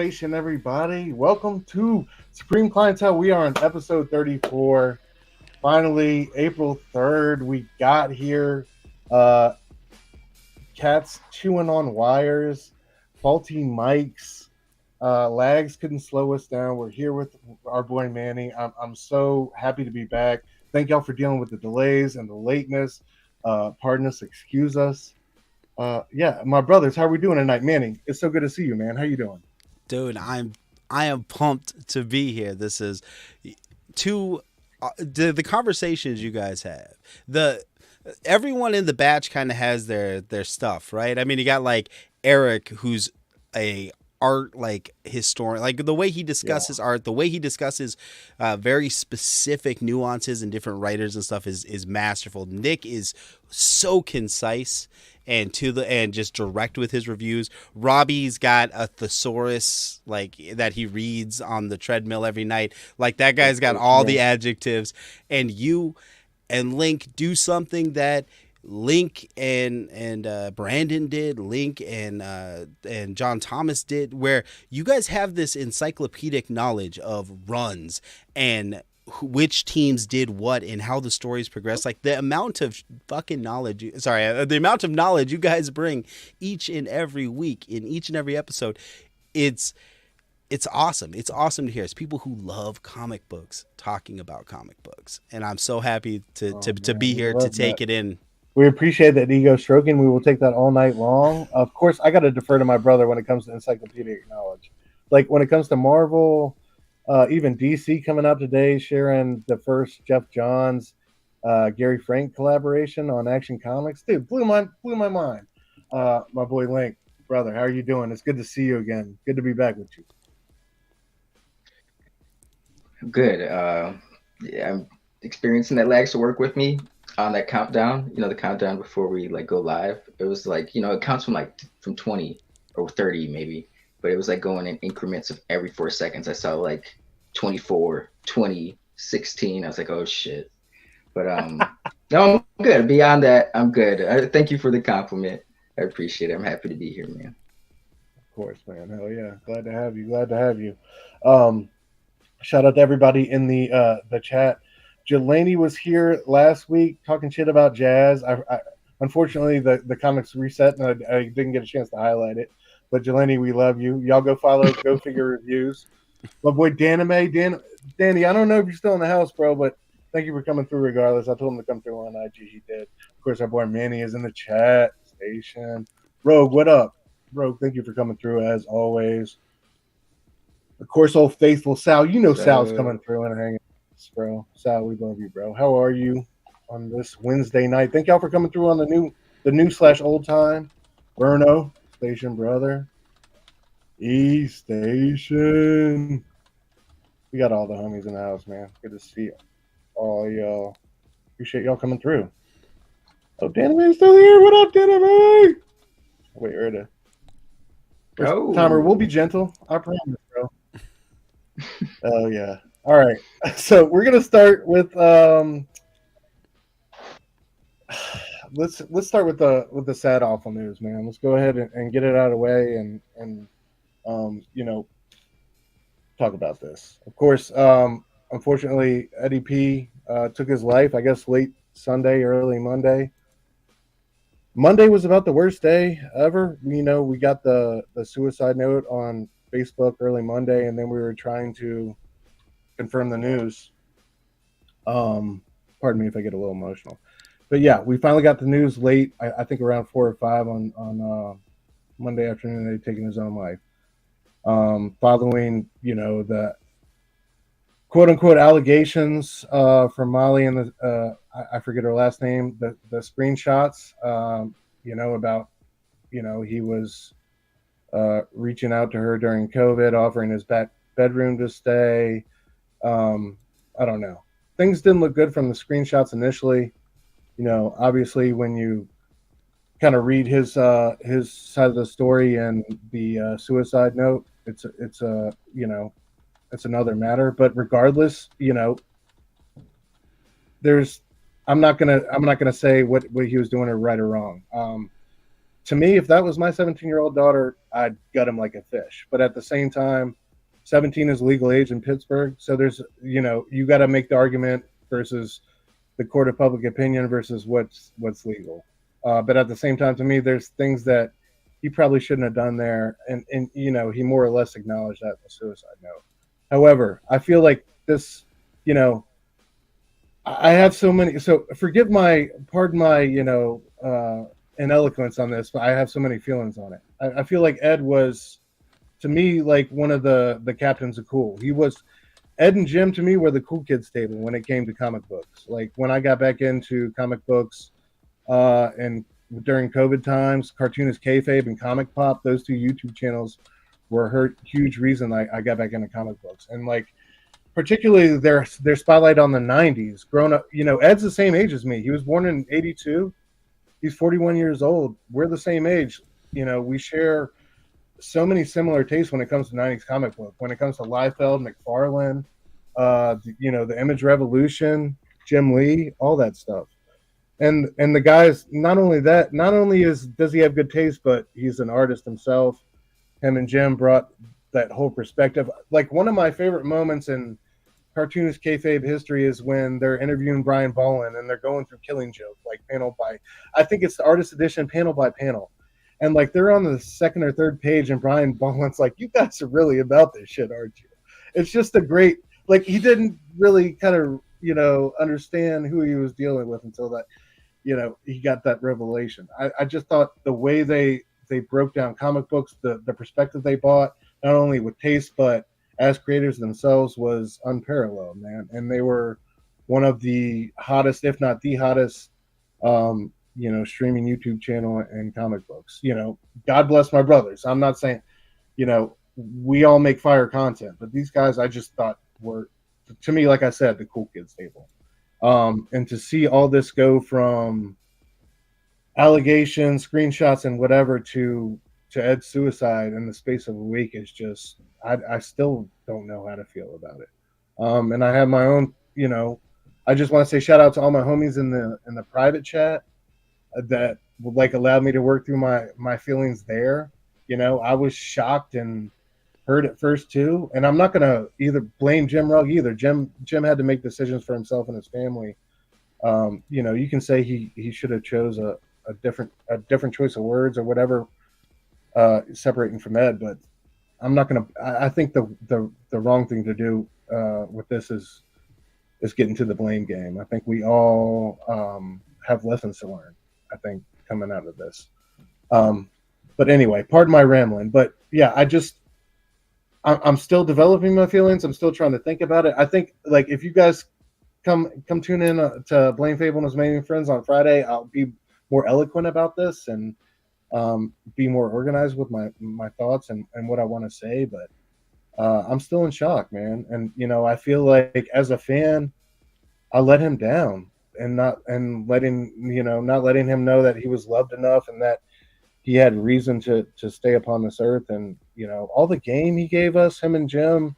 conversation, everybody. Welcome to Supreme Clientele. We are on episode 34. Finally, April 3rd, we got here. Uh, Cats chewing on wires, faulty mics, lags couldn't slow us down. We're here with our boy Manny. I'm so happy to be back. Thank y'all for dealing with the delays and the lateness. Pardon us, excuse us. Yeah, my brothers, how are we doing tonight? Manny, it's so good to see you, man. How you doing? Dude, I am pumped to be here. This is two the conversations you guys have. The Everyone in the batch kind of has their stuff, right? I mean, you got like Eric, who's a art like historian, like the way he Yeah, discusses art, the way he discusses very specific nuances and different writers and stuff is masterful. Nick is so concise and just direct with his reviews. Robbie's got a thesaurus like that he reads on the treadmill every night. Like that guy's got all yeah. the adjectives, and you and Link do something that Link and Brandon did, Link and John Thomas did, where you guys have this encyclopedic knowledge of runs and which teams did what and how the stories progress. Like the amount of fucking knowledge, the amount of knowledge you guys bring each and every week in each and every episode, it's it's awesome. It's awesome to hear. It's people who love comic books talking about comic books, and I'm so happy Oh to man, be we here to love that. take it in. We appreciate that ego stroking. We will take that all night long. Of course, I got to defer to my brother when it comes to encyclopedic knowledge. Like when it comes to Marvel, even DC coming out today, sharing the first Jeff Johns, Gary Frank collaboration on Action Comics. Dude, blew my mind. My boy Link, brother, how are you doing? It's good to see you again. Good to be back with you. Good. Yeah, I'm experiencing that lags to work with me on that countdown. The countdown before we like go live. It was like it counts from from 20 or 30 maybe, but it was like going in increments of every 4 seconds. I saw like 24, 20, 16. I was like, oh shit. But no, I'm good. Beyond that, I'm good. Thank you for the compliment. I appreciate it. I'm happy to be here, man. Of course, man. Hell yeah. Glad to have you. Glad to have you. Um, Shout out to everybody in the chat. Jelani was here last week talking shit about jazz. Unfortunately the comics reset and I didn't get a chance to highlight it. But Jelani, we love you. Y'all go follow Go Figure Reviews. My boy Danny, I don't know if you're still in the house, bro, but thank you for coming through regardless. I told him to come through on IG. He did. Of course, our boy Manny is in the chat station. Rogue, what up? Rogue, thank you for coming through as always. Of course, old faithful Sal. You know Sal's coming So through and hanging with us, bro. Sal, we love you, bro. How are you on this Wednesday night? Thank y'all for coming through on the new slash old time. Burno, station brother. E station. We got all the homies in the house, man. Good to see all y'all. Appreciate y'all coming through. Oh, Danny still here. What up, Danny? Wait, where's the timer? We'll be oh, gentle. I promise, bro. Oh yeah. All right. So we're gonna start with let's start with the sad awful news, man. Let's go ahead and get it out of the way and talk about this. Of course, unfortunately Eddie P took his life, I guess late Sunday, early Monday. Monday was about the worst day ever. We got the suicide note on Facebook early Monday, and then we were trying to confirm the news. Pardon me if I get a little emotional, but yeah, we finally got the news late. I think around 4 or 5 on Monday afternoon. They'd taken his own life, following the quote unquote allegations from Molly and the I forget her last name. The screenshots, about he was reaching out to her during COVID, offering his back bedroom to stay. I don't know. Things didn't look good from the screenshots initially. Obviously when you kind of read his side of the story and the suicide note, it's another matter. But regardless, there's I'm not gonna say what he was doing or right or wrong. to me, if that was my 17-year-old daughter, I'd gut him like a fish. But at the same time, 17 is legal age in Pittsburgh, so there's you got to make the argument versus the court of public opinion versus what's legal. But at the same time, to me, there's things that he probably shouldn't have done there, and he more or less acknowledged that in the suicide note. However, I feel like this, you know, I have so many. So pardon my, ineloquence on this, but I have so many feelings on it. I feel like Ed was, to me, like one of the captains of cool. He was. Ed and Jim to me were the cool kids table when it came to comic books. Like when I got back into comic books, and during COVID times, Cartoonist Kayfabe and Comic Pop, those two YouTube channels were a huge reason I got back into comic books. And like particularly their spotlight on the 90s. Grown up, Ed's the same age as me. He was born in 82. He's 41 years old. We're the same age. We share so many similar tastes when it comes to 90s comic book. When it comes to Liefeld, McFarlane, the Image Revolution, Jim Lee, all that stuff. And the guys, not only does he have good taste, but he's an artist himself. Him and Jim brought that whole perspective. Like one of my favorite moments in Cartoonist Kayfabe history is when they're interviewing Brian Bolland and they're going through Killing Joke, like panel by, I think it's the artist edition, panel by panel. And like they're on the second or third page and Brian Bolland's like, you guys are really about this shit, aren't you? It's just a great, like he didn't really kind of, understand who he was dealing with until that, he got that revelation. I just thought the way they broke down comic books, the perspective they brought, not only with taste, but as creators themselves was unparalleled, man. And they were one of the hottest, if not the hottest, streaming YouTube channel in comic books. God bless my brothers. I'm not saying, we all make fire content, but these guys I just thought were, to me, like I said, the cool kids table. And to see all this go from allegations, screenshots, and whatever to Ed's suicide in the space of a week is just, I still don't know how to feel about it. And I have my own, I just want to say shout out to all my homies in the private chat that would like allowed me to work through my feelings there. I was shocked and hurt at first too. And I'm not gonna either blame Jim Rugg either. Jim had to make decisions for himself and his family. You can say he should have chose a different choice of words or whatever, separating from Ed, but I'm not gonna. I think the wrong thing to do with this is get into the blame game. I think we all have lessons to learn. I think coming out of this. But anyway, pardon my rambling. But yeah, I'm still developing my feelings. I'm still trying to think about it. I think like if you guys come tune in to Blame Fable and His Amazing Friends on Friday, I'll be more eloquent about this and be more organized with my thoughts and what I want to say. But I'm still in shock, man. And I feel like as a fan, I let him down and not letting him know that he was loved enough and that he had reason to stay upon this earth. And all the game he gave us, him and Jim,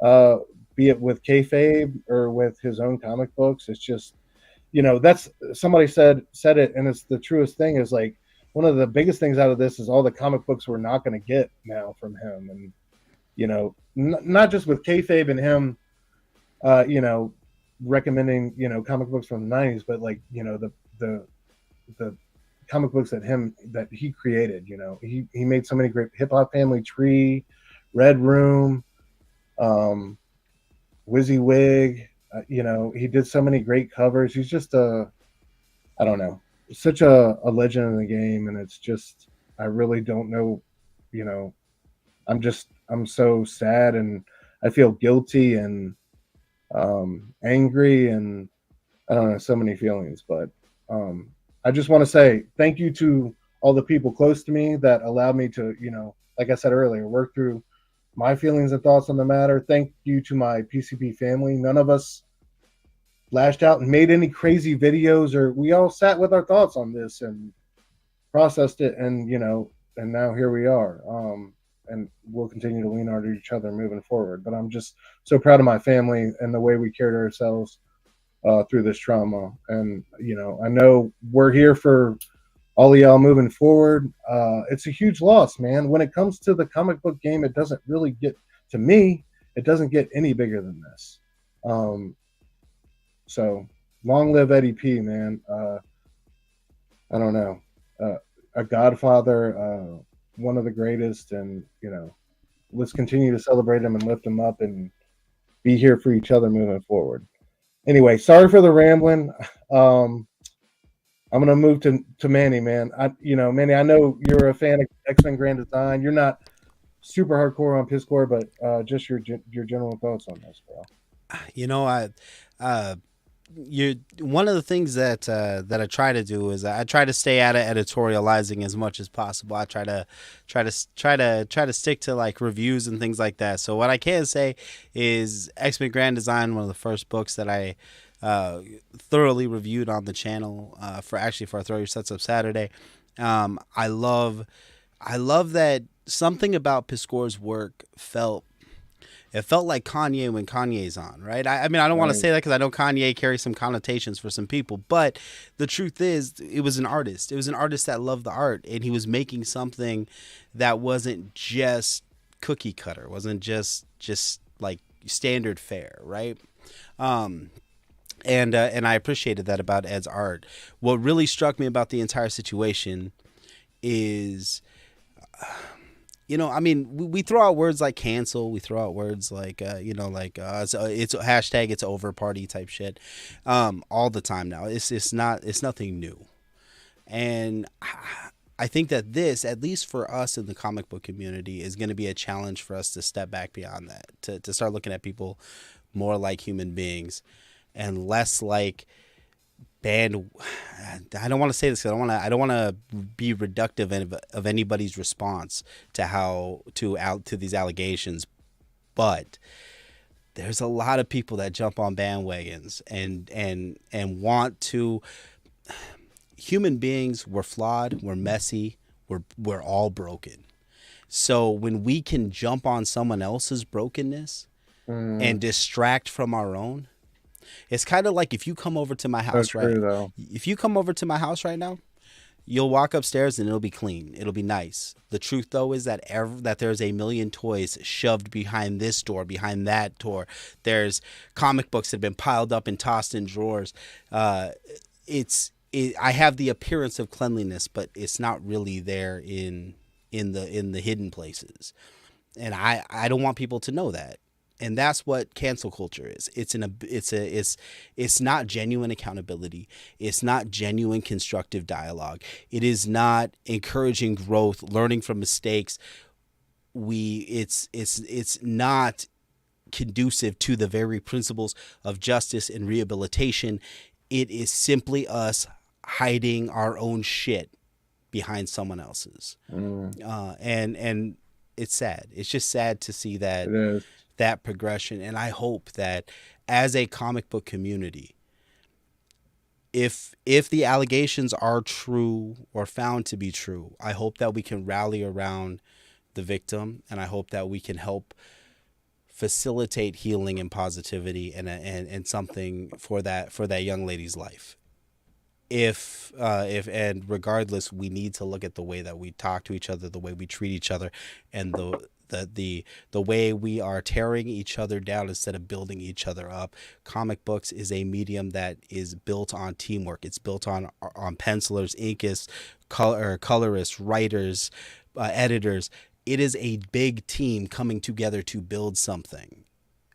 be it with kayfabe or with his own comic books, it's just that's, somebody said it, and it's the truest thing, is like one of the biggest things out of this is all the comic books we're not going to get now from him. And not just with kayfabe and him recommending comic books from the 90s, but like the comic books that he created. He made so many great Hip Hop Family Tree, Red Room, WYSIWYG. He did so many great covers. He's just I don't know, such a legend in the game. And it's just, I really don't know, I'm so sad and I feel guilty and angry, and I don't know, so many feelings. But I just want to say thank you to all the people close to me that allowed me to, like I said earlier, work through my feelings and thoughts on the matter. Thank you to my PCP family. None of us lashed out and made any crazy videos, or we all sat with our thoughts on this and processed it, and and now here we are. And we'll continue to lean on each other moving forward. But I'm just so proud of my family and the way we carried ourselves through this trauma. And I know we're here for all of y'all moving forward. It's a huge loss, man. When it comes to the comic book game, it doesn't really get, to me, it doesn't get any bigger than this. So long live Eddie P, man. I don't know, a godfather, one of the greatest, and let's continue to celebrate him and lift him up and be here for each other moving forward. Anyway, sorry for the rambling. I'm gonna move to Manny, man. Manny, I know you're a fan of X-Men Grand Design. You're not super hardcore on Piss Core, but just your general thoughts on this, bro. I you one of the things that I try to do is I try to stay out of editorializing as much as possible. I try to stick to like reviews and things like that. So what I can say is X-Men Grand Design, one of the first books that I thoroughly reviewed on the channel for our Throw Your Sets Up Saturday. I love that something about Piscor's work felt like Kanye when Kanye's on, right? I mean, I don't want to say that because I know Kanye carries some connotations for some people, but the truth is, it was an artist. It was an artist that loved the art, and he was making something that wasn't just cookie cutter, wasn't just like standard fare, right? And I appreciated that about Ed's art. What really struck me about the entire situation is, I mean, we throw out words like cancel. We throw out words like, it's hashtag it's over party type shit, all the time now. It's nothing new, and I think that this, at least for us in the comic book community, is going to be a challenge for us to step back beyond that, to start looking at people more like human beings and less like band. I don't want to say this because I don't want to be reductive of anybody's response to these allegations, but there's a lot of people that jump on bandwagons and want to. Human beings, we're flawed, we're messy, we're all broken. So when we can jump on someone else's brokenness and distract from our own, it's kind of like if you come over to my house if you come over to my house right now, you'll walk upstairs and it'll be clean. It'll be nice. The truth, though, is that that there's a million toys shoved behind this door, behind that door. There's comic books that have been piled up and tossed in drawers. I have the appearance of cleanliness, but it's not really there in the hidden places. And I don't want people to know that. And that's what cancel culture is. It's not genuine accountability. It's not genuine constructive dialogue. It is not encouraging growth, learning from mistakes. It's not conducive to the very principles of justice and rehabilitation. It is simply us hiding our own shit behind someone else's. And it's sad. It's just sad to see that progression. And I hope that as a comic book community, if the allegations are true or found to be true, I hope that we can rally around the victim, and I hope that we can help facilitate healing and positivity and something for that young lady's life. If and regardless, we need to look at the way that we talk to each other, the way we treat each other, and the way we are tearing each other down instead of building each other up. Comic books is a medium that is built on teamwork. It's built on pencilers, inkists, colorists, writers, editors. It is a big team coming together to build something.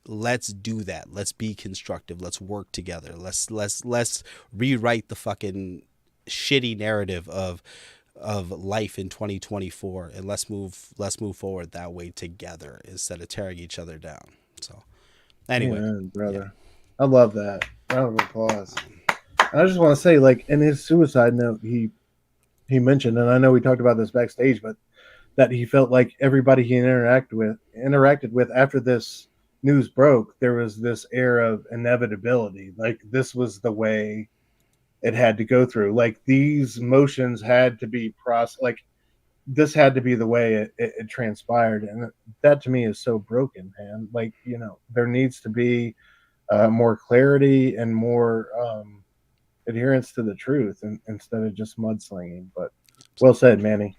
Let's do that. Let's be constructive. Let's work together. Let's rewrite the fucking shitty narrative of life in 2024, and let's move forward that way together instead of tearing each other down. So anyway, amen, brother, yeah. I love that. Round of applause. I just want to say, like, in his suicide note, he mentioned, and I know we talked about this backstage, but that he felt like everybody he interacted with after this news broke, there was this air of inevitability. Like, this was the way it had to go through. Like, these motions had to be processed. Like, this had to be the way it transpired. And that to me is so broken, man. Like, there needs to be more clarity and more adherence to the truth instead of just mudslinging. But well said, Manny.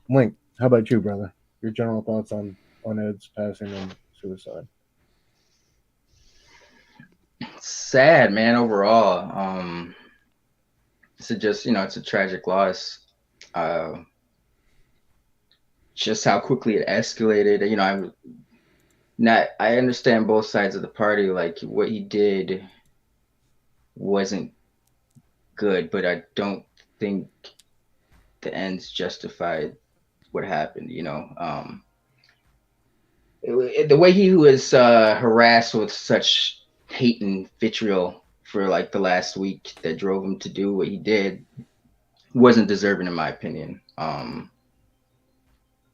Link, how about you, brother? Your general thoughts on Ed's passing and suicide? Sad, man. Overall, it's just it's a tragic loss. Uh, just how quickly it escalated. I understand both sides of the party. Like what he did wasn't good, but I don't think the ends justified what happened. The way he was harassed with such hate and vitriol for like the last week that drove him to do what he did wasn't deserving, in my opinion. I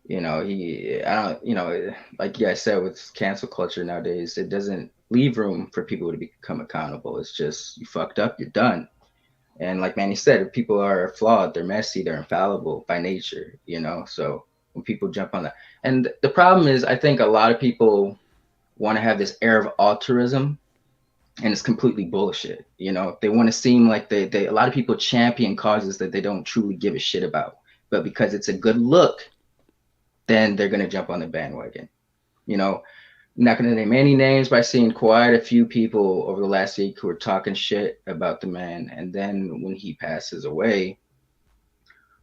don't, like you guys said, with cancel culture nowadays, it doesn't leave room for people to become accountable. It's just you fucked up, you're done. And like Manny said, people are flawed, they're messy, they're infallible by nature, So when people jump on that, and the problem is, I think a lot of people want to have this air of altruism, and it's completely bullshit. They want to seem like they a lot of people champion causes that they don't truly give a shit about, but because it's a good look, then they're gonna jump on the bandwagon. I'm not gonna name any names, but I've seen quite a few people over the last week who are talking shit about the man, and then when he passes away,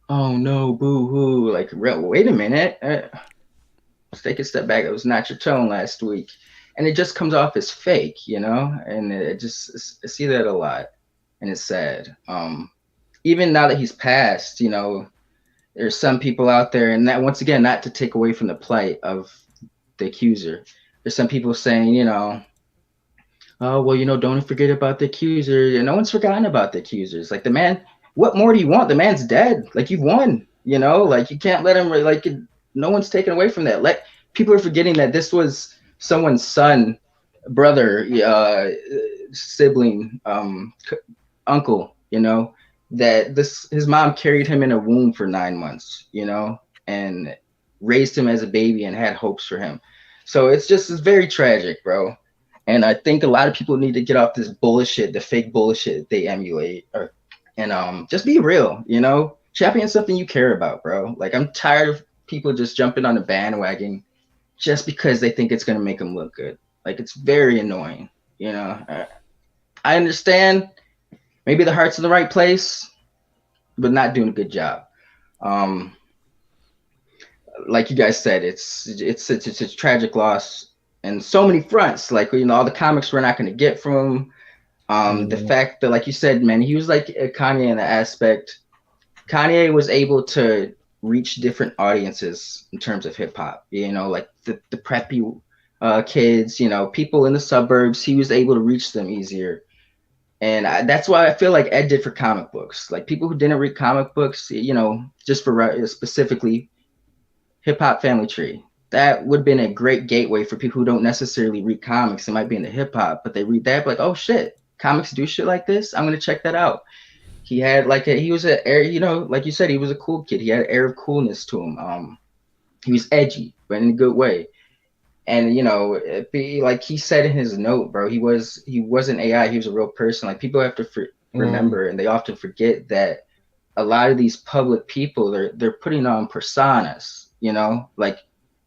oh no, boo hoo! Like, wait a minute, let's take a step back. It was not your tone last week, and it just comes off as fake, and I see that a lot, and it's sad. Even now that he's passed, there's some people out there, and that once again, not to take away from the plight of the accuser. There's some people saying, oh well, don't forget about the accuser. No one's forgotten about the accusers. Like the man, what more do you want? The man's dead. Like you've won. Like you can't let him. Like no one's taken away from that. Like people are forgetting that this was someone's son, brother, sibling, uncle. That his mom carried him in a womb for 9 months, and raised him as a baby and had hopes for him. So it's very tragic, bro. And I think a lot of people need to get off this bullshit, the fake bullshit they emulate, and just be real, champion something you care about, bro. Like I'm tired of people just jumping on the bandwagon just because they think it's gonna make them look good. Like it's very annoying, I understand maybe the heart's in the right place, but not doing a good job. Like you guys said, it's a tragic loss and so many fronts. Like all the comics we're not going to get from the fact that, like you said, man, he was like Kanye in the aspect. Kanye was able to reach different audiences in terms of hip hop. Like the preppy kids, people in the suburbs. He was able to reach them easier. And that's why I feel like Ed did for comic books. Like people who didn't read comic books, just for specifically Hip Hop Family Tree. That would have been a great gateway for people who don't necessarily read comics. They might be into hip hop, but they read that like, oh shit, comics do shit like this. I'm gonna check that out. He had he was an air, like you said, he was a cool kid. He had an air of coolness to him. He was edgy, but in a good way. And like he said in his note, bro, he wasn't AI. He was a real person. Like people have to remember, and they often forget that a lot of these public people, they're putting on personas. Like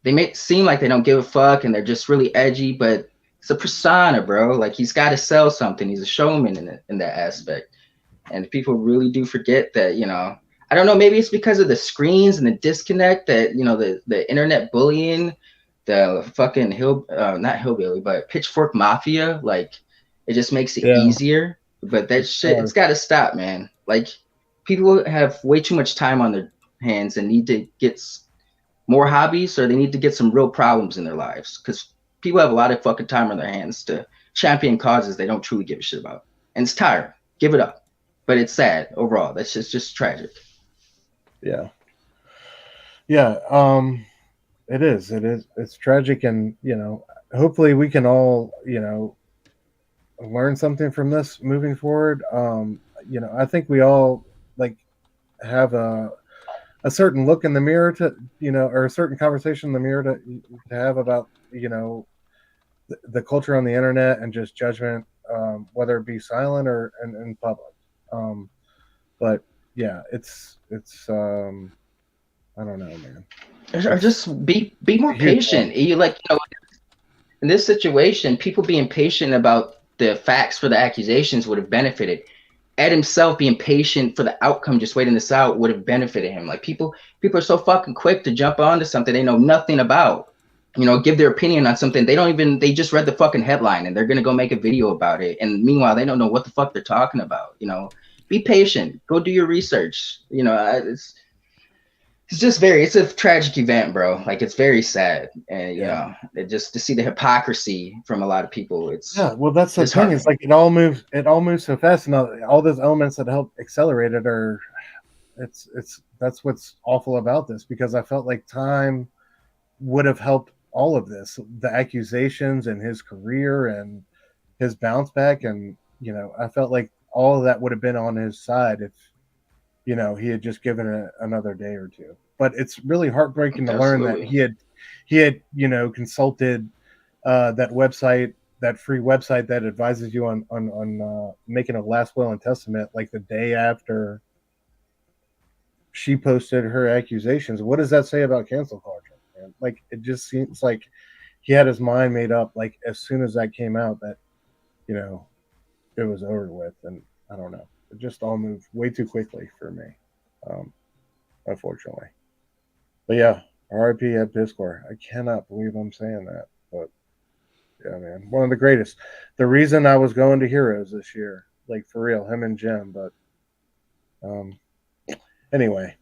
they may seem like they don't give a fuck and they're just really edgy, but it's a persona, bro. Like he's got to sell something. He's a showman in that aspect. And people really do forget that, I don't know, maybe it's because of the screens and the disconnect that, the internet bullying, the fucking not hillbilly, but pitchfork mafia, like it just makes it easier. But that shit, it's got to stop, man. Like people have way too much time on their hands and need to get more hobbies, or they need to get some real problems in their lives, because people have a lot of fucking time on their hands to champion causes they don't truly give a shit about. And it's tiring. Give it up. But it's sad overall. That's just tragic. Yeah. It is. It's tragic, and hopefully we can all learn something from this moving forward. I think we all have a certain look in the mirror to or a certain conversation in the mirror to have about the culture on the internet and just judgment, whether it be silent or in public. But yeah, it's I don't know, man. Or It's just be more a huge patient. loss. You like, in this situation, people being patient about the facts for the accusations would have benefited. Ed himself being patient for the outcome, just waiting this out, would have benefited him. Like people are so fucking quick to jump onto something they know nothing about. Give their opinion on something they just read the fucking headline and they're gonna go make a video about it. And meanwhile, they don't know what the fuck they're talking about. Be patient. Go do your research. It's a tragic event, bro. Like, it's very sad. And, it just to see the hypocrisy from a lot of people, yeah. Well, that's the thing. It's like it all moves so fast, and all those elements that help accelerate it are. That's what's awful about this, because I felt like time would have helped all of this, the accusations and his career and his bounce back, and I felt like all of that would have been on his side if he had just given it another day or two. But it's really heartbreaking to learn that he had consulted that website, that free website that advises you on making a last will and testament, like the day after she posted her accusations. What does that say about cancel culture, man? Like, it just seems like he had his mind made up, like, as soon as that came out, that it was over with. And I don't know, it just all moved way too quickly for me, unfortunately. But yeah, RIP Ed Piskor. I cannot believe I'm saying that, but yeah, man, one of the greatest. The reason I was going to Heroes this year, like, for real, him and Jim. But anyway,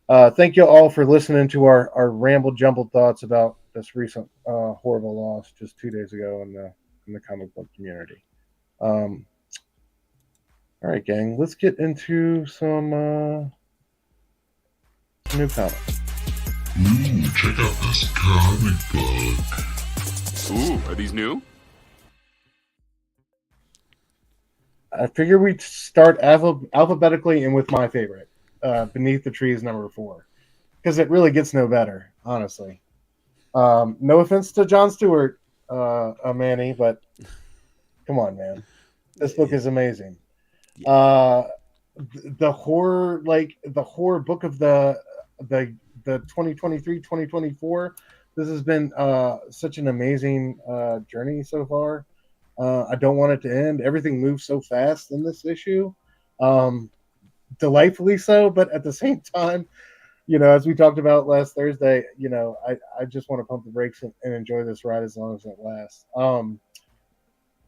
thank you all for listening to our ramble jumbled thoughts about this recent horrible loss just 2 days ago in the comic book community. All right, gang, let's get into some new comics. Ooh, check out this comic book. Ooh, are these new? I figure we'd start alphabetically and with my favorite, Beneath the Trees #4, because it really gets no better, honestly. No offense to John Stewart, Manny, but come on, man. This book is amazing. The horror book of the 2023-2024. This has been such an amazing journey so far. I don't want it to end. Everything moves so fast in this issue, delightfully so. But at the same time, as we talked about last Thursday, I just want to pump the brakes and enjoy this ride as long as it lasts.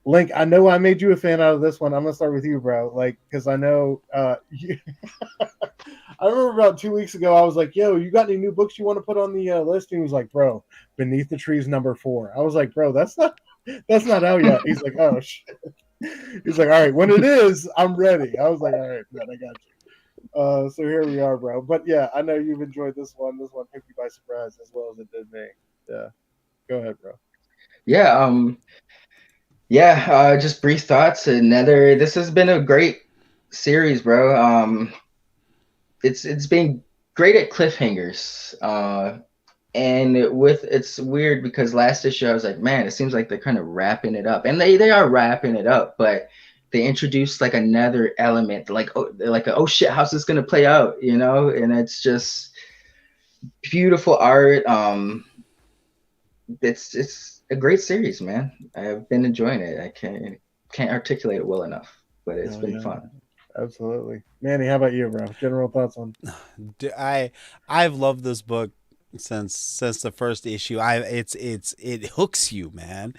Link, I know I made you a fan out of this one. I'm gonna start with you, bro. Like, because I know you. I remember about 2 weeks ago, I was like, "Yo, you got any new books you want to put on the list?" And he was like, "Bro, Beneath the Trees #4." I was like, "Bro, that's not out yet." He's like, "Oh shit." He's like, "All right, when it is, I'm ready." I was like, "All right, man, I got you." So here we are, bro. But yeah, I know you've enjoyed this one. This one took you by surprise as well as it did me. Yeah, go ahead, bro. Yeah, just brief thoughts. This has been a great series, bro. It's been great at cliffhangers. And it's weird because last issue I was like, man, it seems like they're kind of wrapping it up, and they are wrapping it up, but they introduced like another element, like oh shit, how's this gonna play out, And it's just beautiful art. It's a great series, man. I've been enjoying it. I can't articulate it well enough, but it's been fun. Absolutely. Manny, how about you, bro? General thoughts on? I've loved this book since the first issue. It hooks you, man.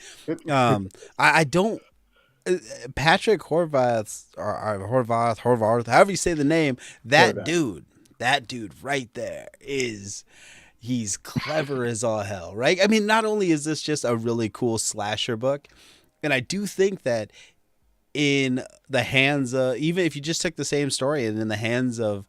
I don't. Patrick Horvath or Horvath, however you say the name, that dude right there he's clever as all hell, right? I mean, not only is this just a really cool slasher book, and I do think that in the hands of, even if you just took the same story and in the hands of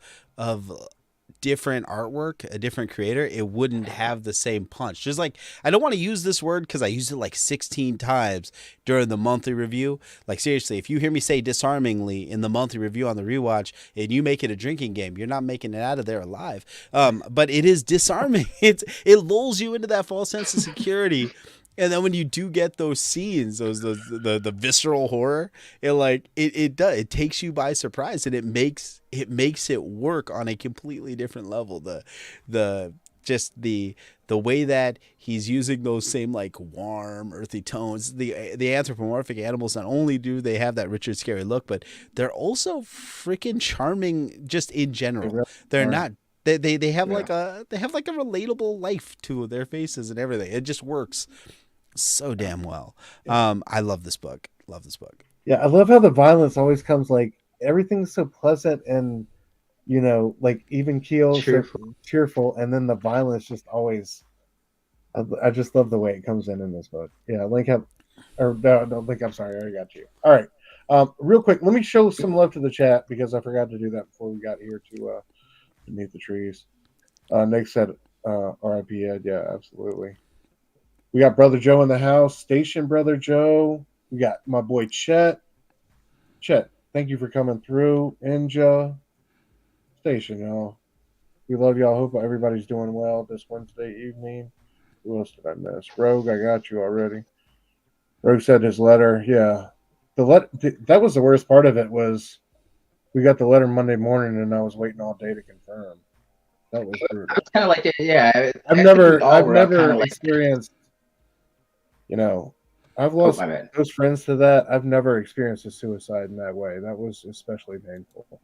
different artwork, a different creator, it wouldn't have the same punch. Just like, I don't want to use this word because I used it like 16 times during the monthly review. Like, seriously, if you hear me say disarmingly in the monthly review on the rewatch and you make it a drinking game, you're not making it out of there alive. But it is disarming. It lulls you into that false sense of security And then when you do get those scenes, the visceral horror, it takes you by surprise, and it makes it work on a completely different level. The just the way that he's using those same like warm, earthy tones. The anthropomorphic animals, not only do they have that Richard scary look, but they're also freaking charming just in general. They're not. They have like a relatable life to their faces and everything. It just works so damn well. I love this book. Yeah, I love how the violence always comes like everything's so pleasant and like even keel, cheerful, and then the violence just always. I just love the way it comes in this book. Yeah, Link up, or no, Link. I'm sorry, I already got you. All right, real quick, let me show some love to the chat because I forgot to do that before we got here to Beneath the Trees. Nick said, "R.I.P. Ed." Yeah, absolutely. We got Brother Joe in the house. Station Brother Joe. We got my boy Chet. Chet, thank you for coming through. Inja. Station, y'all. We love y'all. Hope everybody's doing well this Wednesday evening. Who else did I miss? Rogue, I got you already. Rogue said his letter. Yeah. That was the worst part of it was we got the letter Monday morning and I was waiting all day to confirm. That was brutal. I was kind of like, yeah. I've never experienced, I've lost close friends to that. I've never experienced a suicide in that way. That was especially painful.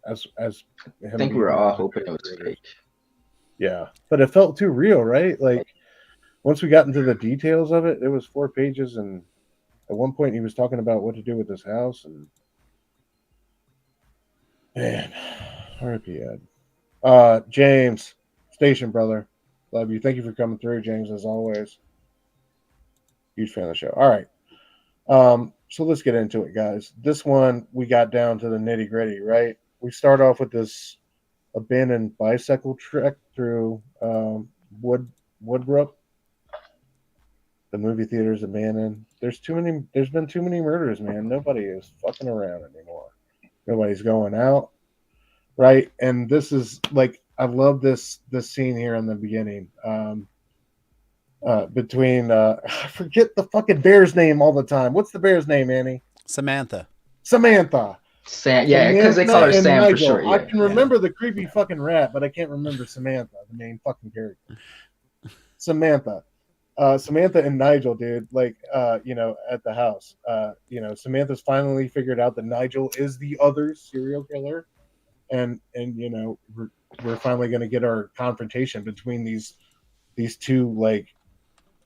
As I think we were all hoping it was fake. Yeah, but it felt too real, right? Like once we got into the details of it, it was 4 pages, and at one point he was talking about what to do with this house, and man, R.I.P. Ed. James, Station Brother, love you. Thank you for coming through, James, as always. Huge fan of the show. All right. So let's get into it, guys. This one we got down to the nitty gritty, right? We start off with this abandoned bicycle trek through Woodbrook. The movie theater's abandoned. There's been too many murders, man. Nobody is fucking around anymore. Nobody's going out, right? And this is like I love this scene here in the beginning. Between I forget the fucking bear's name all the time. What's the bear's name, Annie? Samantha. Sam, yeah, because they call her Sam Nigel. For short. Yeah. I can remember the creepy fucking rat, but I can't remember Samantha, the main fucking character. Samantha and Nigel, dude, like, at the house. Samantha's finally figured out that Nigel is the other serial killer, and we're finally going to get our confrontation between these two like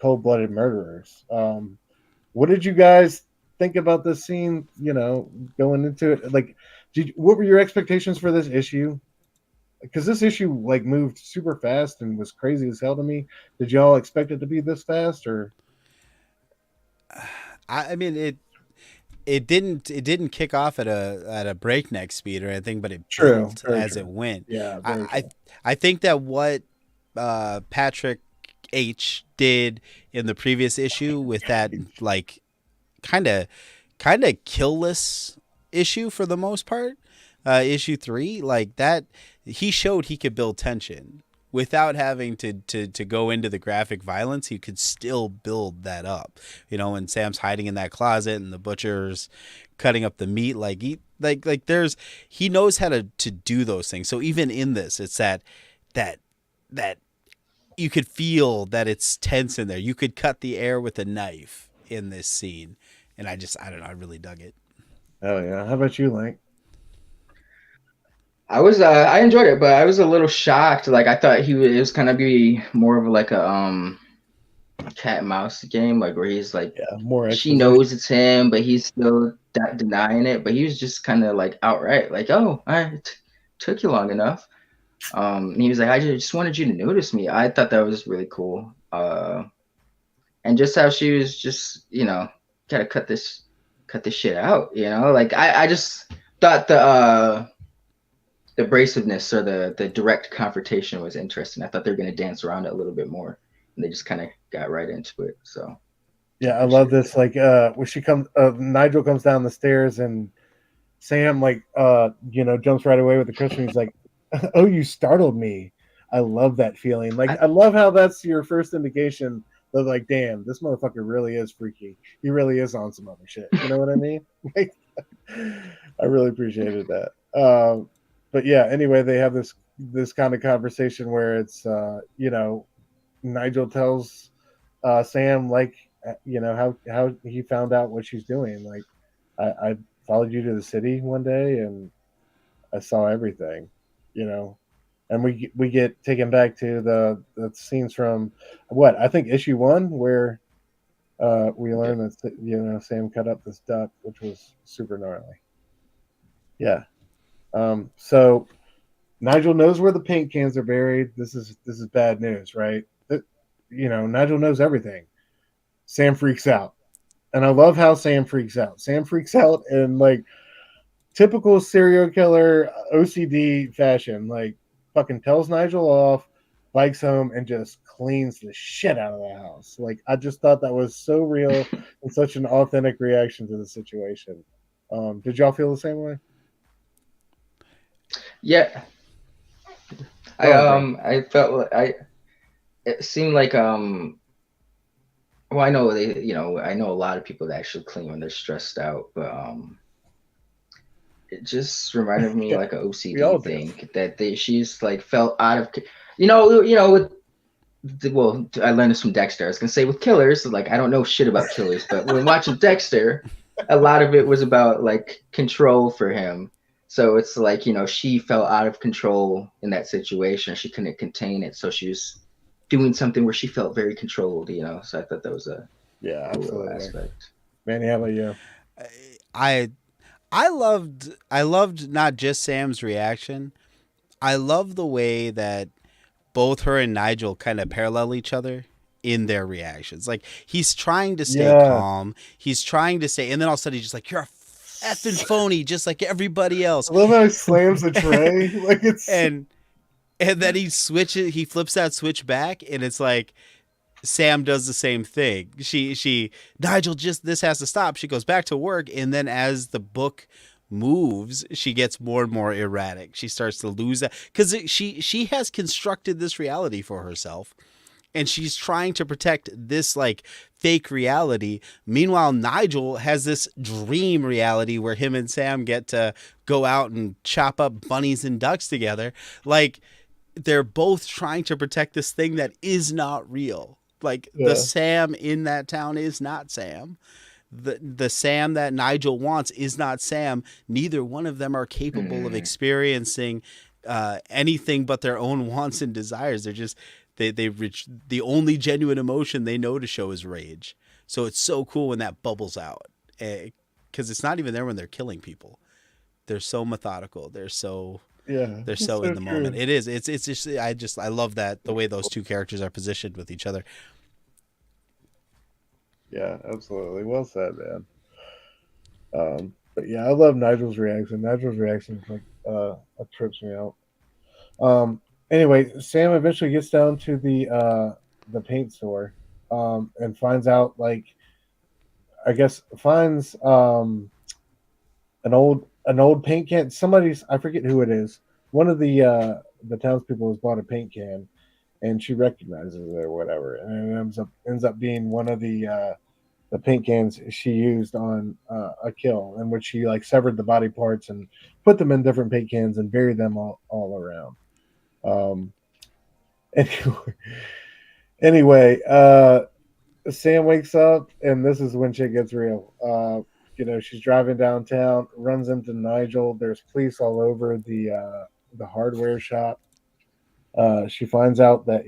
cold-blooded murderers. What did you guys think about this scene? Going into it, like, what were your expectations for this issue? Because this issue like moved super fast and was crazy as hell to me. Did y'all expect it to be this fast, or? I mean, it didn't kick off at a breakneck speed or anything, but it built as it went. Yeah, I think that what Patrick H did in the previous issue with that like kind of killless issue for the most part, issue 3, like that, he showed he could build tension without having to go into the graphic violence. He could still build that up, when Sam's hiding in that closet and the butcher's cutting up the meat, he knows how to do those things. So even in this, it's that you could feel that it's tense in there. You could cut the air with a knife in this scene. And I don't know. I really dug it. Oh yeah. How about you, Link? I enjoyed it, but I was a little shocked. Like I thought it was kind of be more of like a cat and mouse game, like where he's like, more. She knows it's him, but he's still denying it. But he was just kind of like outright, like, "Oh, took you long enough." And he was like, "I just wanted you to notice me." I thought that was really cool. And just how she was just, gotta cut this shit out, like I just thought the abrasiveness or the direct confrontation was interesting. I thought they were going to dance around it a little bit more, and they just kind of got right into it. So yeah, I love this. Like when she comes, Nigel comes down the stairs and Sam jumps right away with the Christmas. He's like, "Oh, you startled me." I love that feeling. Like I love how that's your first indication they're like, damn, this motherfucker really is freaky. He really is on some other shit. You know what I mean? Like, I really appreciated that. But yeah, anyway, they have this kind of conversation where it's Nigel tells Sam like how he found out what she's doing. Like, I followed you to the city one day and I saw everything, you know. And we get taken back to the scenes from what I think issue 1 where we learn that Sam cut up this duck, which was super gnarly. Yeah. So Nigel knows where the paint cans are buried. This is bad news, right? Nigel knows everything. Sam freaks out. And I love how Sam freaks out. Sam freaks out in like typical serial killer OCD fashion. Like fucking tells Nigel off, bikes home, and just cleans the shit out of the house. Like I just thought that was so real and such an authentic reaction to the situation. Did y'all feel the same way? Yeah. I felt it seemed like well, I know I know a lot of people that actually clean when they're stressed out, but it just reminded me like an OCD thing that she's like felt out of well, I learned this from Dexter. I was gonna say with killers, like I don't know shit about killers, but when watching Dexter, a lot of it was about like control for him. So it's like, she felt out of control in that situation. She couldn't contain it. So she was doing something where she felt very controlled, So I thought that was a cool aspect. Manny, how about you? I loved not just Sam's reaction. I love the way that both her and Nigel kind of parallel each other in their reactions. Like he's trying to stay calm. He's trying to say, and then all of a sudden he's just like, "You're a effing phony, just like everybody else." I love how he slams the tray. Like it's and then he flips that switch back, and it's like Sam does the same thing. Nigel, this has to stop. She goes back to work, and then as the book moves, she gets more and more erratic. She starts to lose that because she has constructed this reality for herself. And she's trying to protect this like fake reality. Meanwhile, Nigel has this dream reality where him and Sam get to go out and chop up bunnies and ducks together. Like they're both trying to protect this thing that is not real. Like the Sam in that town is not Sam. The Sam that Nigel wants is not Sam. Neither one of them are capable of experiencing anything but their own wants and desires. They're just the only genuine emotion they know to show is rage. So it's so cool when that bubbles out, because it's not even there when they're killing people. They're so methodical. They're so in the moment. It is. It's just I love that the way those two characters are positioned with each other. Yeah, absolutely. Well said, man. But yeah, I love Nigel's reaction. Nigel's reaction is like trips me out. Anyway, Sam eventually gets down to the paint store and finds out, like, I guess finds an old paint can. I forget who it is. One of the townspeople has bought a paint can, and she recognizes it or whatever, and it ends up being one of the paint cans she used on a kill, in which she like severed the body parts and put them in different paint cans and buried them all around. Anyway, Sam wakes up, and this is when shit gets real. She's driving downtown, runs into Nigel. There's police all over the hardware shop. She finds out that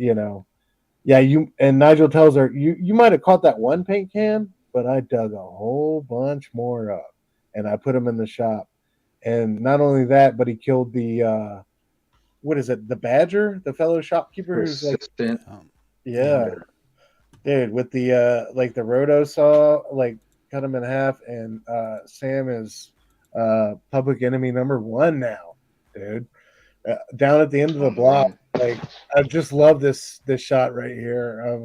Nigel tells her you might have caught that one paint can, but I dug a whole bunch more up, and I put them in the shop. And not only that, but he killed the what is it? The Badger, the fellow shopkeeper who's like, dude, with the like the roto saw, like cut him in half, and Sam is public enemy number 1 now, dude. Down at the end of the block, like I just love this shot right here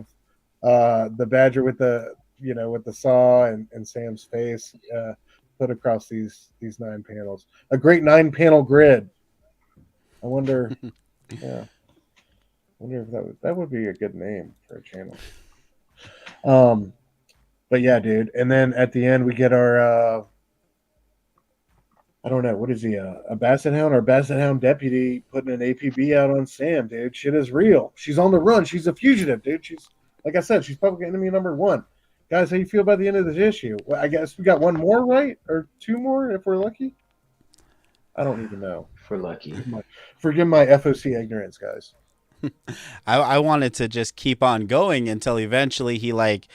of the Badger with the with the saw and Sam's face put across these 9 panels. A great 9-panel grid. I wonder, if that would be a good name for a channel. Um, but yeah, dude. And then at the end, we get our I don't know, what is he, a basset hound or basset hound deputy putting an APB out on Sam, dude. Shit is real. She's on the run. She's a fugitive, dude. She's, like I said, she's public enemy number one. Guys, how you feel about the end of this issue? Well, I guess we got one more, right? Or two more if we're lucky? I don't even know. If we're lucky. Forgive my FOC ignorance, guys. I wanted to just keep on going until eventually he like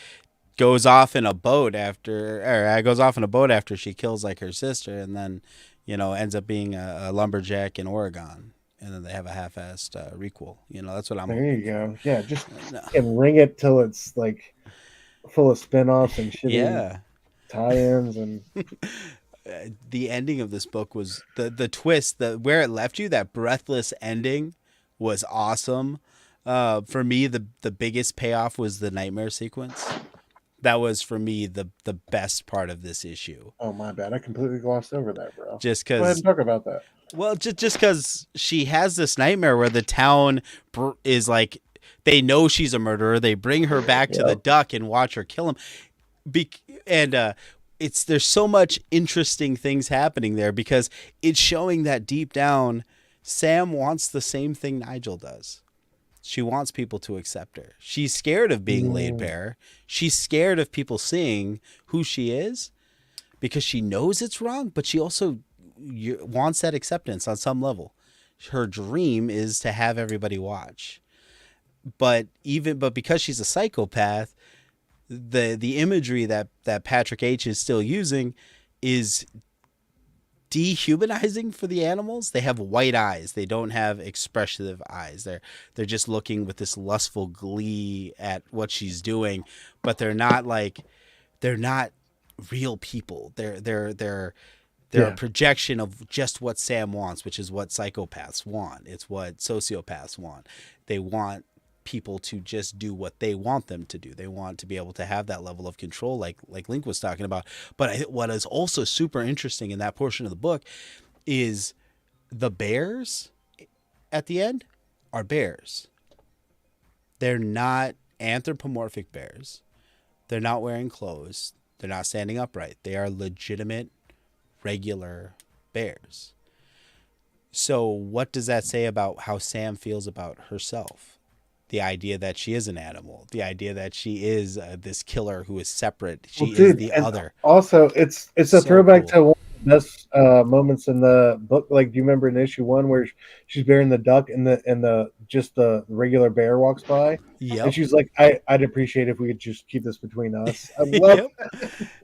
goes off in a boat after she kills like her sister, and then ends up being a lumberjack in Oregon, and then they have a half-assed requel. That's what I'm. There you go. Yeah, just and ring it till it's like full of spin-offs and shitty tie-ins and. The ending of this book was the twist, where it left you. That breathless ending was awesome. For me, the biggest payoff was the nightmare sequence. That was for me the best part of this issue. Oh, my bad. I completely glossed over that, bro. Just because. Go ahead and talk about that. Well, just because she has this nightmare where the town is like, they know she's a murderer. They bring her back to the duck and watch her kill him. There's so much interesting things happening there because it's showing that deep down, Sam wants the same thing Nigel does. She wants people to accept her. She's scared of being laid bare. She's scared of people seeing who she is because she knows it's wrong, but she also wants that acceptance on some level. Her dream is to have everybody watch. But because she's a psychopath, the imagery that Patrick H is still using is dehumanizing for the animals. They have white eyes. They don't have expressive eyes. They're just looking with this lustful glee at what she's doing, but they're not real people. They're a projection of just what Sam wants, which is what psychopaths want. It's what sociopaths want. They want people to just do what they want them to do. They want to be able to have that level of control like Lynk was talking about. But what is also super interesting in that portion of the book is the bears at the end are bears. They're not anthropomorphic bears. They're not wearing clothes. They're not standing upright. They are legitimate, regular bears. So what does that say about how Sam feels about herself? The idea that she is an animal, the idea that she is this killer who is separate. She is the other. Also, it's a throwback to one of the best moments in the book. Like, do you remember in issue 1 where she's bearing the duck and the regular bear walks by? Yeah, and she's like, "I'd appreciate if we could just keep this between us." I love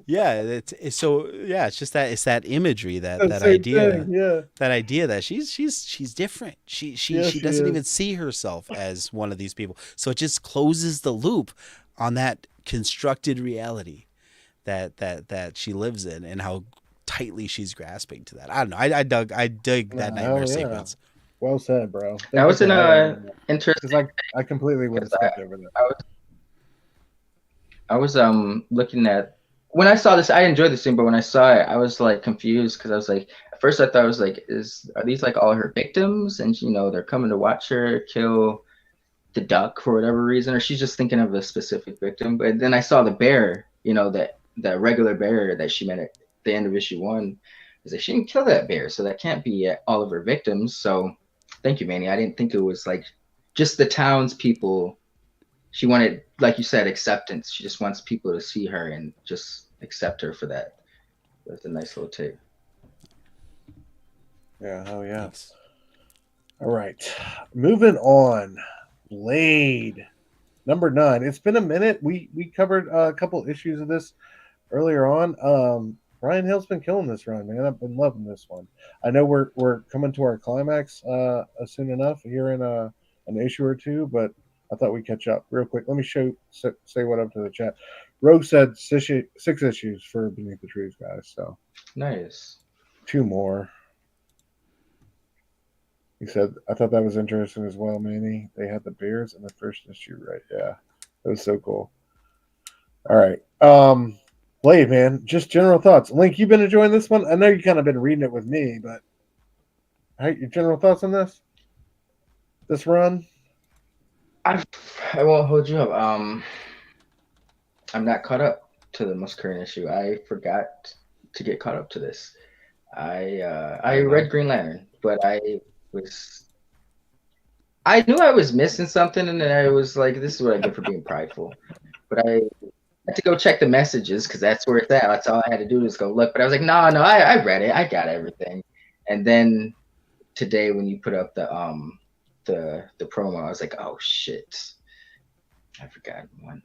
it's just that imagery, that idea, that idea that she's different. She doesn't even see herself as one of these people. So it just closes the loop on that constructed reality that she lives in and how tightly she's grasping to that. I don't know. I dig that nightmare sequence. Well said, bro. That was an interesting. I completely would have skipped over that. I was looking at when I saw this. I enjoyed this scene, but when I saw it, I was like confused because I was like, at first I thought I was like, are these like all her victims, and they're coming to watch her kill the duck for whatever reason, or she's just thinking of a specific victim. But then I saw the bear, that regular bear that she met at the end of issue 1. I was like, she didn't kill that bear, so that can't be all of her victims. So. Thank you, Manny. I didn't think it was like just the townspeople. She wanted, like you said, acceptance. She just wants people to see her and just accept her for that. That's a nice little take. Yeah, oh yeah. Thanks. All right. Moving on. Blade. Number 9. It's been a minute. We covered a couple issues of this earlier on. Bryan Hill's been killing this run, man. I've been loving this one. I know we're coming to our climax soon enough here in an issue or two, but I thought we'd catch up real quick. Let me say what up to the chat. Rogue said 6 issues for Beneath the Trees, guys. So nice. 2 more. He said, I thought that was interesting as well, Manny. They had the bears in the first issue, right? Yeah, that was so cool. All right. Blade, man, just general thoughts. Link, you been enjoying this one? I know you kind of been reading it with me, but your general thoughts on this run? I won't hold you up. I'm not caught up to the most current issue. I forgot to get caught up to this. I read Green Lantern, but was I knew I was missing something, and then I was like, "This is what I get for being prideful." But I had to go check the messages because that's where it's at. That's all I had to do was go look. But I was like, "No, I read it. I got everything." And then today, when you put up the promo, I was like, "Oh shit, I forgot one."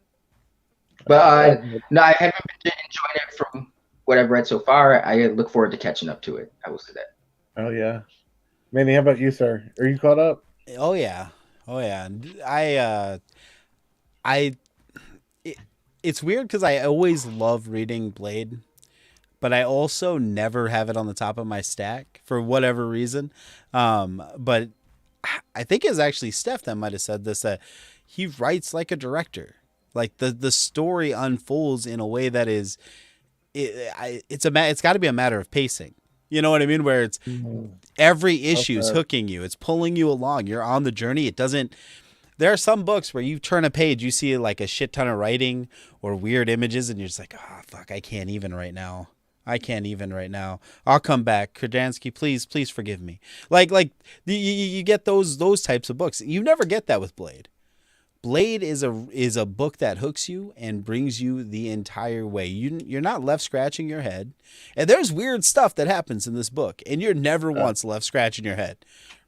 But no, I haven't been enjoying it from what I've read so far. I look forward to catching up to it. I will say that. Oh yeah, Manny, how about you, sir? Are you caught up? Oh yeah, oh yeah. I it, it's weird because I always love reading Blade, but I also never have it on the top of my stack for whatever reason. But I think it's actually Steph that might have said this, that he writes like a director. Like the story unfolds in a way that is it's got to be a matter of pacing. You know what I mean? Where it's every issue is hooking you. It's pulling you along. You're on the journey. It doesn't. There are some books where you turn a page, you see like a shit ton of writing or weird images, and you're just like, oh fuck, I can't even right now. I can't even right now. I'll come back. Kradansky, please forgive me. You get those types of books. You never get that with Blade. Blade is a book that hooks you and brings you the entire way. You're not left scratching your head. And there's weird stuff that happens in this book, and you're never once left scratching your head,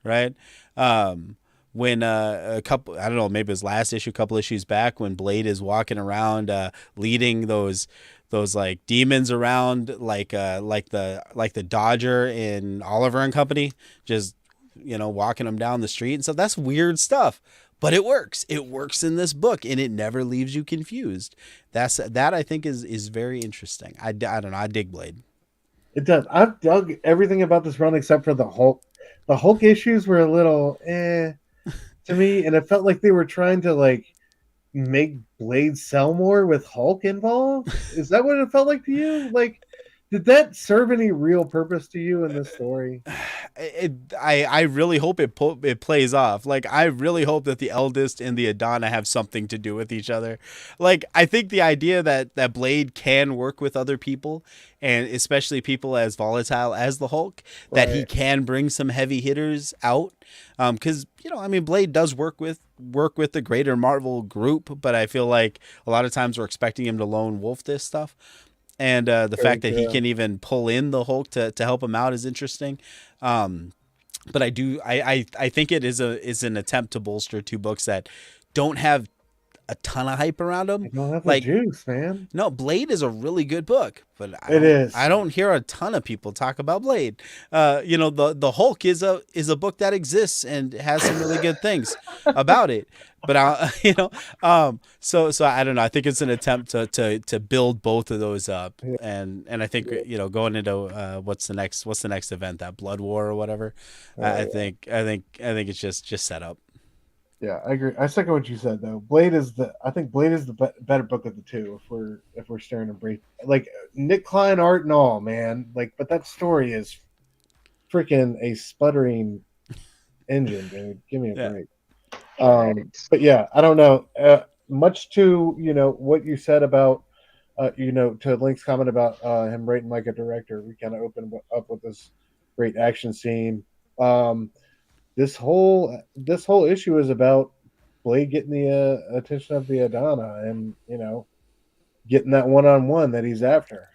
right? When a couple, I don't know, maybe it was last issue, a couple issues back, when Blade is walking around leading those like demons around like the Dodger in Oliver and Company, just walking them down the street and stuff. That's weird stuff. But it works. It works in this book, and it never leaves you confused. That I think is very interesting. I don't know. I dig Blade. It does. I've dug everything about this run except for the Hulk. The Hulk issues were a little to me, and it felt like they were trying to like make Blade sell more with Hulk involved. Is that what it felt like to you? Like, did that serve any real purpose to you in this story? I really hope it plays off. Like, I really hope that the Eldest and the Adana have something to do with each other. Like, I think the idea that Blade can work with other people, and especially people as volatile as the Hulk, that he can bring some heavy hitters out. Because Blade does work with the greater Marvel group, but I feel like a lot of times we're expecting him to lone wolf this stuff. And the fact that he can even pull in the Hulk to help him out is interesting. But I think it is an attempt to bolster two books that don't have a ton of hype around them. You don't have like juice, man. No, Blade is a really good book, but I don't hear a ton of people talk about Blade. The Hulk is a book that exists and has some really good things about it. But so I don't know. I think it's an attempt to build both of those up, and I think going into what's the next event, that Blood War or whatever. I think it's just set up. Yeah, I agree. I second what you said though. I think Blade is the better book of the two if we're staring at Blade. Like Nick Klein art and all, man. Like, but that story is freaking a sputtering engine, dude. Give me a break. But yeah, I don't know. Much to what you said about to Link's comment about him writing like a director, we kind of opened up with this great action scene. This whole issue is about Blade getting the attention of the Adana and getting that one-on-one that he's after,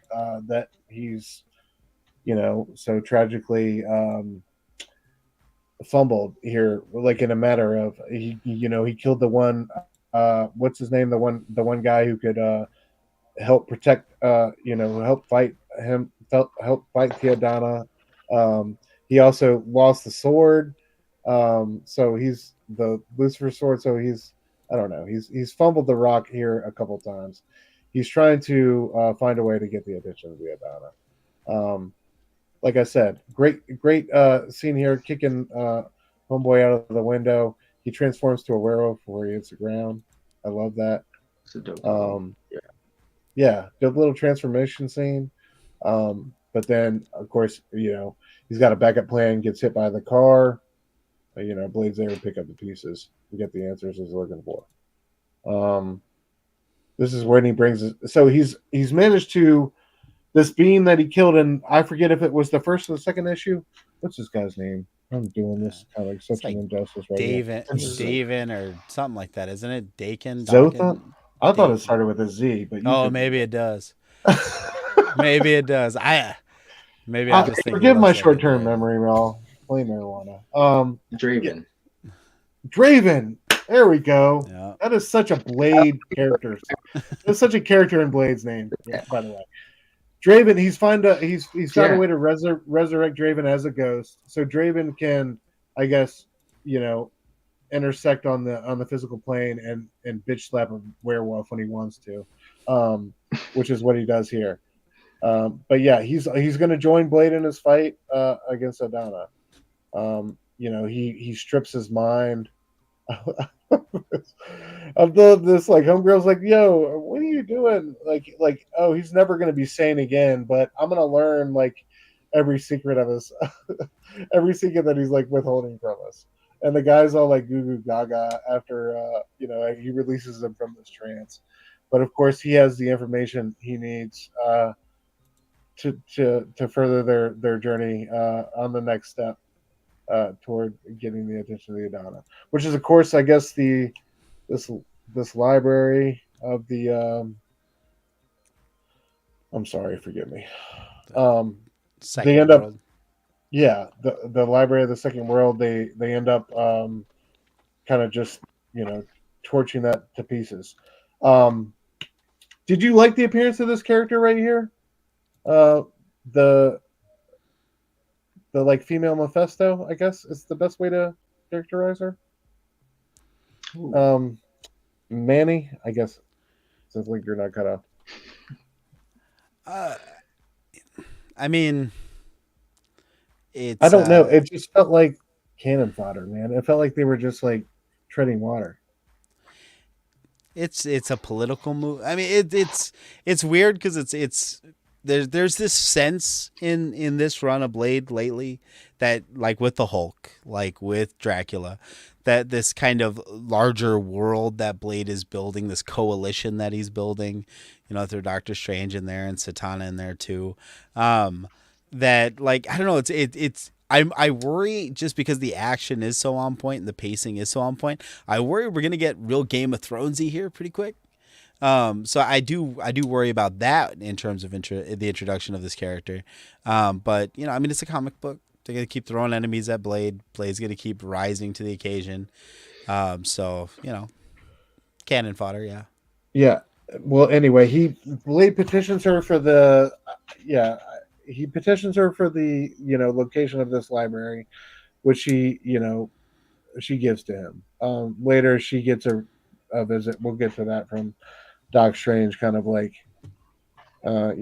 that he's so tragically fumbled here, like in a matter of he killed the one what's his name, the one guy who could help protect help fight the Adana. He also lost the sword. So he's the Lucifer sword. So I don't know. He's fumbled the rock here a couple times. He's trying to find a way to get the attention of the Adana. Like I said, great scene here, kicking homeboy out of the window. He transforms to a werewolf where he hits the ground. I love that. It's a dope yeah, good little transformation scene. But then, of course, he's got a backup plan. Gets hit by the car. Blade's there to pick up the pieces to get the answers he's looking for. This is when he brings it. So he's managed to this being that he killed, and I forget if it was the first or the second issue. What's this guy's name? I'm doing this kind of like It's such an like injustice right here. David, It's Davin or something like that, isn't it? Dakin, Zotha. Dakin, I thought it Dakin. started with a Z, but you Oh, could. maybe it does. Maybe it does. Maybe I'm just thinking Forgive my less of it. short-term memory, Raw. Play marijuana. Yeah, Draven. Draven. There we go. Yeah. That is such a Blade character. That's such a character in Blade's name. Yeah, by the way, Draven. He's found a way to resurrect Draven as a ghost, so Draven can, I guess, you know, intersect on the physical plane and bitch slap a werewolf when he wants to, which is what he does here. But yeah, he's going to join Blade in his fight against Adana. He strips his mind of this like homegirl's like, yo, what are you doing? Like, oh, he's never going to be sane again, but I'm going to learn like every secret of his every secret that he's like withholding from us. And the guy's all like goo goo gaga after he releases him from this trance. But of course, he has the information he needs to further their journey on the next step toward getting the attention of the Adana, which is of course, I guess, this library of the I'm sorry, forgive me. They end up, World. yeah, the library of the second world. They end up kind of just torching that to pieces. Did you like the appearance of this character right here? The like female Mephisto, I guess is the best way to characterize her. Manny, I guess, since Link you're not cut off. I mean, it's. I don't know. It just felt like cannon fodder, man. It felt like they were just like treading water. It's a political move. I mean, it's weird because it's there's this sense in this run of Blade lately that, like with the Hulk, like with Dracula, that this kind of larger world that Blade is building, this coalition that he's building, through Doctor Strange in there and Satana in there too. That, like, I don't know, it's I worry just because the action is so on point and the pacing is so on point. I worry we're gonna get real Game of Thronesy here pretty quick. So I do worry about that in terms of the introduction of this character. But I mean, it's a comic book. They're gonna keep throwing enemies at Blade. Blade's gonna keep rising to the occasion. So cannon fodder, yeah. Yeah. Well, anyway, Blade petitions her for the he petitions her for the location of this library, which she gives to him. Later, she gets a visit. We'll get to that from Doc Strange, kind of like I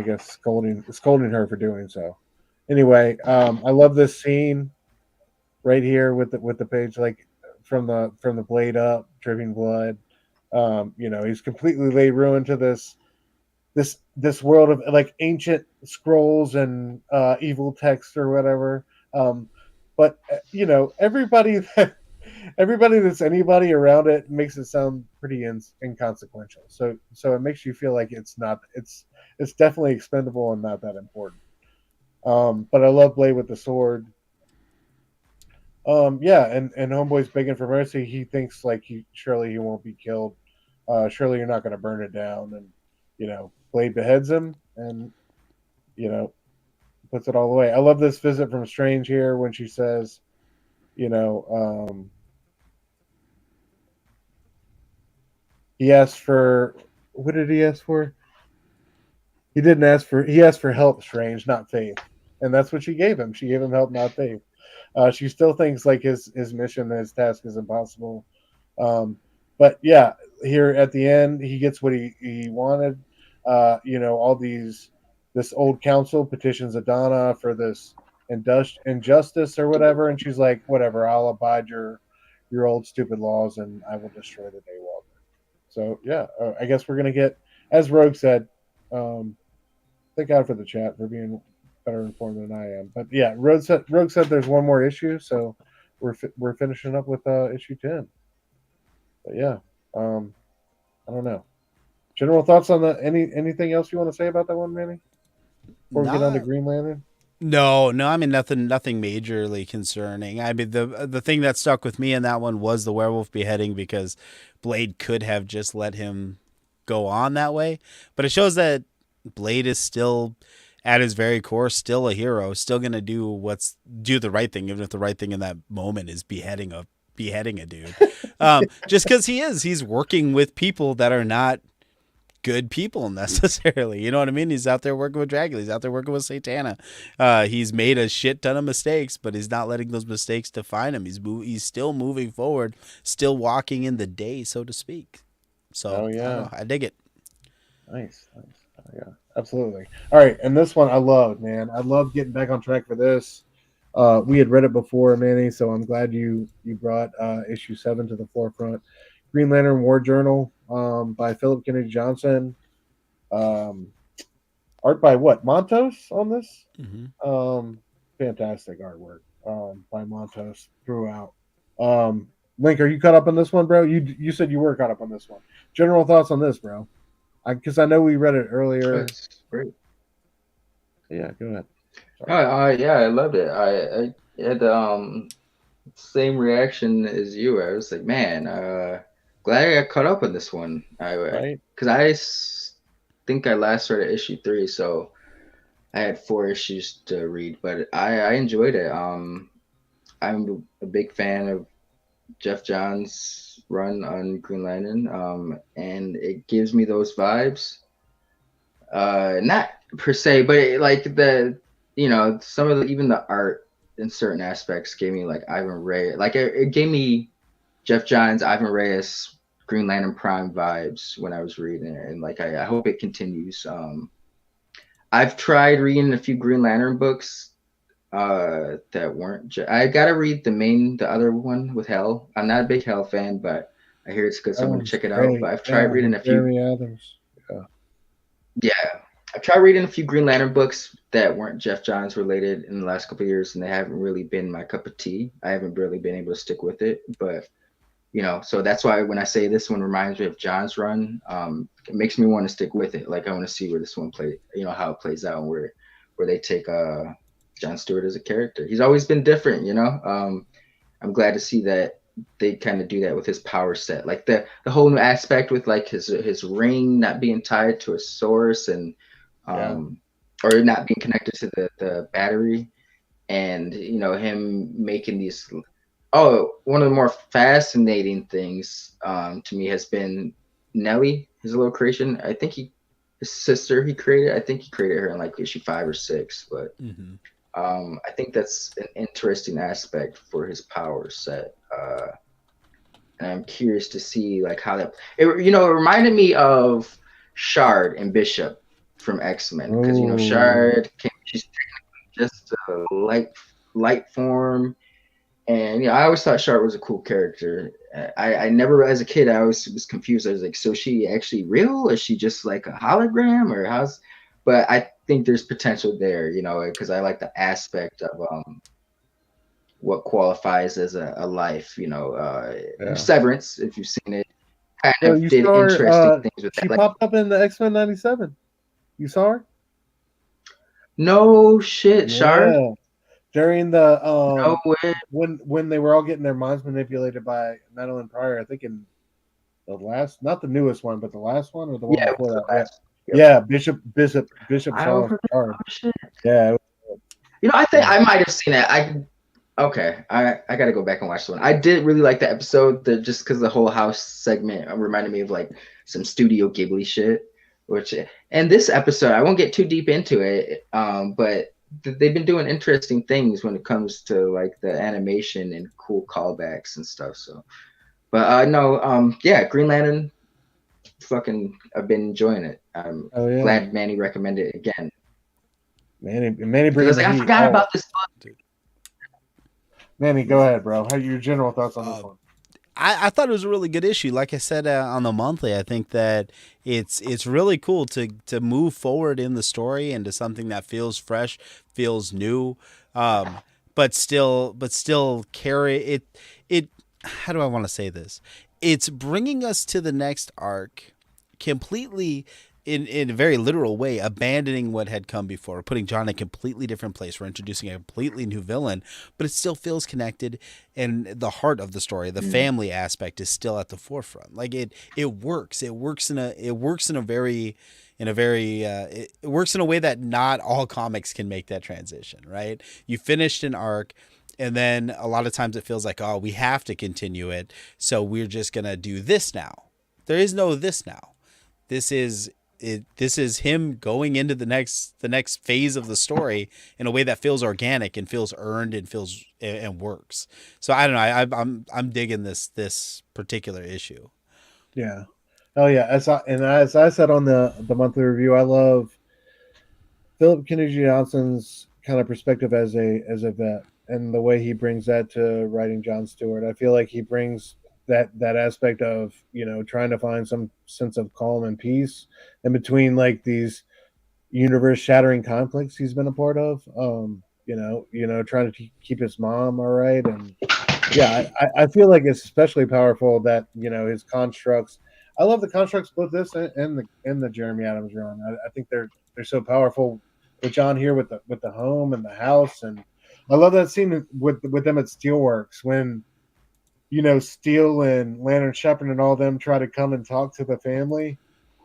guess scolding her for doing so. Anyway, I love this scene right here with the page, like from the blade up, dripping blood. He's completely laid ruin to this world of like ancient scrolls and evil text or whatever. But everybody that's anybody around it makes it sound pretty inconsequential. So it makes you feel like it's definitely expendable and not that important. But I love Blade with the sword. And Homeboy's begging for mercy. He thinks like surely he won't be killed. Surely you're not going to burn it down. And Blade beheads him and puts it all away. I love this visit from Strange here when she says, he asked for, what did he ask for? He asked for help, Strange, not faith. And that's what she gave him. She gave him help, not faith. She still thinks like his mission, his task is impossible. But yeah, here at the end, he gets what he wanted. This old council petitions Adana for this injustice or whatever, and she's like, whatever, I'll abide your old stupid laws, and I will destroy the Daywalker. So yeah, I guess we're gonna get, as Rogue said. Thank God for the chat for being better informed than I am. But yeah, Rogue said there's one more issue, so we're finishing up with issue 10. But yeah, I don't know. General thoughts on the anything else you want to say about that one, Manny? Before we get on to Not Green Lantern? No, no. I mean, nothing majorly concerning. I mean, the thing that stuck with me in that one was the werewolf beheading because Blade could have just let him go on that way, but it shows that Blade is still, at his very core, still a hero, still gonna do the right thing, even if the right thing in that moment is beheading a dude. Just because he's working with people that are not good people necessarily. You know what I mean? He's out there working with Dracula. He's out there working with Satana. He's made a shit ton of mistakes, but he's not letting those mistakes define him. He's still moving forward, still walking in the day, so to speak. So Oh I don't yeah, know. I dig it. nice. Oh, yeah, absolutely. All right, and this one I loved, man. I love getting back on track for this. We had read it before, Manny, so I'm glad you brought issue 7 to the forefront. Green Lantern War Journal by Philip Kennedy Johnson. Um, art by what? Montos on this? Mm-hmm. Fantastic artwork by Montos throughout. Link, are you caught up on this one, bro? You said you were caught up on this one. General thoughts on this, bro? Because I know we read it earlier. That's great. Yeah, go ahead. Yeah, I loved it. I had same reaction as you. I was like, man, glad I got caught up on this one. Right? Because think I last read issue 3, so I had 4 issues to read, but I enjoyed it. I'm a big fan of Jeff Johns' run on Green Lantern, and it gives me those vibes. Not per se, but like some of even the art in certain aspects gave me like Ivan Reyes. Like it gave me Jeff Johns, Ivan Reyes, Green Lantern Prime vibes when I was reading it, and like I hope it continues. I've tried reading a few Green Lantern books that weren't. I gotta read the other one with Hell. I'm not a big Hell fan, but I hear it's good, so I'm gonna check it out. But I've tried reading a few. Jeremy Adams. Yeah. Yeah, I've tried reading a few Green Lantern books that weren't Jeff Johns related in the last couple of years, and they haven't really been my cup of tea. I haven't really been able to stick with it, but so that's why when I say this one reminds me of John's run, it makes me want to stick with it. Like I want to see where this one plays, how it plays out, and where they take John Stewart as a character. He's always been different, I'm glad to see that they kind of do that with his power set, like the whole new aspect with like his ring not being tied to a source and or not being connected to the battery, and him making these. Oh, one of the more fascinating things to me has been Nellie, his little creation. I think his sister he created. I think he created her in like issue 5 or 6, but I think that's an interesting aspect for his power set. And I'm curious to see like how that. It reminded me of Shard and Bishop from X-Men, because Shard she's just a light form. And I always thought Shard was a cool character. I never, as a kid, I always was confused. I was like, so is she actually real? Is she just like a hologram, or how's? But I think there's potential there, because I like the aspect of what qualifies as a life. Severance, if you've seen it, kind of did interesting things with that. She popped up in the X-Men '97. You saw her? No shit, Shard. During the No way. when they were all getting their minds manipulated by Madeline Pryor, I think in the last, not the newest one, but the last one or the one before that. Yeah, Bishop saw Shard. Yeah. I think I might have seen it. I got to go back and watch the one. I did really like the episode, just because the whole house segment reminded me of like some Studio Ghibli shit. And this episode, I won't get too deep into it, but they've been doing interesting things when it comes to like the animation and cool callbacks and stuff. So, but Green Lantern, I've been enjoying it. I'm glad Manny recommended it again. Manny brings. I forgot about this book. Manny, go ahead, bro. How your general thoughts on this one? I thought it was a really good issue. Like I said on the monthly, I think that it's really cool to move forward in the story into something that feels fresh, feels new, but still carry it. How do I want to say this? it's bringing us to the next arc completely in a very literal way, abandoning what had come before, putting John in a completely different place. We're introducing a completely new villain, but it still feels connected, and the heart of the story, the family aspect, is still at the forefront. Like it works. It works in a very it works in a way that not all comics can make that transition, right? You finished an arc, and then a lot of times it feels like, oh, we have to continue it, so we're just gonna do this now. There is no this now. This is this is him going into the next phase of the story in a way that feels organic and feels earned and feels and works. So I don't know. I'm digging this particular issue. Yeah. Oh yeah. As I said on the monthly review, I love Philip Kennedy Johnson's kind of perspective as a vet, and the way he brings that to writing John Stewart. I feel like he brings that aspect of, trying to find some sense of calm and peace in between like these universe shattering conflicts he's been a part of. Trying to keep his mom all right, and yeah, I feel like it's especially powerful that his constructs. I love the constructs, both this and the Jeremy Adams run. I think they're so powerful with John here with the home and the house, and I love that scene with them at Steelworks when Steel and Lantern Shepherd and all them try to come and talk to the family.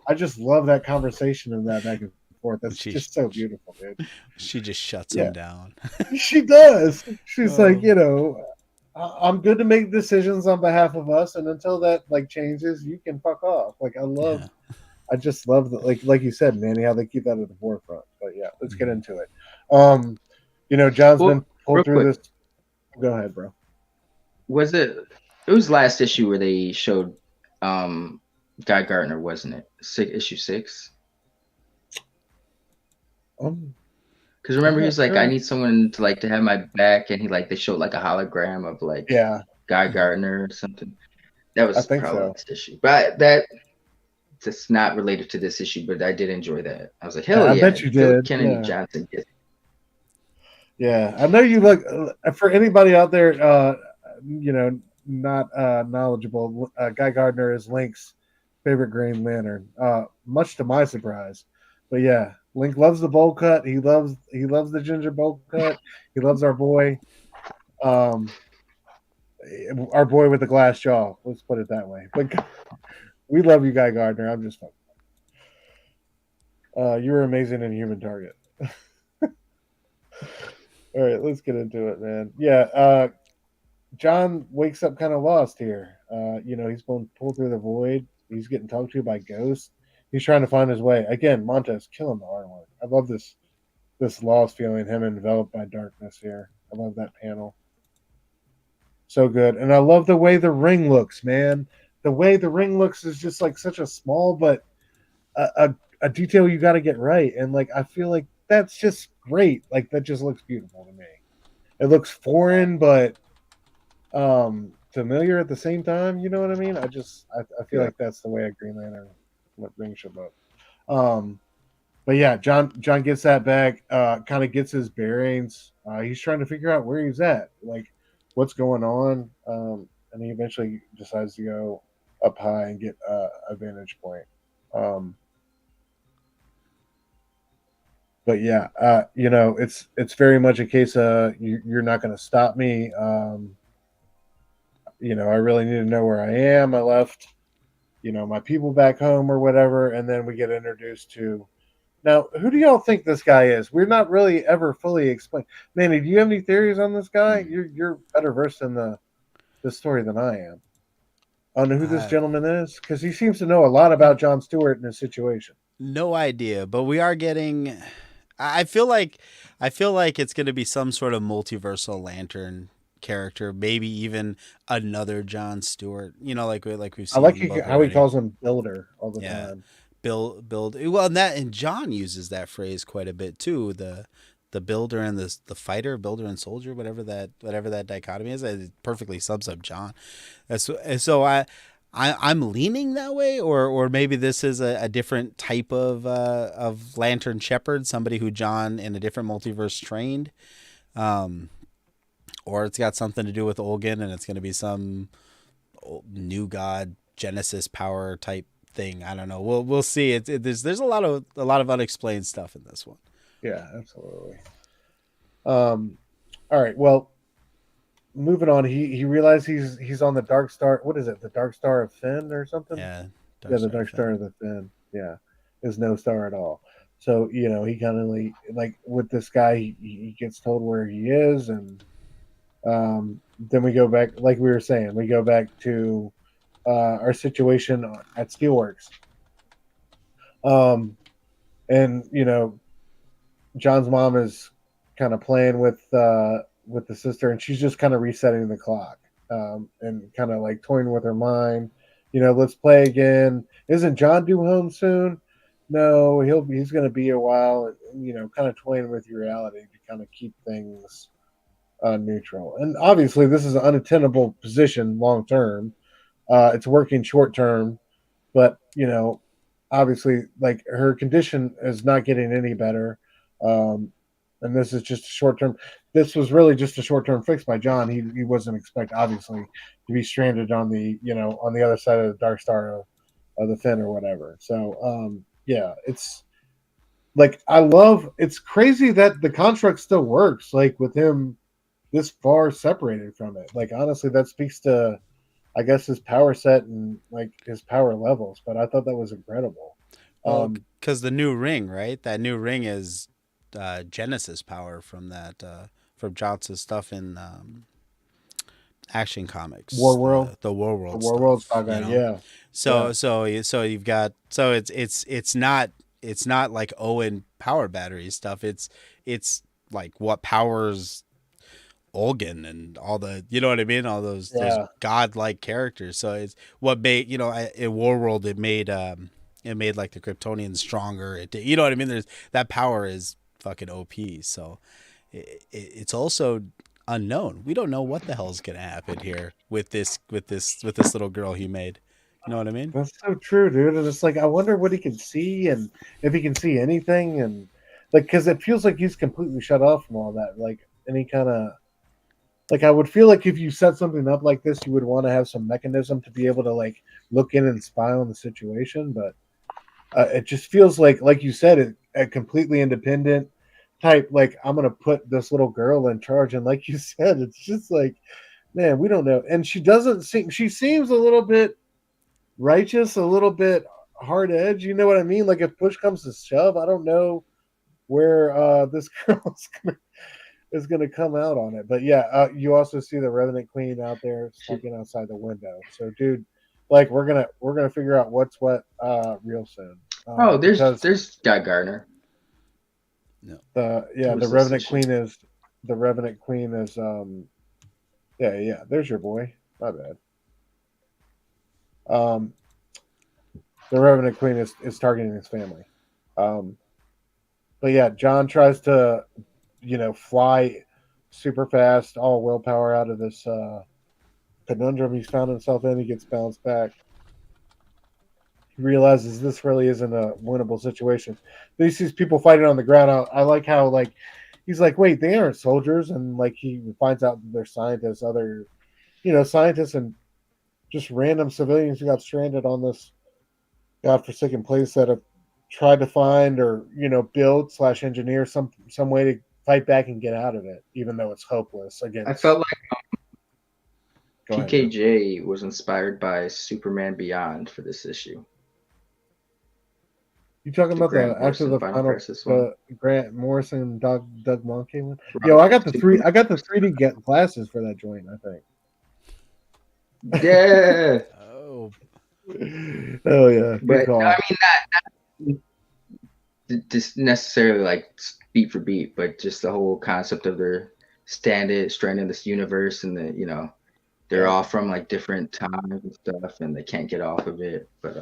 I just love that conversation and that back and forth. That's just so beautiful, dude. She just shuts him down. She does. She's like, I'm good to make decisions on behalf of us, and until that like changes, you can fuck off. Like I just love that, like you said, Manny, how they keep that at the forefront. But yeah, let's get into it. John's been pulled through this. Go ahead, bro. It was last issue where they showed Guy Gardner, wasn't it? Issue 6. Because remember, he's like, I need someone to have my back, and they showed like a hologram of Guy Gardner or something. That was probably last issue, but that's not related to this issue. But I did enjoy that. I was like, hell yeah! I bet you did. Kennedy Johnson. Yeah, I know you look. For anybody out there, not knowledgeable, Guy Gardner is Link's favorite Green Lantern, much to my surprise. But yeah, Link loves the bowl cut. He loves the ginger bowl cut. He loves our boy, with the glass jaw. Let's put it that way. But we love you, Guy Gardner. I'm just fucking. You were amazing in Human Target. All right, let's get into it, man. Yeah, John wakes up kind of lost here. He's going pulled through the void. He's getting talked to by ghosts. He's trying to find his way. Again, Montez killing the artwork. I love this lost feeling, him enveloped by darkness here. I love that panel. So good. And I love the way the ring looks, man. The way the ring looks is just like such a small but a detail you got to get right. And I feel like that's just great. That just looks beautiful to me. It looks foreign, but familiar at the same time. You know what I mean? I feel like that's the way a Green Lantern ring should look. But yeah, John gets that back, kind of gets his bearings. He's trying to figure out where he's at, what's going on, and he eventually decides to go up high and get a vantage point. But yeah, it's very much a case of you're not going to stop me. I really need to know where I am. I left, my people back home or whatever, and then we get introduced to. Now, who do y'all think this guy is? We're not really ever fully explained. Manny, do you have any theories on this guy? You're better versed in the story than I am. On who this gentleman is, because he seems to know a lot about John Stewart and his situation. No idea, but we are getting. I feel like it's going to be some sort of multiversal Lantern character, maybe even another John Stewart. Like we've seen. I like how he calls him Builder all the time. Build. Well, and John uses that phrase quite a bit too. The builder and the fighter, builder and soldier, whatever that dichotomy is, it perfectly sums up John. So I'm leaning that way, or maybe this is a different type of Lantern Shepherd, somebody who John in a different multiverse trained, or it's got something to do with Olgan, and it's going to be some new god Genesis power type thing. I don't know. We'll see. There's a lot of unexplained stuff in this one. Yeah, absolutely. All right. Well, moving on. He realized he's on the Dark Star. What is it? The Dark Star of Finn or something? Yeah. The Dark Star of the Finn. Yeah, is no star at all. So he kind of like with this guy, he gets told where he is, and then we go back, like we were saying, we go back to our situation at Steelworks. And John's mom is kind of playing with the sister, and she's just kind of resetting the clock, and kind of like toying with her mind. Let's play again. Isn't John due home soon? No, he's going to be a while. And, kind of toying with your reality to kind of keep things neutral. And obviously, this is an unattainable position long term. It's working short term, but obviously, like her condition is not getting any better. And this is just a short term. This was really just a short term fix by John. He wasn't expect obviously to be stranded on the on the other side of the Dark Star of the Finn or whatever. So yeah, it's like it's crazy that the construct still works, like with him this far separated from it. Like honestly, that speaks to I guess his power set and like his power levels. But I thought that was incredible. Well, because the new ring, right? That new ring is Genesis power from that from Johnson's stuff in Action Comics, War World, the War World, saga, yeah. So you've got it's not like Owen power battery stuff. It's like what powers Olgan and all the what I mean, all those godlike characters. So it's what made in War World it made like the Kryptonians stronger. What I mean. There's that power is fucking OP. So it's also unknown. We don't know what the hell is gonna happen here with this little girl he made. You know what I mean? That's so true, dude. And it's like I wonder what he can see and if he can see anything, and like because it feels like he's completely shut off from all that. Like any kind of like I would feel like if you set something up like this, you would want to have some mechanism to be able to like look in and spy on the situation, but it just feels like you said, a completely independent type. Like I'm gonna put this little girl in charge, and like you said, it's just like, man, we don't know. And she doesn't seem. She seems a little bit righteous, a little bit hard edge. You know what I mean? Like if push comes to shove, I don't know where this girl is gonna come out on it. But yeah, you also see the Revenant Queen out there sneaking outside the window. So, dude. Like we're gonna figure out what's what real soon. There's Guy Gardner. No. The Revenant Queen is yeah. There's your boy. My bad. The Revenant Queen is targeting his family. But yeah, John tries to fly super fast, all willpower out of this conundrum he's found himself in. He gets bounced back. He realizes this really isn't a winnable situation. Then he sees people fighting on the ground. I like how like he's like, wait, they aren't soldiers, and like he finds out they're scientists, other scientists and just random civilians who got stranded on this godforsaken place that have tried to find or build / engineer some way to fight back and get out of it, even though it's hopeless. Against I felt like PKJ was inspired by Superman Beyond for this issue. You talking about after the final Grant Morrison Doug Monkey one? Yo, I got the 3D glasses for that joint, I think. Yeah. Oh yeah. But no, I mean not just necessarily like beat for beat, but just the whole concept of their stranded in this universe, and they're all from like different times and stuff, and they can't get off of it. But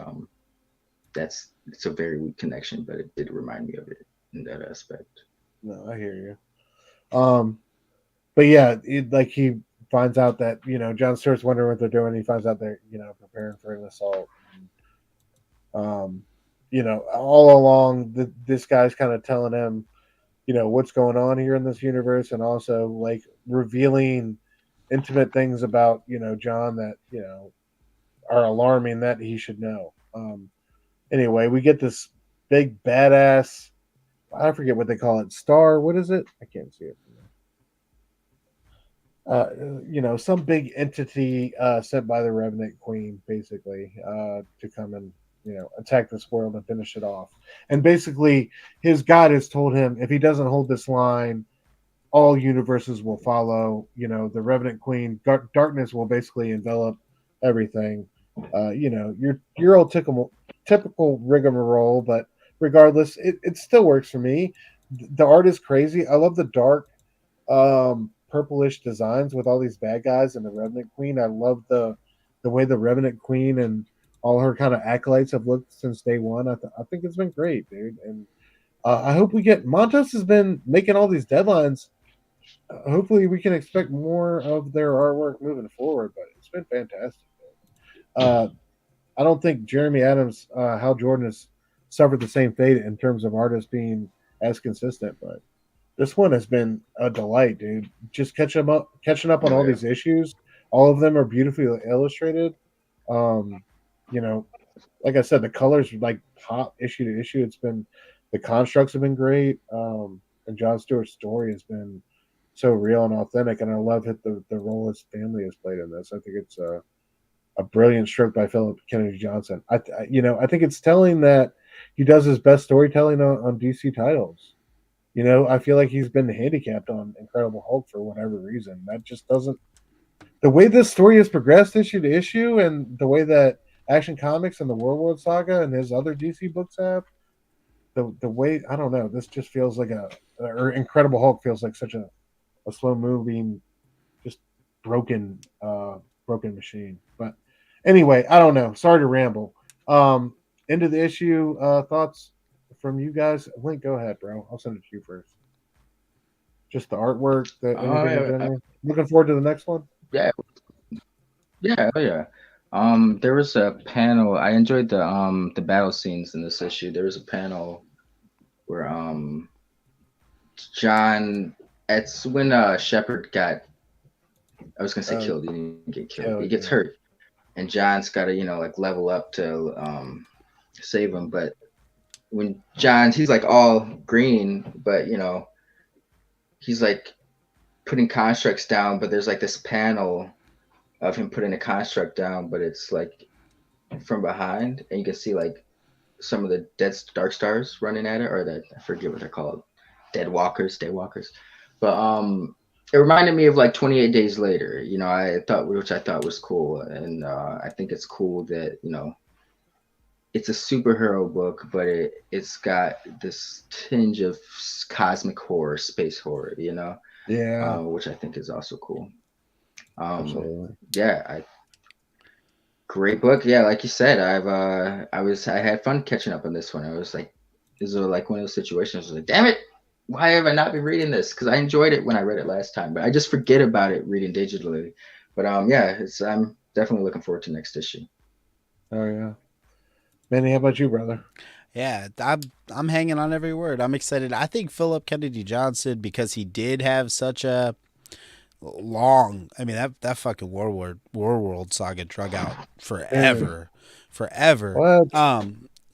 it's a very weak connection, but it did remind me of it in that aspect. No, I hear you. But yeah, he finds out that John Stewart's wondering what they're doing. He finds out they're preparing for an assault. All along this guy's kind of telling him what's going on here in this universe, and also like revealing intimate things about John that are alarming that he should know. Anyway, we get this big badass. I forget what they call it. Star. What is it? I can't see it. Some big entity sent by the Revenant Queen, basically, to come and attack this world and finish it off. And basically, his god has told him if he doesn't hold this line, all universes will follow. The Revenant Queen, darkness will basically envelop everything. Your old typical rigmarole, but regardless, it still works for me. The art is crazy. I love the dark, purplish designs with all these bad guys and the Revenant Queen. I love the way the Revenant Queen and all her kind of acolytes have looked since day one. I think it's been great, dude. And I hope we get Montos has been making all these deadlines. Hopefully, we can expect more of their artwork moving forward. But it's been fantastic. I don't think Jeremy Adams, Hal Jordan has suffered the same fate in terms of artists being as consistent, but this one has been a delight, dude. Just catching up on all these issues. All of them are beautifully illustrated. Like I said, the colors like pop issue to issue. The constructs have been great. And John Stewart's story has been so real and authentic. And I love the role his family has played in this. I think it's a brilliant stroke by Philip Kennedy Johnson. I think it's telling that he does his best storytelling on DC titles. I feel like he's been handicapped on Incredible Hulk for whatever reason. That just doesn't. The way this story has progressed issue to issue, and the way that Action Comics and the World Saga and his other DC books have, the way I don't know. This just feels like or Incredible Hulk feels like such a slow moving, just broken machine. But anyway, I don't know. Sorry to ramble. Into the issue, thoughts from you guys. Link, go ahead, bro. I'll send it to you first. Just the artwork. Looking forward to the next one. Yeah. Oh yeah. There was a panel. I enjoyed the battle scenes in this issue. There was a panel where John. It's when Shepard got. I was gonna say killed. He didn't get killed. He gets hurt, and John's got to level up to save him. But when he's like all green, but he's like putting constructs down. But there's like this panel of him putting a construct down, but it's like from behind, and you can see like some of the dead dark stars running at it, or I forget what they're called, Daywalkers. But it reminded me of like 28 Days Later, which I thought was cool, and I think it's cool that it's a superhero book, but it's got this tinge of cosmic horror, space horror, which I think is also cool. Absolutely. Yeah, great book. Yeah, like you said, I had fun catching up on this one. I was like, this is like one of those situations. I was like, damn it, why have I not been reading this? Because I enjoyed it when I read it last time, but I just forget about it reading digitally. But I'm definitely looking forward to next issue. Oh yeah, Manny, how about you, brother? Yeah, I'm hanging on every word. I'm excited. I think Philip Kennedy Johnson, because he did have such a long. I mean, that fucking War World saga drug out forever. What?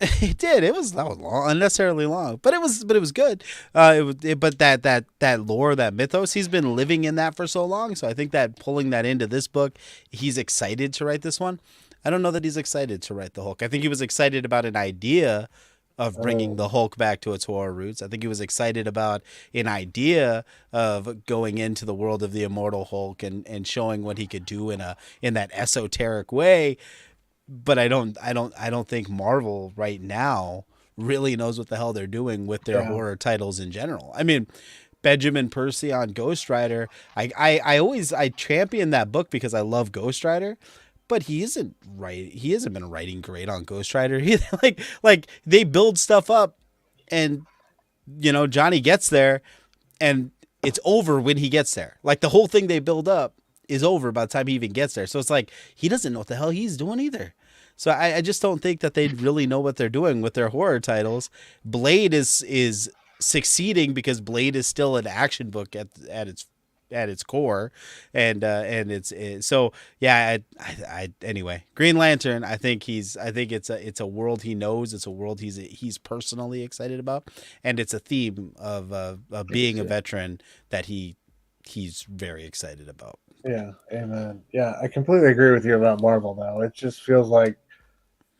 It did. That was long, unnecessarily long, but it was good. But that lore, that mythos, he's been living in that for so long. So I think that pulling that into this book, he's excited to write this one. I don't know that he's excited to write the Hulk. I think he was excited about an idea of bringing the Hulk back to its horror roots. I think he was excited about an idea of going into the world of the Immortal Hulk and showing what he could do in that esoteric way. But I don't think Marvel right now really knows what the hell they're doing with their horror titles in general. I mean, Benjamin Percy on Ghost Rider. I champion that book because I love Ghost Rider. But he hasn't been writing great on Ghost Rider. like they build stuff up, and Johnny gets there, and it's over when he gets there. Like the whole thing they build up is over by the time he even gets there. So it's like he doesn't know what the hell he's doing either. So I just don't think that they really know what they're doing with their horror titles. Blade is succeeding because Blade is still an action book at at its core, and so yeah. I anyway, Green Lantern. I think it's a world he knows. It's a world he's personally excited about, and it's a theme of being a veteran that he's very excited about. Yeah, amen. Yeah, I completely agree with you about Marvel now. It just feels like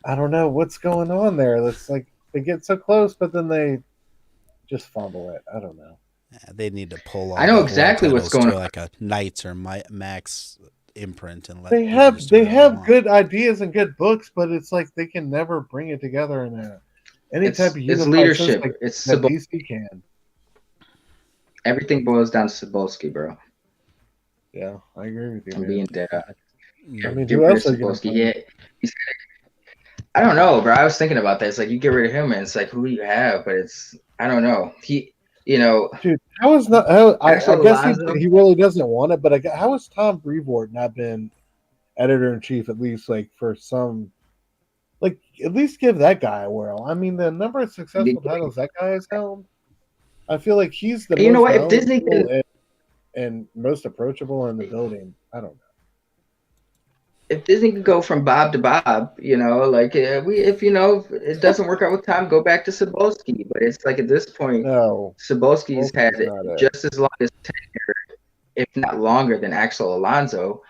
I don't know what's going on there. It's like they get so close, but then they just fumble it. I don't know. Yeah, they need to pull all I know the exactly old what's titles going to on. like a Knights or Max imprint and let They people have just do whatever they want. good ideas and good books, but it's like they can never bring it together in any type of It's unified leadership. system It's that DC can. everything boils down to Cebulski, bro. Yeah, I agree with you. I'm Man. being dead. I mean, Get who rid else of are you gonna Cebulski. find? I don't know, bro. I was thinking about that. It's like you get rid of him, and it's like who do you have? But I don't know. Dude, how is not? I Axel guess Alonso. he really doesn't want it, but how has Tom Brevoort not been editor in chief at least like for some? Like at least give that guy a whirl. I mean, the number of successful titles that guy has held, I feel like he's the You know most what? If Disney knowledgeable can, and most approachable in the building. I don't know. if Disney could go from Bob to Bob, like if it doesn't work out with Tom, go back to Cebulski. But it's like at this point, No, Cebulski's had Wolfie's not it. just as long as tenure, if not longer, than Axel Alonso.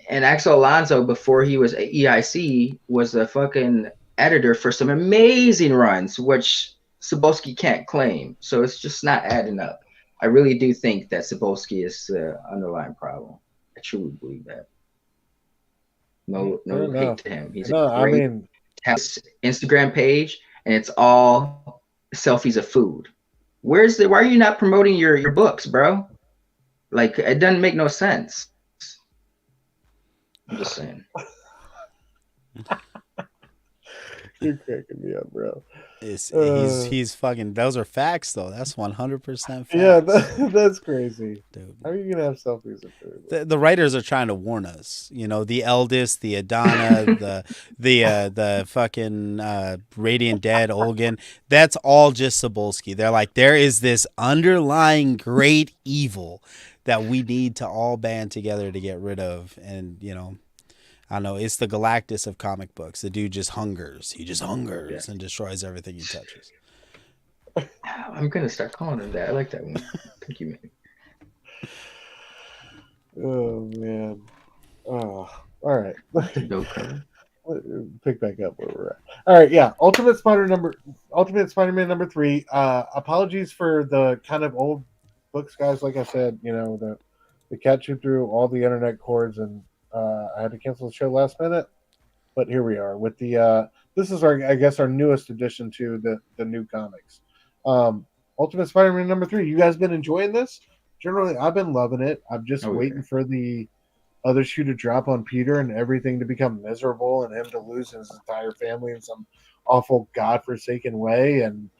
And Axel Alonso, before he was EIC, was a fucking editor for some amazing runs, which Cebulski can't claim. So it's just not adding up. I really do think that Cebulski is the underlying problem. I truly believe that. No hate to him. He's a great Instagram page, and it's all selfies of food. Why are you not promoting your books, bro? Like it doesn't make no sense. I'm just saying. You're cracking me up, bro. He's fucking. Those are facts, though. That's 100% facts. Yeah, that's crazy, dude. How are you gonna have selfies of food? The writers are trying to warn us. The Eldest, the Adana, the fucking Radiant Dead, Olgan. That's all just Cebulski. They're like, there is this underlying great evil that we need to all band together to get rid of, and I don't know. It's the Galactus of comic books. The dude just hungers. He just hungers and destroys everything he touches. I'm gonna start calling him that. I like that one. Thank you, man. Oh man. Oh, all right. Pick back up where we're at. All right, yeah. Ultimate Spider-Man number 3. Apologies for the kind of old books, guys. Like I said, the cat chewed through all the internet cords and I had to cancel the show last minute, but here we are with the. This is our newest addition to the new comics. Ultimate Spider-Man number 3. You guys been enjoying this? Generally, I've been loving it. I'm just waiting for the other shoe to drop on Peter and everything to become miserable and him to lose his entire family in some awful godforsaken way, and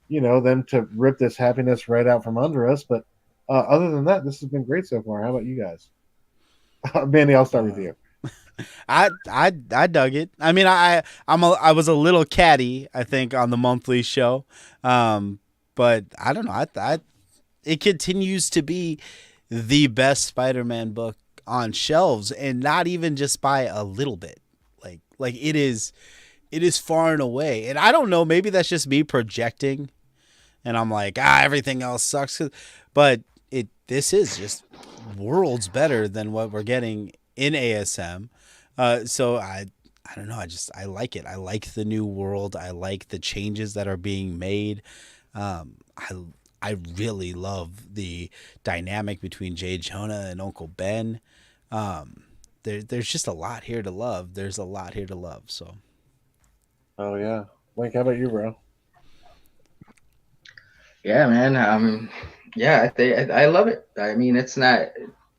them to rip this happiness right out from under us. But other than that, this has been great so far. How about you guys? Manny, I'll start with you. I dug it. I mean, I was a little catty, I think, on the monthly show, but I don't know. It continues to be the best Spider-Man book on shelves, and not even just by a little bit. Like it is far and away. And I don't know. Maybe that's just me projecting, and I'm like, everything else sucks. But this is just worlds better than what we're getting in ASM. So I don't know. I like it. I like the new world. I like the changes that are being made. I really love the dynamic between J. Jonah and Uncle Ben. There's just a lot here to love. There's a lot here to love. So. Oh yeah, Link, how about you, bro? Yeah, man. Yeah, I love it. I mean, it's not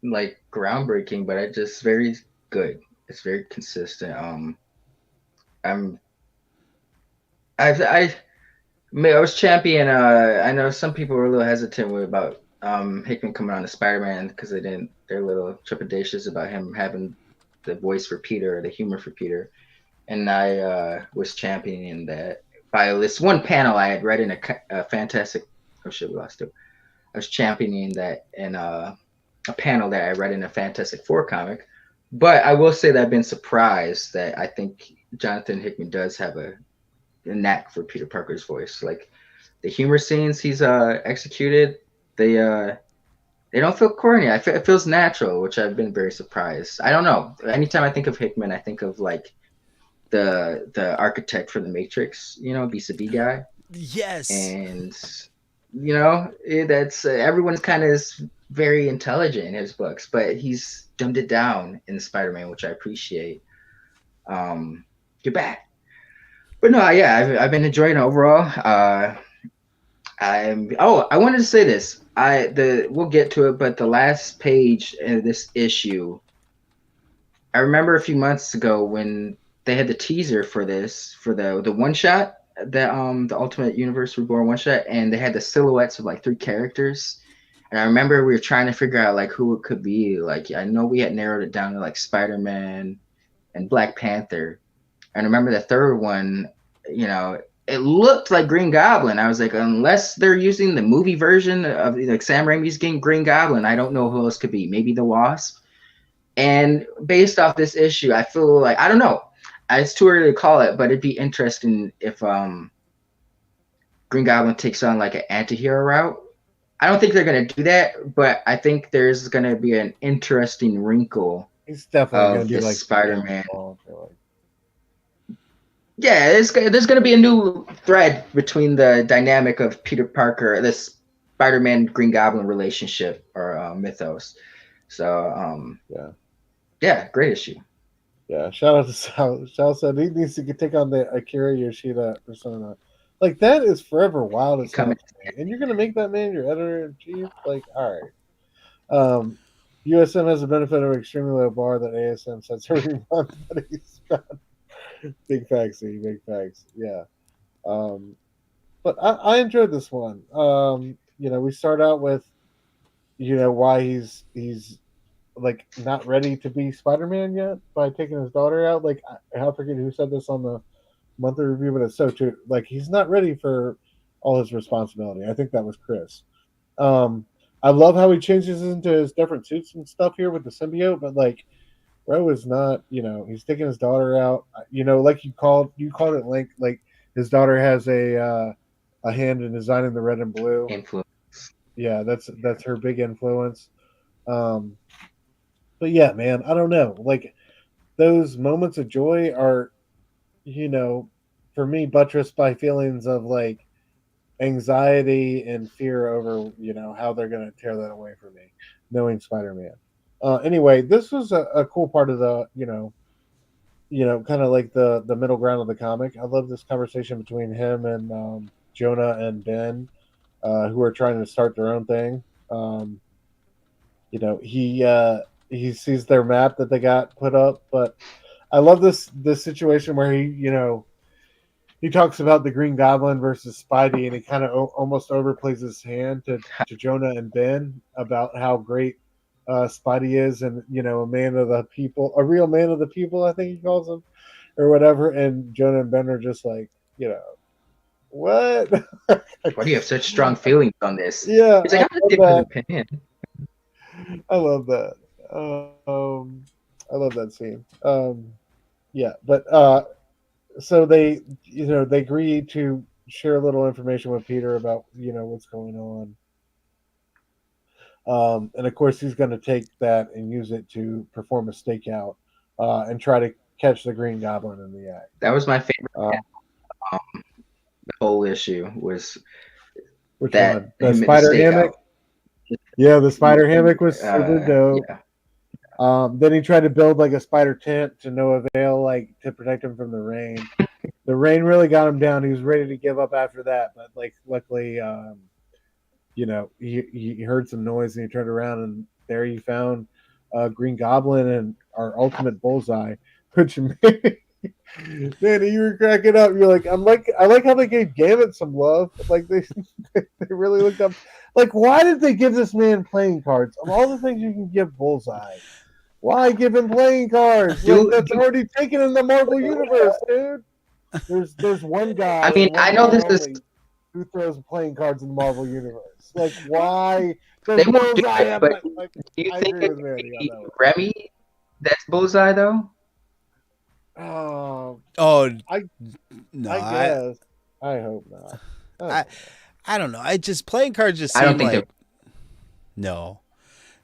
like groundbreaking, but it's just very good. It's very consistent. I was champion. I know some people were a little hesitant about Hickman coming on to Spider-Man because they're a little trepidatious about him having the voice for Peter, or the humor for Peter, and I was championing that by this one panel I had read in a fantastic. Oh shit, we lost it. I was championing that, and a panel that I read in a Fantastic Four comic. But I will say that I've been surprised that I think Jonathan Hickman does have a knack for Peter Parker's voice. Like the humor scenes he's executed, they don't feel corny. It feels natural, which I've been very surprised. I don't know. Anytime I think of Hickman, I think of like the architect for the Matrix, vis-a-vis guy. Yes. And that's everyone's kind of very intelligent in his books, but he's dumbed it down in Spider-Man, which I appreciate. You're back. But no, yeah, I've been enjoying it overall. I wanted to say this. We'll get to it, but the last page in this issue, I remember a few months ago when they had the teaser for this, for the one shot, the Ultimate Universe Reborn one shot, and they had the silhouettes of like 3 characters. And I remember we were trying to figure out like who it could be. Like I know we had narrowed it down to like Spider-Man and Black Panther. And I remember the third one, it looked like Green Goblin. I was like, unless they're using the movie version of like Sam Raimi's getting Green Goblin, I don't know who else could be. Maybe the Wasp. And based off this issue, I feel like, I don't know. It's too early to call it, but it'd be interesting if Green Goblin takes on like an anti-hero route. I don't think they're going to do that, but I think there's going to be an interesting wrinkle. He's definitely going to be like Spider-Man. Yeah, there's going to be a new thread between the dynamic of Peter Parker, this Spider-Man Green Goblin relationship or mythos. So, yeah, great issue. Yeah, shout out to Sal. Sal said he needs to take on the Akira Yoshida persona. Like, that is forever wild as hell. And you're going to make that man your editor-in-chief? Like, all right. USM has the benefit of an extremely low bar that ASM sets every month, but he's big facts, big facts. Yeah. But I enjoyed this one. We start out with, why he's like not ready to be Spider-Man yet by taking his daughter out. Like, I forget who said this on the monthly review, but it's so true. Like, he's not ready for all his responsibility. I think that was Chris. I love how he changes into his different suits and stuff here with the symbiote, but like, Bro is not, he's taking his daughter out. Like you called it, Link. Like, his daughter has a hand in designing the red and blue. Influence. Yeah, that's her big influence. But yeah, man, I don't know. Like, those moments of joy are, for me, buttressed by feelings of like anxiety and fear over, how they're going to tear that away from me, knowing Spider-Man. Anyway, this was a cool part of the, kind of like the middle ground of the comic. I love this conversation between him and Jonah and Ben, who are trying to start their own thing. He sees their map that they got put up, but I love this situation where he talks about the Green Goblin versus Spidey, and he kind of almost overplays his hand to Jonah and Ben about how great Spidey is, and a man of the people, a real man of the people, I think he calls him, or whatever. And Jonah and Ben are just like, what? Why do you have such strong feelings on this? Yeah, he's like, I'm a different opinion. I love that. I love that scene. Yeah, but so they agree to share a little information with Peter about what's going on. And of course, he's going to take that and use it to perform a stakeout and try to catch the Green Goblin in the act. That was my favorite. The whole issue was which one? The spider hammock. Yeah, the spider hammock was super dope. Yeah. Then he tried to build like a spider tent to no avail, like to protect him from the rain. The rain really got him down. He was ready to give up after that, but like luckily. He heard some noise and he turned around and there he found Green Goblin and our ultimate Bullseye, which Manny, you were cracking up. You're like, I like how they gave Gambit some love. Like they really looked up. Like, why did they give this man playing cards? Of all the things you can give Bullseye, why give him playing cards? Like, that's already taken in the Marvel universe, dude. There's one guy. I mean, I know this is who throws playing cards in the Marvel universe. Like, why They That's won't do Bullseye. it, but Like, do you I think agree it with could Manny on be that one. Remy that's Bullseye though? Oh, Oh I no, I guess. I hope not. I I don't know. I just playing cards just I don't seem think like no.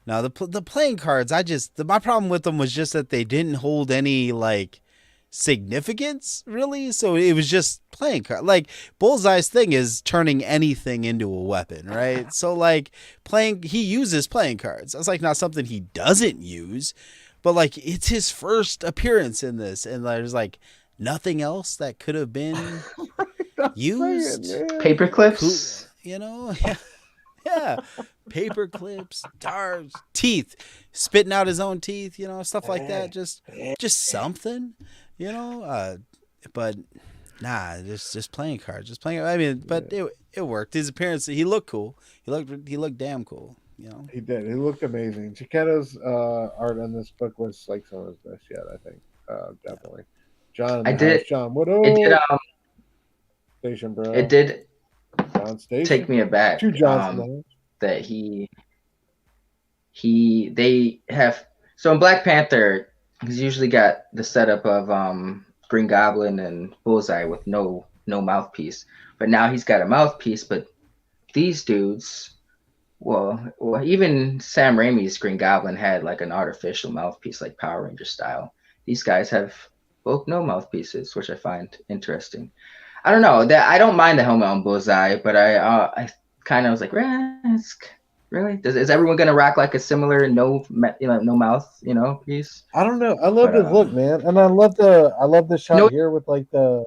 No, the playing cards, my problem with them was just that they didn't hold any like significance really. So it was just playing card. Like Bullseye's thing is turning anything into a weapon, right? So like he uses playing cards. That's like not something he doesn't use, but like it's his first appearance in this, and there's like nothing else that could have been used. paper clips. You know, yeah, paper clips, darts, teeth, spitting out his own teeth, you know, stuff like that. Just something, you know. But nah, just playing cards, just playing. I mean, but it worked. His appearance, he looked cool. He looked damn cool. You know, He did. He looked amazing. Checcetto's art on this book was like some of his best yet. I think definitely. John in the house. John, what It did. up? Station, bro. It did John Station. take me aback. Two Johns that they have. So in Black Panther, he's usually got the setup of Green Goblin and Bullseye with no mouthpiece, but now he's got a mouthpiece. But these dudes, well, even Sam Raimi's Green Goblin had like an artificial mouthpiece, like Power Ranger style. These guys have both no mouthpieces, which I find interesting. I don't know that I don't mind the helmet on Bullseye, but I kind of was like, really? Is everyone gonna rock like a similar no mouth piece? I don't know. I love his look, man, and I love the shot here with like the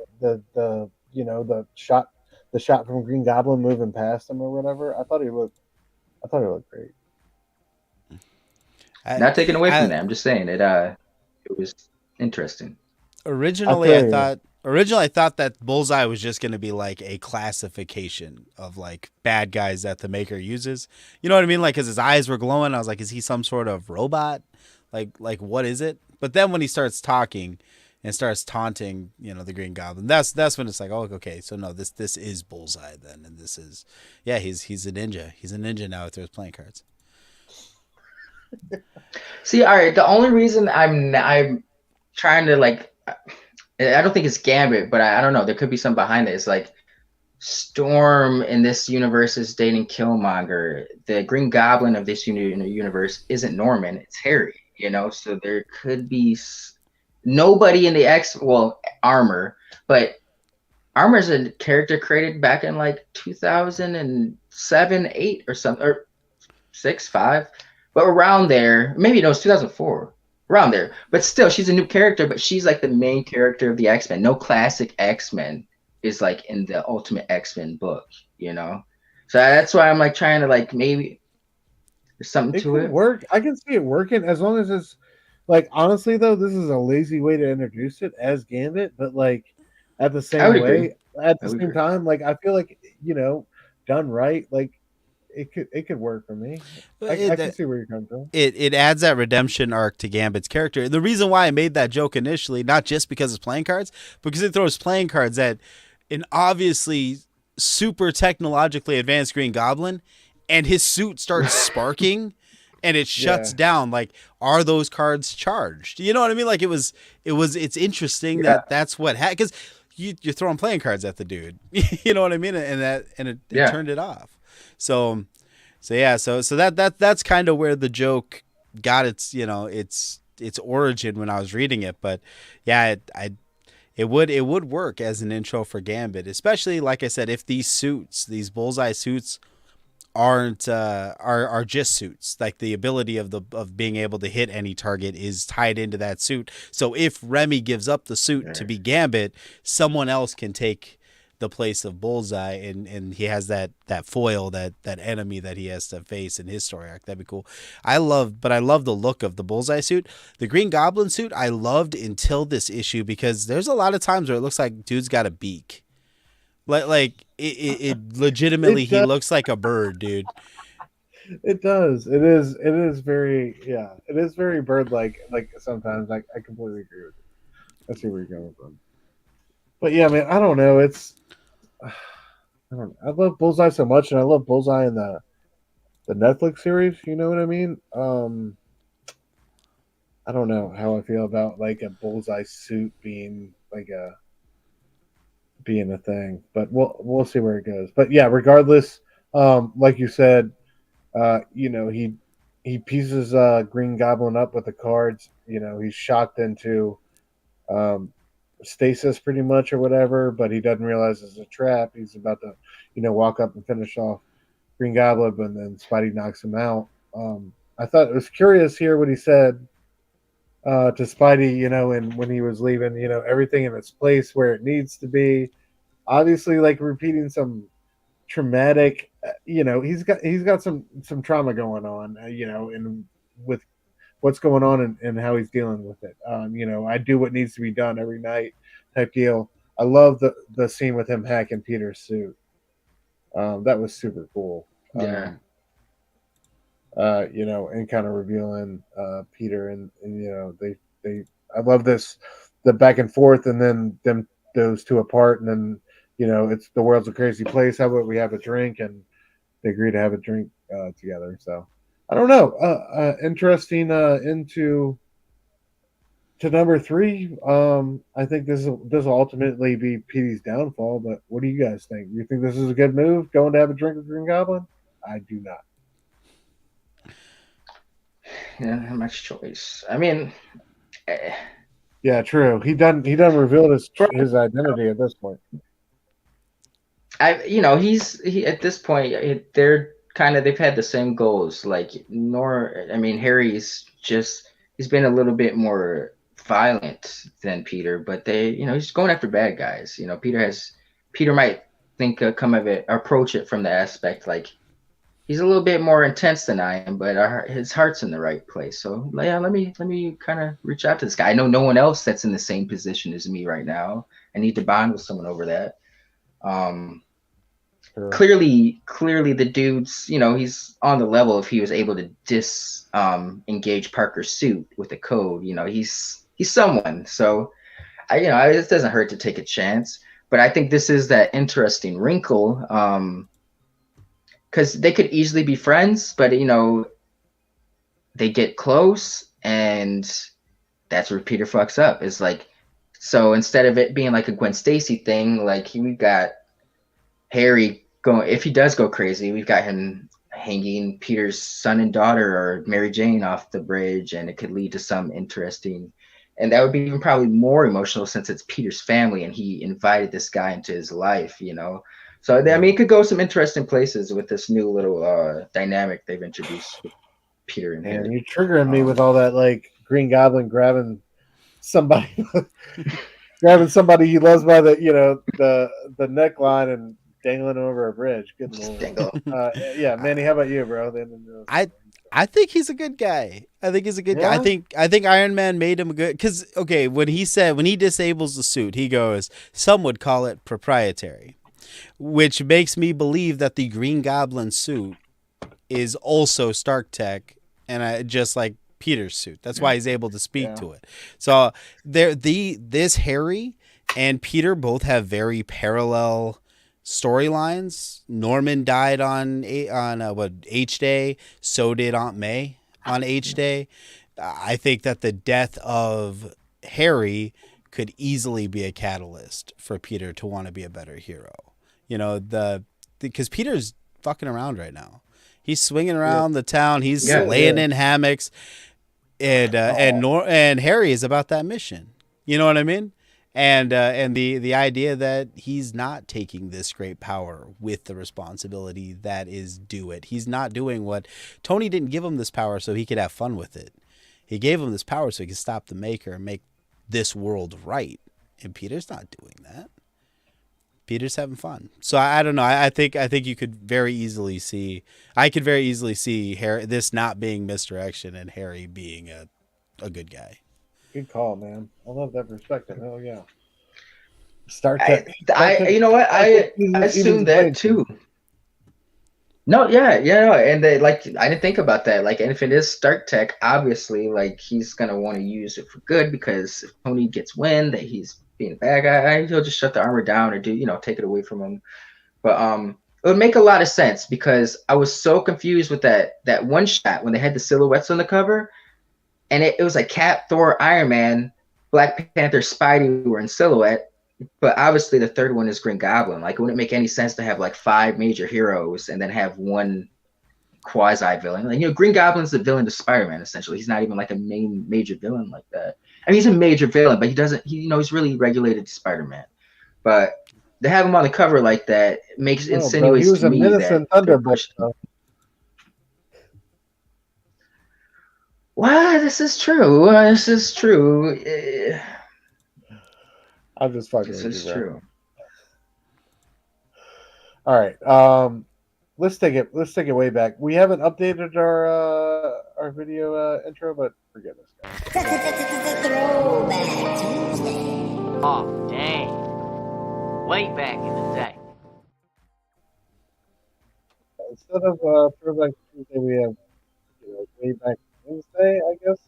shot from Green Goblin moving past him or whatever. I thought he looked great. Not taking away from that. I'm just saying it was interesting. Originally, I thought that Bullseye was just going to be like a classification of like bad guys that the maker uses. You know what I mean? Like, because his eyes were glowing, I was like, is he some sort of robot? Like what is it? But then when he starts talking and starts taunting, the Green Goblin, that's when it's like, oh, okay, so no, this is Bullseye then, and this is, yeah, he's a ninja. He's a ninja now with his playing cards. See, all right, the only reason I'm trying to like. I don't think it's Gambit, but I don't know. There could be some behind it. It's like Storm in this universe is dating Killmonger. The Green Goblin of this universe isn't Norman. It's Harry, So there could be nobody in the Armor. But Armor's a character created back in like 2007, 8 or something, or 6, 5. But around there, maybe it was 2004. Around there, but still, she's a new character, but she's like the main character of the X-Men. No classic X-Men is like in the Ultimate X-Men book, So that's why I'm like trying to like maybe there's something to it. Work. I can see it working as long as it's like honestly though, this is a lazy way to introduce it as Gambit, but like at the same time, like I feel like done right, like. It could work for me. I can see where you're coming from. It adds that redemption arc to Gambit's character. The reason why I made that joke initially, not just because it's playing cards, because it throws playing cards at an obviously super technologically advanced Green Goblin, and his suit starts sparking, and it shuts down. Like, are those cards charged? You know what I mean? Like it's interesting that's what because you're throwing playing cards at the dude. You know what I mean? And it turned it off. So that's kind of where the joke got its origin when I was reading it. But yeah, it would work as an intro for Gambit, especially like I said, if these Bullseye suits aren't are just suits. Like the ability of being able to hit any target is tied into that suit. So if Remy gives up the suit to be Gambit, someone else can take the place of Bullseye, and he has that foil, that enemy that he has to face in his story arc. That'd be cool. I love the look of the Bullseye suit. The Green Goblin suit I loved until this issue, because there's a lot of times where it looks like dude's got a beak. Like it legitimately he looks like a bird, dude. It does. It is very it is very bird like sometimes. I completely agree with you. I see where you're going from. But yeah, man, I don't know. I love Bullseye so much, and I love Bullseye in the the Netflix series. You know what I mean? I don't know how I feel about like a Bullseye suit being a thing, but we'll see where it goes. But yeah, regardless, like you said, he pieces Green Goblin up with the cards. He's shocked into um, stasis pretty much or whatever, but he doesn't realize it's a trap. He's about to, walk up and finish off Green Goblin, and then Spidey knocks him out. I thought it was curious here what he said to Spidey, and when he was leaving, everything in its place where it needs to be. Obviously, like repeating some traumatic, he's got some trauma going on, and with what's going on and how he's dealing with it. I do what needs to be done every night type deal. I love the scene with him hacking Peter's suit. That was super cool. Yeah. And kind of revealing Peter and they I love this the back and forth and then those two apart and then it's the world's a crazy place. How about we have a drink and they agree to have a drink together. So I don't know. Interesting into to number 3. I think this will ultimately be Petey's downfall. But what do you guys think? You think this is a good move? Going to have a drink with Green Goblin? I do not. Yeah, not much choice. I mean, yeah, true. He done revealed his identity at this point. he at this point they've had the same goals. Harry's he's been a little bit more violent than Peter, but he's going after bad guys. Peter might approach it from the aspect like he's a little bit more intense than I am, but his heart's in the right place. So yeah, let me kind of reach out to this guy. I know no one else that's in the same position as me right now. I need to bond with someone over that. Sure. Clearly the dude's, he's on the level if he was able to engage Parker's suit with the code. He's someone. So it doesn't hurt to take a chance. But I think this is that interesting wrinkle. Because they could easily be friends, but they get close, and that's where Peter fucks up. It's like, so instead of it being like a Gwen Stacy thing, like we've got Harry going. If he does go crazy, we've got him hanging Peter's son and daughter or Mary Jane off the bridge, and it could lead to some interesting. And that would be even probably more emotional since it's Peter's family, and he invited this guy into his life. So, it could go some interesting places with this new little dynamic they've introduced with Peter and Harry. You're triggering me with all that, like, Green Goblin grabbing somebody he loves by the neckline and dangling over a bridge. Good lord. Yeah, Manny, how about you, bro? I think he's a good guy. I think he's a good guy. I think Iron Man made him good because when he disables the suit, he goes, some would call it proprietary. Which makes me believe that the Green Goblin suit is also Stark Tech, and just like Peter's suit. That's why he's able to speak to it. So this Harry and Peter both have very parallel storylines. Norman died on H Day. So did Aunt May on H Day. I think that the death of Harry could easily be a catalyst for Peter to want to be a better hero. Because Peter's fucking around right now. He's swinging around the town. He's laying in hammocks, and Harry is about that mission. You know what I mean? And the idea that he's not taking this great power with the responsibility that is due it. He's not doing what Tony didn't give him this power so he could have fun with it. He gave him this power so he could stop the Maker and make this world right. And Peter's not doing that. Peter's having fun. So I don't know. I think you could very easily see. I could very easily see this not being misdirection and Harry being a good guy. Good call, man. I love that perspective. Oh yeah. You know what? I assumed that too. No, and I didn't think about that. Like, and if it is Stark Tech, obviously, like he's gonna want to use it for good because if Tony gets wind that he's being a bad guy, he'll just shut the armor down or take it away from him. But would make a lot of sense because I was so confused with that one shot when they had the silhouettes on the cover, and it was like Cap, Thor, Iron Man, Black Panther, Spidey were in silhouette, but obviously the third one is Green Goblin. Like, it wouldn't make any sense to have like 5 major heroes and then have one quasi villain. Like, Green Goblin's the villain to Spider-Man essentially. He's not even like a major villain like that. I mean, he's a major villain, but he's really regulated to Spider-Man. But to have him on the cover like that insinuates he was to a me menacing that thunderbolt. Wow, this is true. This is true. I'm just fucking This with is you, bro. true. All right. Let's take it way back. We haven't updated our video intro, but forget this, guys. Throwback Tuesday. Oh, dang. Way back in the day. Instead of Throwback Tuesday, we have way back Wednesday, I guess,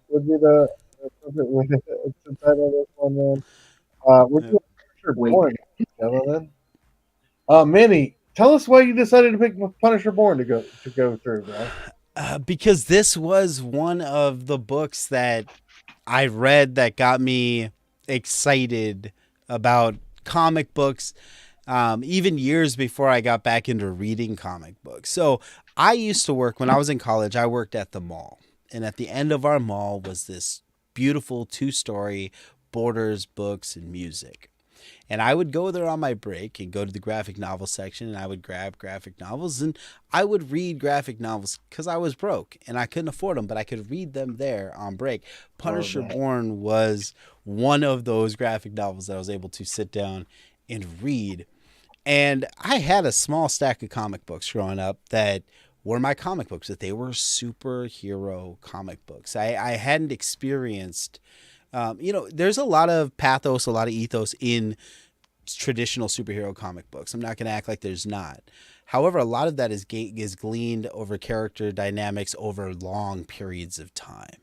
would be the appropriate way to title this one. Then we're doing Punisher Born, gentlemen. Manny, tell us why you decided to pick Punisher Born to go through, bro. Because this was one of the books that I read that got me excited about comic books, even years before I got back into reading comic books. So I used to work, when I was in college, I worked at the mall. And at the end of our mall was this beautiful 2-story Borders, Books, and Music. And I would go there on my break and go to the graphic novel section, and I would grab graphic novels, and I would read graphic novels because I was broke and I couldn't afford them, but I could read them there on break. Punisher Born was one of those graphic novels that I was able to sit down and read. And I had a small stack of comic books growing up that were my comic books, that they were superhero comic books. I hadn't experienced... there's a lot of pathos, a lot of ethos in traditional superhero comic books. I'm not going to act like there's not. However, a lot of that is gleaned over character dynamics over long periods of time.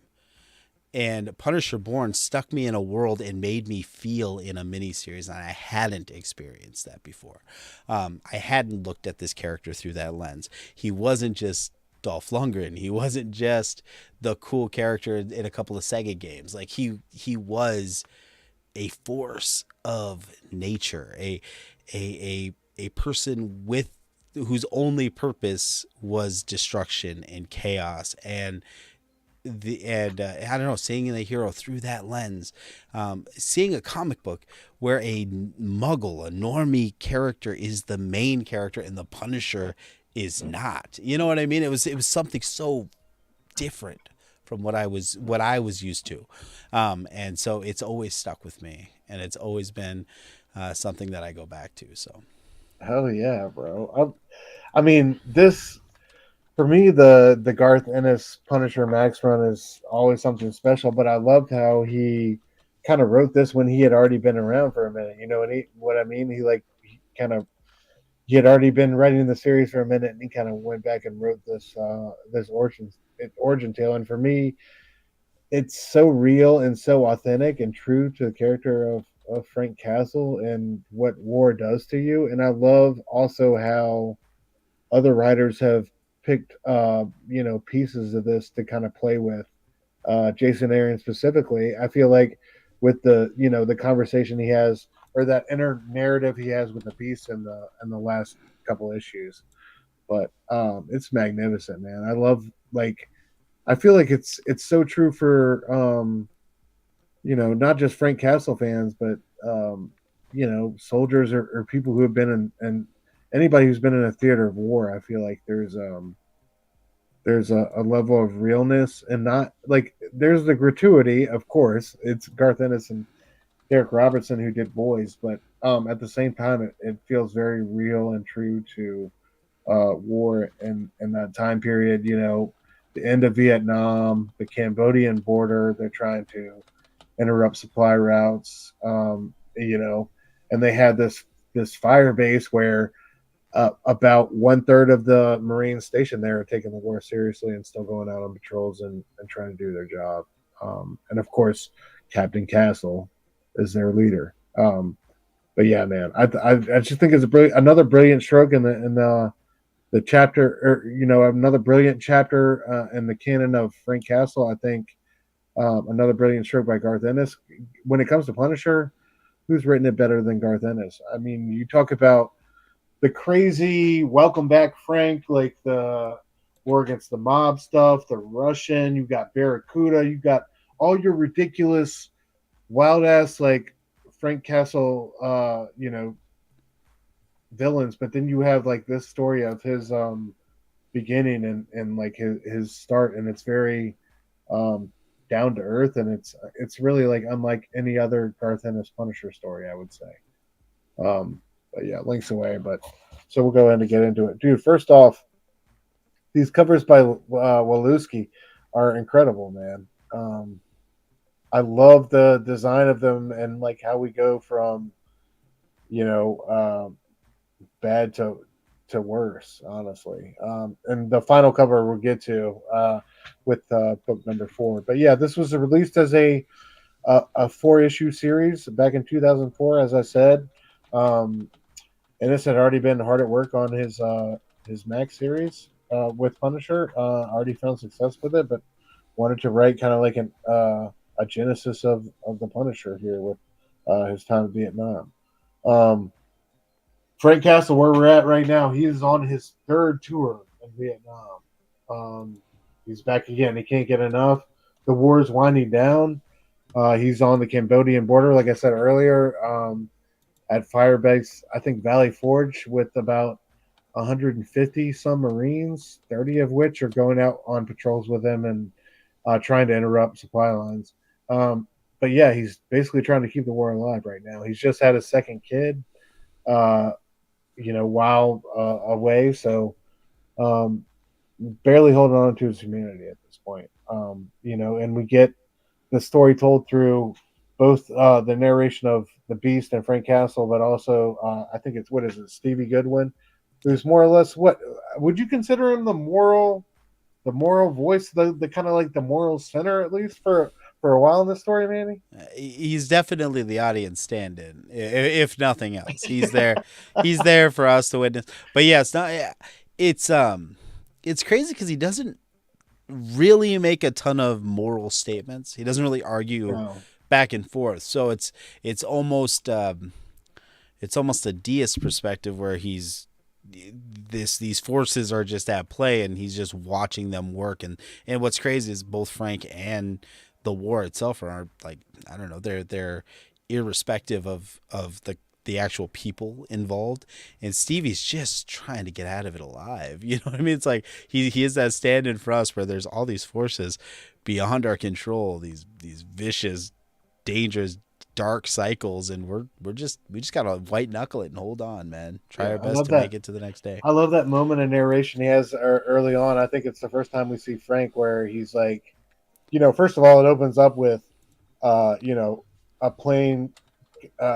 And Punisher Born stuck me in a world and made me feel in a miniseries, and I hadn't experienced that before. I hadn't looked at this character through that lens. He wasn't just Dolph Lundgren. He wasn't just the cool character in a couple of Sega games. Like, he was a force of nature, a person whose only purpose was destruction and chaos, and I don't know, seeing the hero through that lens, seeing a comic book where a muggle, a normie character is the main character and the Punisher is not. You know what I mean? It was something so different from what I was used to, and so it's always stuck with me, and it's always been something that I go back to. So, hell yeah, bro! I mean, this for me, the Garth Ennis Punisher Max run is always something special. But I loved how he kind of wrote this when he had already been around for a minute. You know what I mean? He had already been writing the series for a minute, and he kind of went back and wrote this origin tale. And for me, it's so real and so authentic and true to the character of Frank Castle and what war does to you. And I love also how other writers have picked pieces of this to kind of play with. Jason Aaron specifically, I feel like with the conversation he has, or that inner narrative he has with the Beast in the last couple issues. But it's magnificent, man. I love, I feel like it's so true for not just Frank Castle fans, but soldiers or people who have been in anybody who's been in a theater of war. I feel like there's a level of realness, and not like there's the gratuity, of course. It's Garth Ennis and Derek Robertson who did Boys, but at the same time, it feels very real and true to war and that time period. The end of Vietnam, the Cambodian border. They're trying to interrupt supply routes. And they had this fire base where about 1/3 of the Marines stationed there are taking the war seriously and still going out on patrols and trying to do their job. And of course, Captain Castle is their leader. But yeah, man, I just think it's another brilliant stroke in the chapter, or another brilliant chapter in the canon of Frank Castle. I think another brilliant stroke by Garth Ennis. When it comes to Punisher, who's written it better than Garth Ennis? I mean, you talk about the crazy welcome back Frank, like the war against the mob stuff, the Russian, you got Barracuda, you got all your ridiculous wild ass like Frank Castle villains, but then you have like this story of his beginning and like his start, and it's very um down to earth, and it's really like unlike any other Garth Ennis Punisher story, I would say. But yeah, links away. But so we'll go in to get into it, dude. First off, these covers by Walewski are incredible, man. I love the design of them and like how we go from you know bad to worse, honestly. And the final cover we'll get to with book number 4. But yeah, this was released as a 4-issue series back in 2004, as I said. Ennis had already been hard at work on his Max series with Punisher. Already found success with it, but wanted to write kind of like a genesis of the Punisher here with his time in Vietnam. Frank Castle, where we're at right now, he is on his 3rd tour in Vietnam. He's back again. He can't get enough. The war is winding down. He's on the Cambodian border, like I said earlier, at Firebase, I think Valley Forge, with about 150 some Marines, 30 of which are going out on patrols with him and trying to interrupt supply lines. But yeah, he's basically trying to keep the war alive right now. He's just had his 2nd kid, while away, so barely holding on to his humanity at this point. And we get the story told through both the narration of the Beast and Frank Castle, but also I think it's Stevie Goodwin, who's more or less, what would you consider him, the moral voice, the kind of like the moral center, at least for a while in this story, Manny? He's definitely the audience stand-in, if nothing else. He's there. He's there for us to witness. But yeah, it's not. It's crazy because he doesn't really make a ton of moral statements. He doesn't really argue back and forth. So it's almost a deist perspective where these forces are just at play and he's just watching them work. And what's crazy is both Frank and the war itself are like, I don't know, they're irrespective of the actual people involved, and Stevie's just trying to get out of it alive. You know what I mean? It's like he is that stand-in for us where there's all these forces beyond our control, these vicious, dangerous, dark cycles, and we just gotta white knuckle it and hold on, man. Try our best to make it to the next day. I love that moment of narration he has early on. I think it's the first time we see Frank where he's like, first of all, it opens up with a plane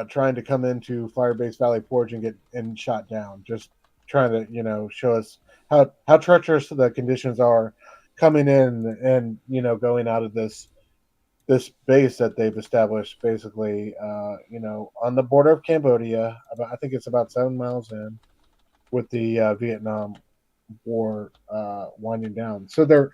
trying to come into Firebase Valley Forge and get shot down, just trying to show us how treacherous the conditions are coming in and going out of this base that they've established basically on the border of Cambodia. I think it's about 7 miles in, with the Vietnam War winding down. So they're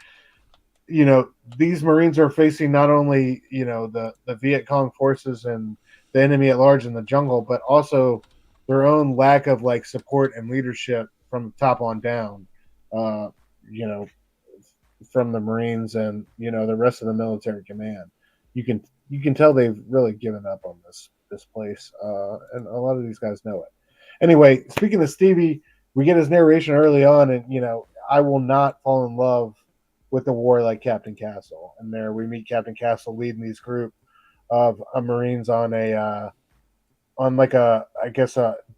these Marines are facing not only the Viet Cong forces and the enemy at large in the jungle, but also their own lack of like support and leadership from the top on down, from the Marines and the rest of the military command. You can tell they've really given up on this place, and a lot of these guys know it. Anyway, speaking of Stevie, we get his narration early on, and I will not fall in love with the war like Captain Castle. And there we meet Captain Castle leading these group of Marines on a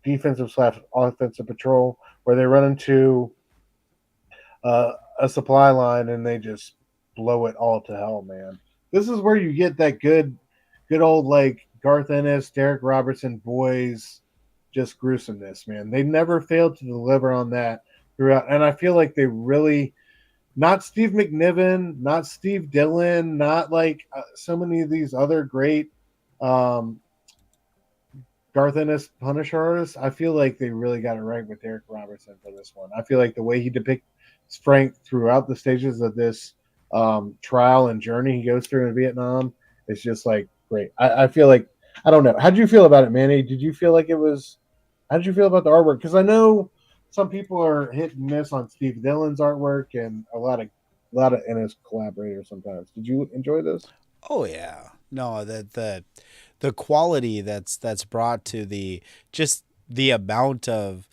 defensive / offensive patrol, where they run into a supply line and they just blow it all to hell, man. This is where you get that good old like Garth Ennis, Derek Robertson boys, just gruesomeness, man. They never failed to deliver on that throughout, and I feel like they really. Not Steve McNiven, not Steve Dillon, not like so many of these other great Garth Ennis Punisher artist, I feel like they really got it right with Eric Robertson for this one. I feel like the way he depicts Frank throughout the stages of this trial and journey he goes through in Vietnam is just like great. I feel like I don't know. How did you feel about it, Manny? Did you feel like it was? How did you feel about the artwork? Because I know some people are hit and miss on Steve Dillon's artwork and a lot of Ennis collaborators sometimes. Did you enjoy this? Oh yeah. No, the quality that's brought to the amount of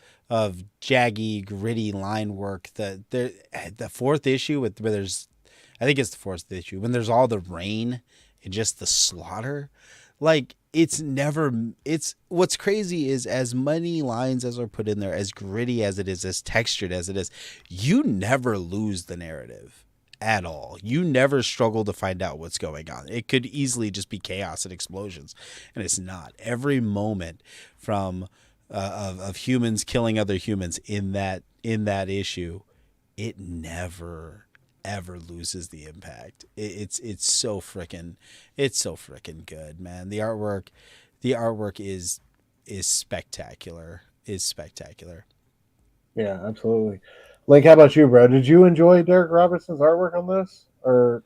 jaggy, gritty line work that the fourth issue where there's I think it's the fourth issue when there's all the rain and just the slaughter. Like it's what's crazy is as many lines as are put in there, as gritty as it is, as textured as it is, you never lose the narrative at all. You never struggle to find out what's going on. It could easily just be chaos and explosions, and it's not. Every moment from of humans killing other humans in that issue, it never ever loses the impact. It's so freaking good, man. The artwork is spectacular. Is spectacular. Yeah, absolutely. Like, how about you, bro? Did you enjoy Derek Robertson's artwork on this, or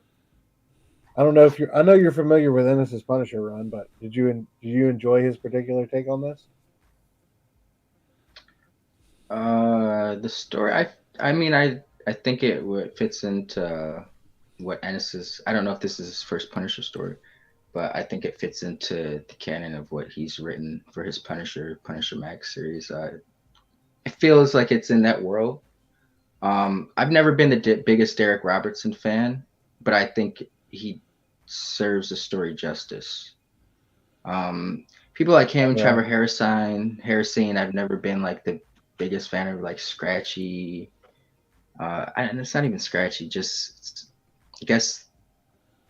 I don't know if you're? I know you're familiar with Ennis's Punisher run, but did you enjoy his particular take on this? The story. I mean, I think fits into what Ennis's. I don't know if this is his first Punisher story, but I think it fits into the canon of what he's written for his Punisher Max series. It feels like it's in that world. I've never been the biggest Derek Robertson fan, but I think he serves the story justice. People like him, Yeah. Trevor Harrison, I've never been like the biggest fan of like scratchy. And it's not even scratchy, just I guess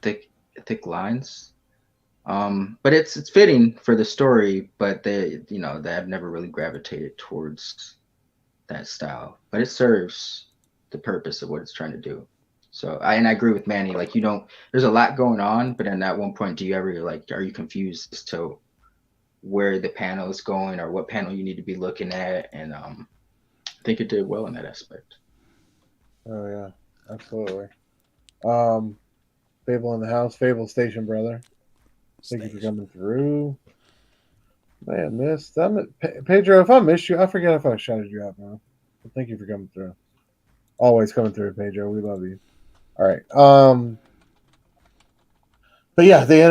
thick lines. But it's fitting for the story, but they have never really gravitated towards that style. But it serves the purpose of what it's trying to do. So I agree with Manny. Like there's a lot going on, but then at one point, do you ever are you confused as to where the panel is going or what panel you need to be looking at? And I think it did well in that aspect. Oh yeah, absolutely. Fable in the house, Fable Station, brother. Thank you for coming through. Man, Pedro. If I missed you, I forget if I shouted you out, man. But thank you for coming through. Always coming through, Pedro. We love you. All right. But yeah, they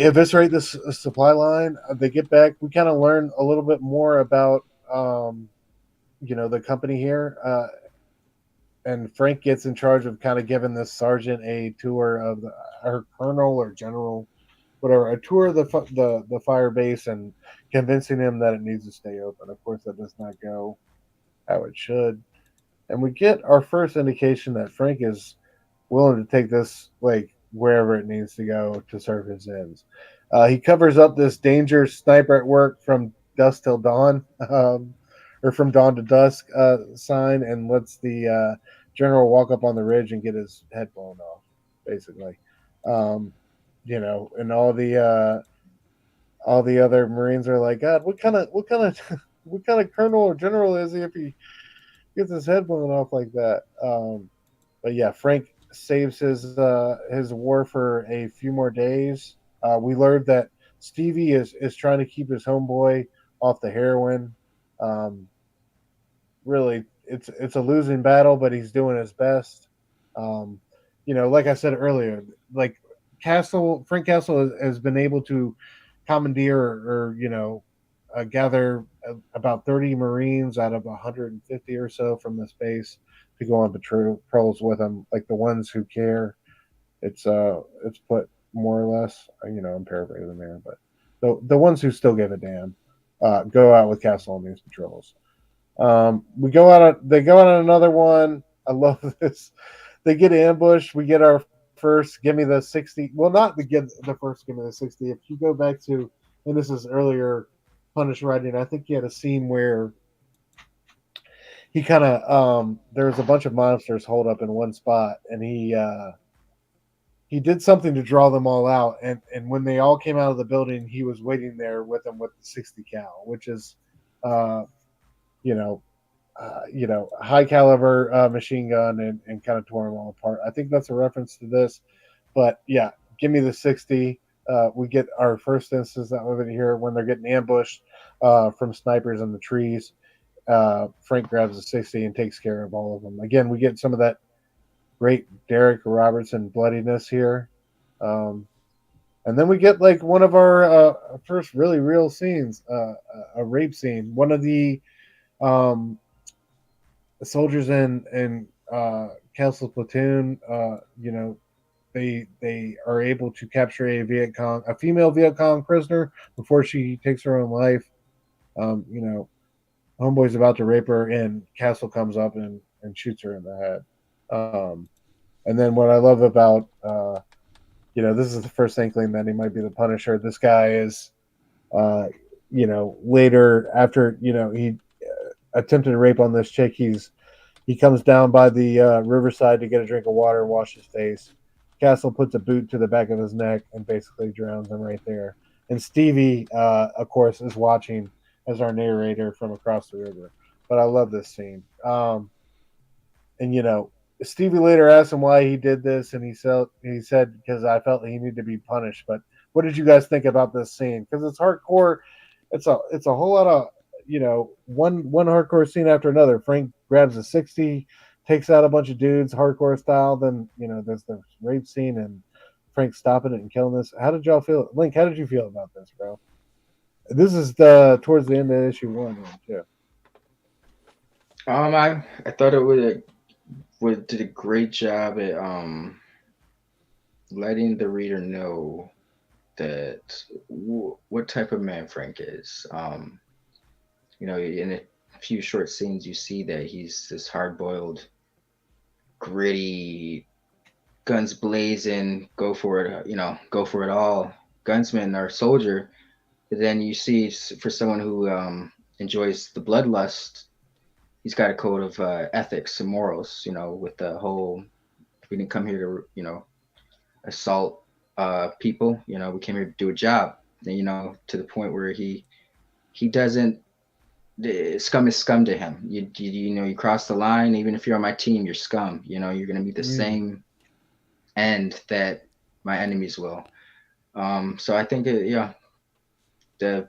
eviscerate this supply line. They get back. We kind of learn a little bit more about, the company here. And Frank gets in charge of kind of giving this sergeant a tour of her colonel or general, whatever, a tour of the fire base and convincing him that it needs to stay open. Of course, that does not go how it should. And we get our first indication that Frank is willing to take this like wherever it needs to go to serve his ends. He covers up this danger sniper at work from dusk till dawn, or from dawn to dusk sign, and lets the general walk up on the ridge and get his head blown off, basically. Um, and all the other Marines are like, God, what kind of what kind of colonel or general is he if he gets his head blown off like that? But yeah, Frank saves his war for a few more days. We learned that Stevie is trying to keep his homeboy off the heroin. Really, it's a losing battle, but he's doing his best. Like I said earlier, like Frank Castle has been able to commandeer or gather about 30 Marines out of 150 or so from the space to go on patrols with him, like the ones who care. It's put more or less, I'm paraphrasing there, but the ones who still give a damn go out with Castle on these patrols. They go out on another one. I love this. They get ambushed. We get our first give me the 60. Well, not the first give me the 60. If you go back to, and this is earlier Punish writing, I think he had a scene where he kind of there was a bunch of monsters holed up in one spot, and he he did something to draw them all out, and when they all came out of the building, he was waiting there with them with the 60 cal, which is, uh, you know, high caliber machine gun, and kind of tore them all apart. I think that's a reference to this, but yeah, give me the 60. We get our first instance that we're going to hear when they're getting ambushed from snipers in the trees. Frank grabs the 60 and takes care of all of them. Again, we get some of that great Derek Robertson bloodiness here. And then we get like one of our first really real scenes, a rape scene. One of the soldiers in Castle's platoon, they are able to capture a female Viet Cong prisoner before she takes her own life. Homeboy's about to rape her, and Castle comes up and shoots her in the head. And then what I love about, this is the first inkling that he might be the Punisher. This guy is, later after, he attempted rape on this chick, he comes down by the riverside to get a drink of water and wash his face. Castle puts a boot to the back of his neck and basically drowns him right there. And Stevie, of course, is watching as our narrator from across the river. But I love this scene. Stevie later asked him why he did this, and he said because I felt he needed to be punished. But what did you guys think about this scene? Because it's hardcore. It's a whole lot of one hardcore scene after another. Frank grabs a 60, takes out a bunch of dudes, hardcore style. Then there's the rape scene and Frank stopping it and killing this. How did y'all feel? Link, how did you feel about this, bro? This is towards the end of issue 1 too. I thought it did a great job at letting the reader know that what type of man Frank is. In a few short scenes, you see that he's this hard-boiled, gritty, guns blazing, go for it all gunsman or soldier. But then you see, for someone who enjoys the bloodlust, he's got a code of ethics and morals, with the whole, we didn't come here to, assault people, we came here to do a job, and, to the point where he doesn't, scum is scum to him. You cross the line, even if you're on my team, you're scum, you're going to meet the same end that my enemies will. So I think did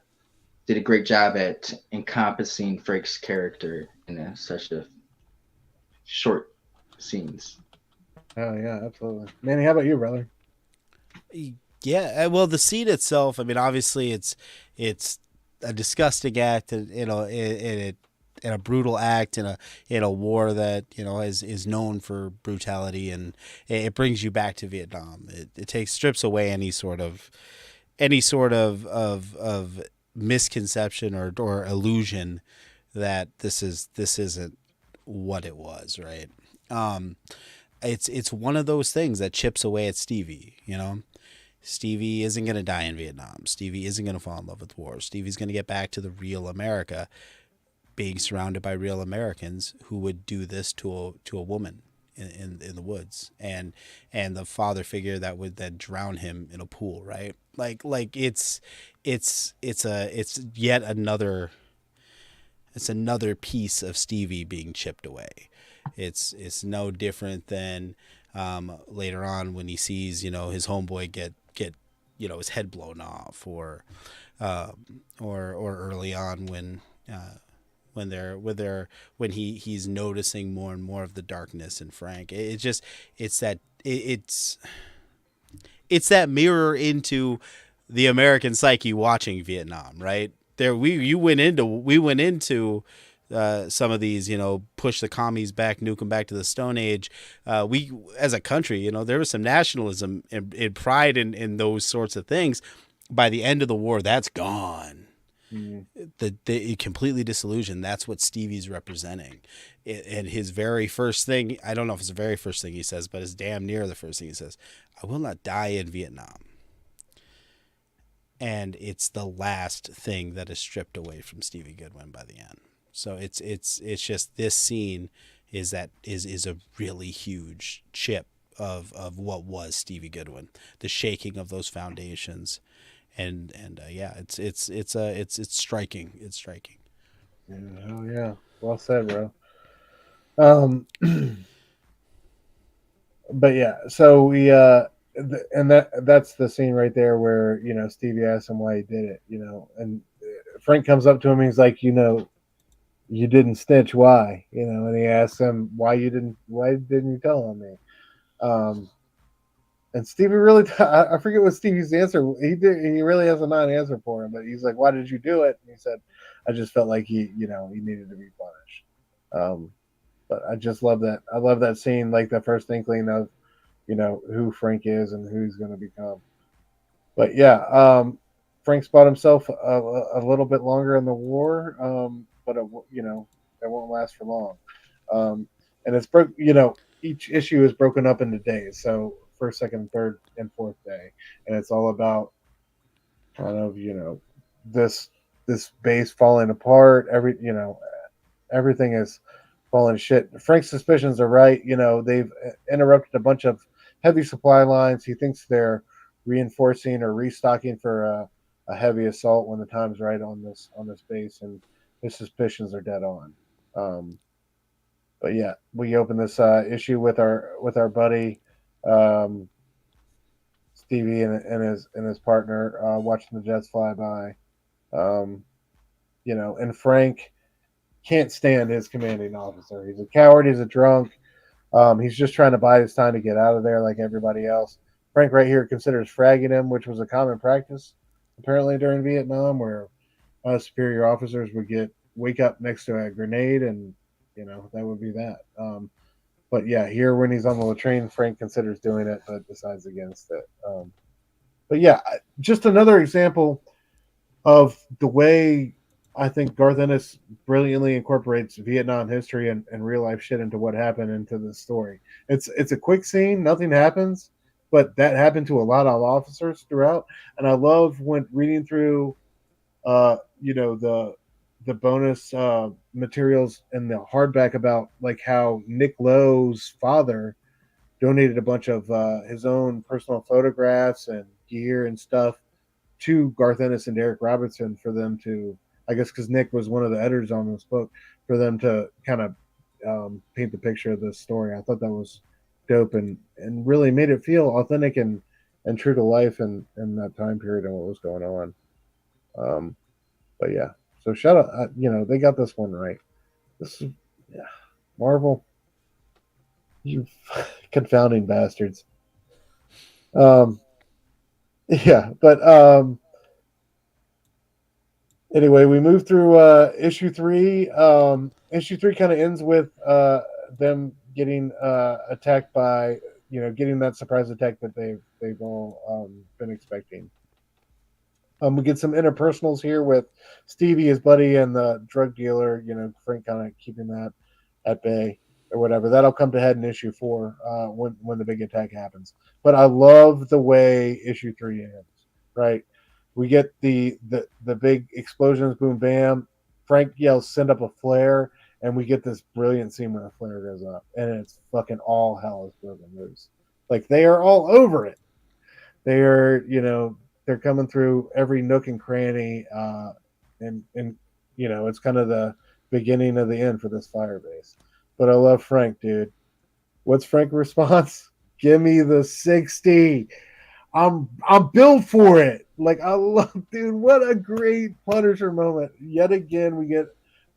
a great job at encompassing Frank's character in such a short scenes. Oh yeah, absolutely. Manny, how about you, brother? Yeah, well, the scene itself, I mean, obviously it's a disgusting act, and in a brutal act in a war that is known for brutality, and it brings you back to Vietnam. It strips away any sort of misconception or illusion that this isn't what it was, right? It's one of those things that chips away at Stevie. Stevie isn't going to die in Vietnam. Stevie isn't going to fall in love with war. Stevie's going to get back to the real America, being surrounded by real Americans who would do this to a woman in the woods, and the father figure that would then drown him in a pool, right? Like it's yet another piece of Stevie being chipped away. It's no different than later on when he sees his homeboy get his head blown off, or early on when he's noticing more and more of the darkness in Frank. It's that mirror into the American psyche watching Vietnam, right? We went into some of these, push the commies back, nuke them back to the Stone Age. We, as a country, there was some nationalism and pride in those sorts of things. By the end of the war, that's gone. The completely disillusioned. That's what Stevie's representing. And his very first thing, I don't know if it's the very first thing he says, but it's damn near the first thing he says. I will not die in Vietnam. And it's the last thing that is stripped away from Stevie Goodwin by the end. So it's just, this scene is a really huge chip of what was Stevie Goodwin, the shaking of those foundations, and yeah, it's striking. It's striking. Yeah, oh yeah, well said, bro. Um, but yeah, so we and that's the scene right there where Stevie asks him why he did it, and Frank comes up to him. And he's like, you didn't snitch, why? And he asks him why didn't you tell on me? Um, and Stevie really, I forget what Stevie's answer. He really has a non-answer for him, but he's like, why did you do it? And he said, I just felt like he needed to be punished. But I just love that. I love that scene, like the first inkling of who Frank is and who he's going to become. But yeah, Frank spot himself a little bit longer in the war, but it won't last for long. And it's each issue is broken up into days. So first, second, third, and fourth day, and it's all about kind of this base falling apart. Everything is falling to shit. Frank's suspicions are right. They've interrupted a bunch of heavy supply lines. He thinks they're reinforcing or restocking for a heavy assault when the time's right on this base, and his suspicions are dead on. But yeah, we open this issue with our buddy Stevie and his partner watching the jets fly by. And Frank can't stand his commanding officer. He's a coward. He's a drunk. He's just trying to buy his time to get out of there like everybody else. Frank right here considers fragging him, which was a common practice apparently during Vietnam, where superior officers would wake up next to a grenade, and that would be that. But yeah, here when he's on the latrine, Frank considers doing it, but decides against it. But yeah, just another example of the way I think Garth Ennis brilliantly incorporates Vietnam history and real life shit into what happened into the story. It's a quick scene, nothing happens, but that happened to a lot of officers throughout. And I love when reading through, the bonus materials in the hardback about like how Nick Lowe's father donated a bunch of his own personal photographs and gear and stuff to Garth Ennis and Derek Robinson for them to, I guess, because Nick was one of the editors on this book, for them to kind of paint the picture of this story. I thought that was dope and really made it feel authentic and true to life in that time period and what was going on. But yeah, so shout out, they got this one right. This is, yeah, Marvel, you confounding bastards. Yeah, but anyway, we move through issue 3. Issue 3 kind of ends with them getting attacked by, getting that surprise attack that they've all been expecting. We get some interpersonals here with Stevie, his buddy, and the drug dealer. Frank kind of keeping that at bay or whatever. That'll come to head in issue 4 when the big attack happens. But I love the way issue 3 ends. Right, we get the big explosions, boom, bam. Frank yells, "Send up a flare," and we get this brilliant scene where the flare goes up, and it's fucking all hell is broken loose. Like they are all over it. They are, they're coming through every nook and cranny, and it's kind of the beginning of the end for this fire base. But I love Frank, dude. What's Frank's response? Give me the 60. I'm built for it. Like I love, dude. What a great Punisher moment! Yet again, we get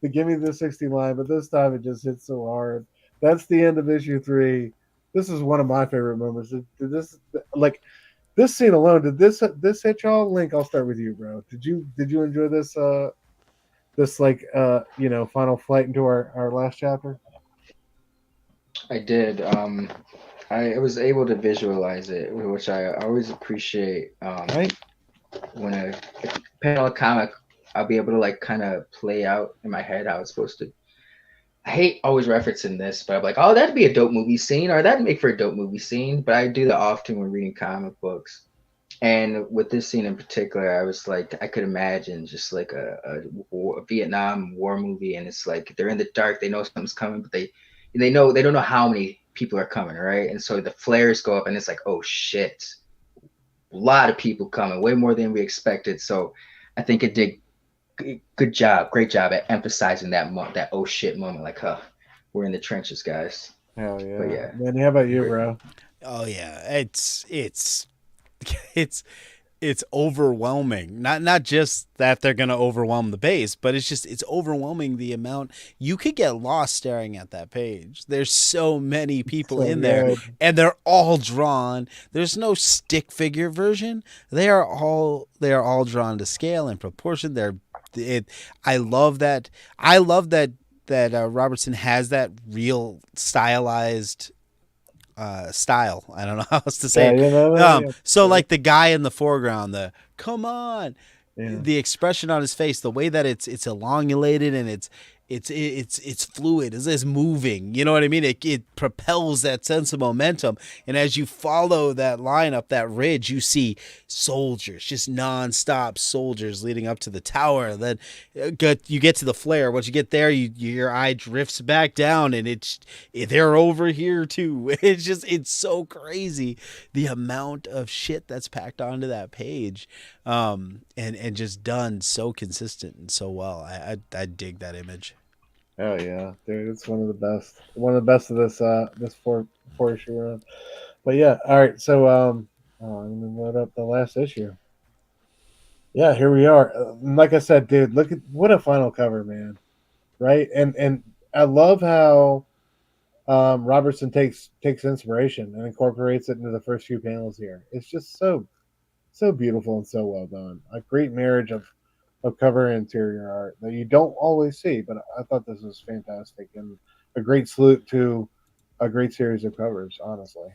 the "Give me the 60" line, but this time it just hits so hard. That's the end of issue 3. This is one of my favorite moments. Did this, like, this scene alone? Did this hit y'all? Link, I'll start with you, bro. Did you enjoy this? This final flight into our last chapter. I did. I was able to visualize it, which I always appreciate. Right. When a panel comic, I'll be able to like kind of play out in my head how it's supposed to. I hate always referencing this, but I'm like, oh, that'd be a dope movie scene, or that'd make for a dope movie scene. But I do that often when reading comic books. And with this scene in particular, I was like, I could imagine just like a Vietnam war movie, and it's like they're in the dark, they know something's coming, but they don't know how many people are coming, right? And so the flares go up, and it's like, oh shit, a lot of people coming, way more than we expected. So I think it did great job at emphasizing that oh shit moment, like, huh, we're in the trenches, guys. Hell yeah. But yeah. Manny, how about you, bro? Oh yeah, it's it's overwhelming. Not just that they're going to overwhelm the base, but it's overwhelming the amount. You could get lost staring at that page. There's so many people in there, and they're all drawn. There's no stick figure version. They are all drawn to scale and proportion. I love that. Robertson has that real stylized style. I don't know how else to say it. So like the guy in the foreground, the come on, the expression on his face, the way that it's elongulated and it's fluid, it's moving. You know what I mean? It propels that sense of momentum. And as you follow that line up that ridge, you see soldiers, just nonstop soldiers leading up to the tower. Then you get to the flare. Once you get there, your eye drifts back down, and they're over here too. It's so crazy the amount of shit that's packed onto that page, and just done so consistent and so well. I dig that image. Oh yeah, dude, it's one of the best of this four issue run. But yeah, all right. So I'm gonna load up the last issue. Yeah, here we are. Like I said, dude, look at what a final cover, man. Right, and I love how Robertson takes inspiration and incorporates it into the first few panels here. It's just so beautiful and so well done. A great marriage of cover and interior art that you don't always see, but I thought this was fantastic and a great salute to a great series of covers. Honestly,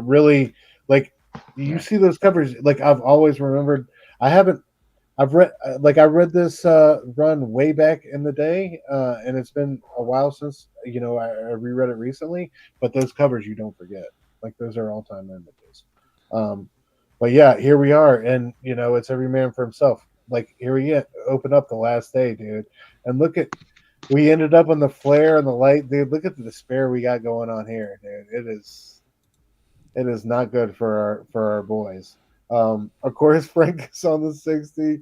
really, like you see those covers. Like I've always remembered. I read this run way back in the day, and it's been a while since I reread it recently. But those covers you don't forget. Like those are all time images. But yeah, here we are, and it's every man for himself. Like here we open up the last day, dude, and we ended up on the flare and the light, dude. Look at the despair we got going on here, dude. It is not good for our boys. Of course, Frank is on the 60,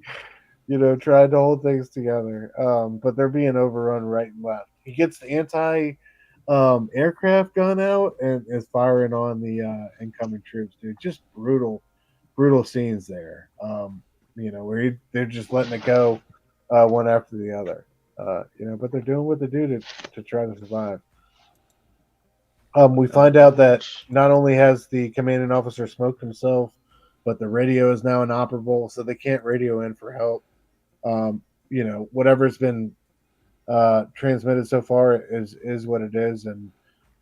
trying to hold things together, but they're being overrun right and left. He gets the anti aircraft gun out and is firing on the incoming troops, dude. Just brutal scenes there. Where they're just letting it go one after the other. But they're doing what they do to try to survive. We find out that not only has the commanding officer smoked himself, but the radio is now inoperable, so they can't radio in for help. Whatever's been transmitted so far is what it is, and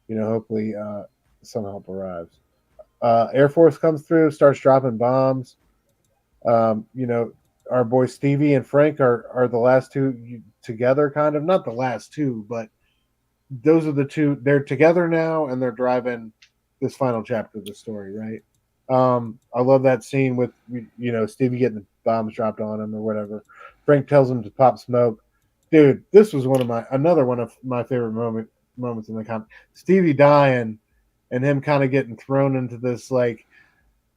hopefully some help arrives. Air Force comes through, starts dropping bombs. Our boy Stevie and Frank are the last two together, kind of not the last two, but those are the two. They're together now, and they're driving this final chapter of the story, right? I love that scene with Stevie getting the bombs dropped on him or whatever. Frank tells him to pop smoke. Dude, this was another one of my favorite moments in the comic. Stevie dying and him kind of getting thrown into this like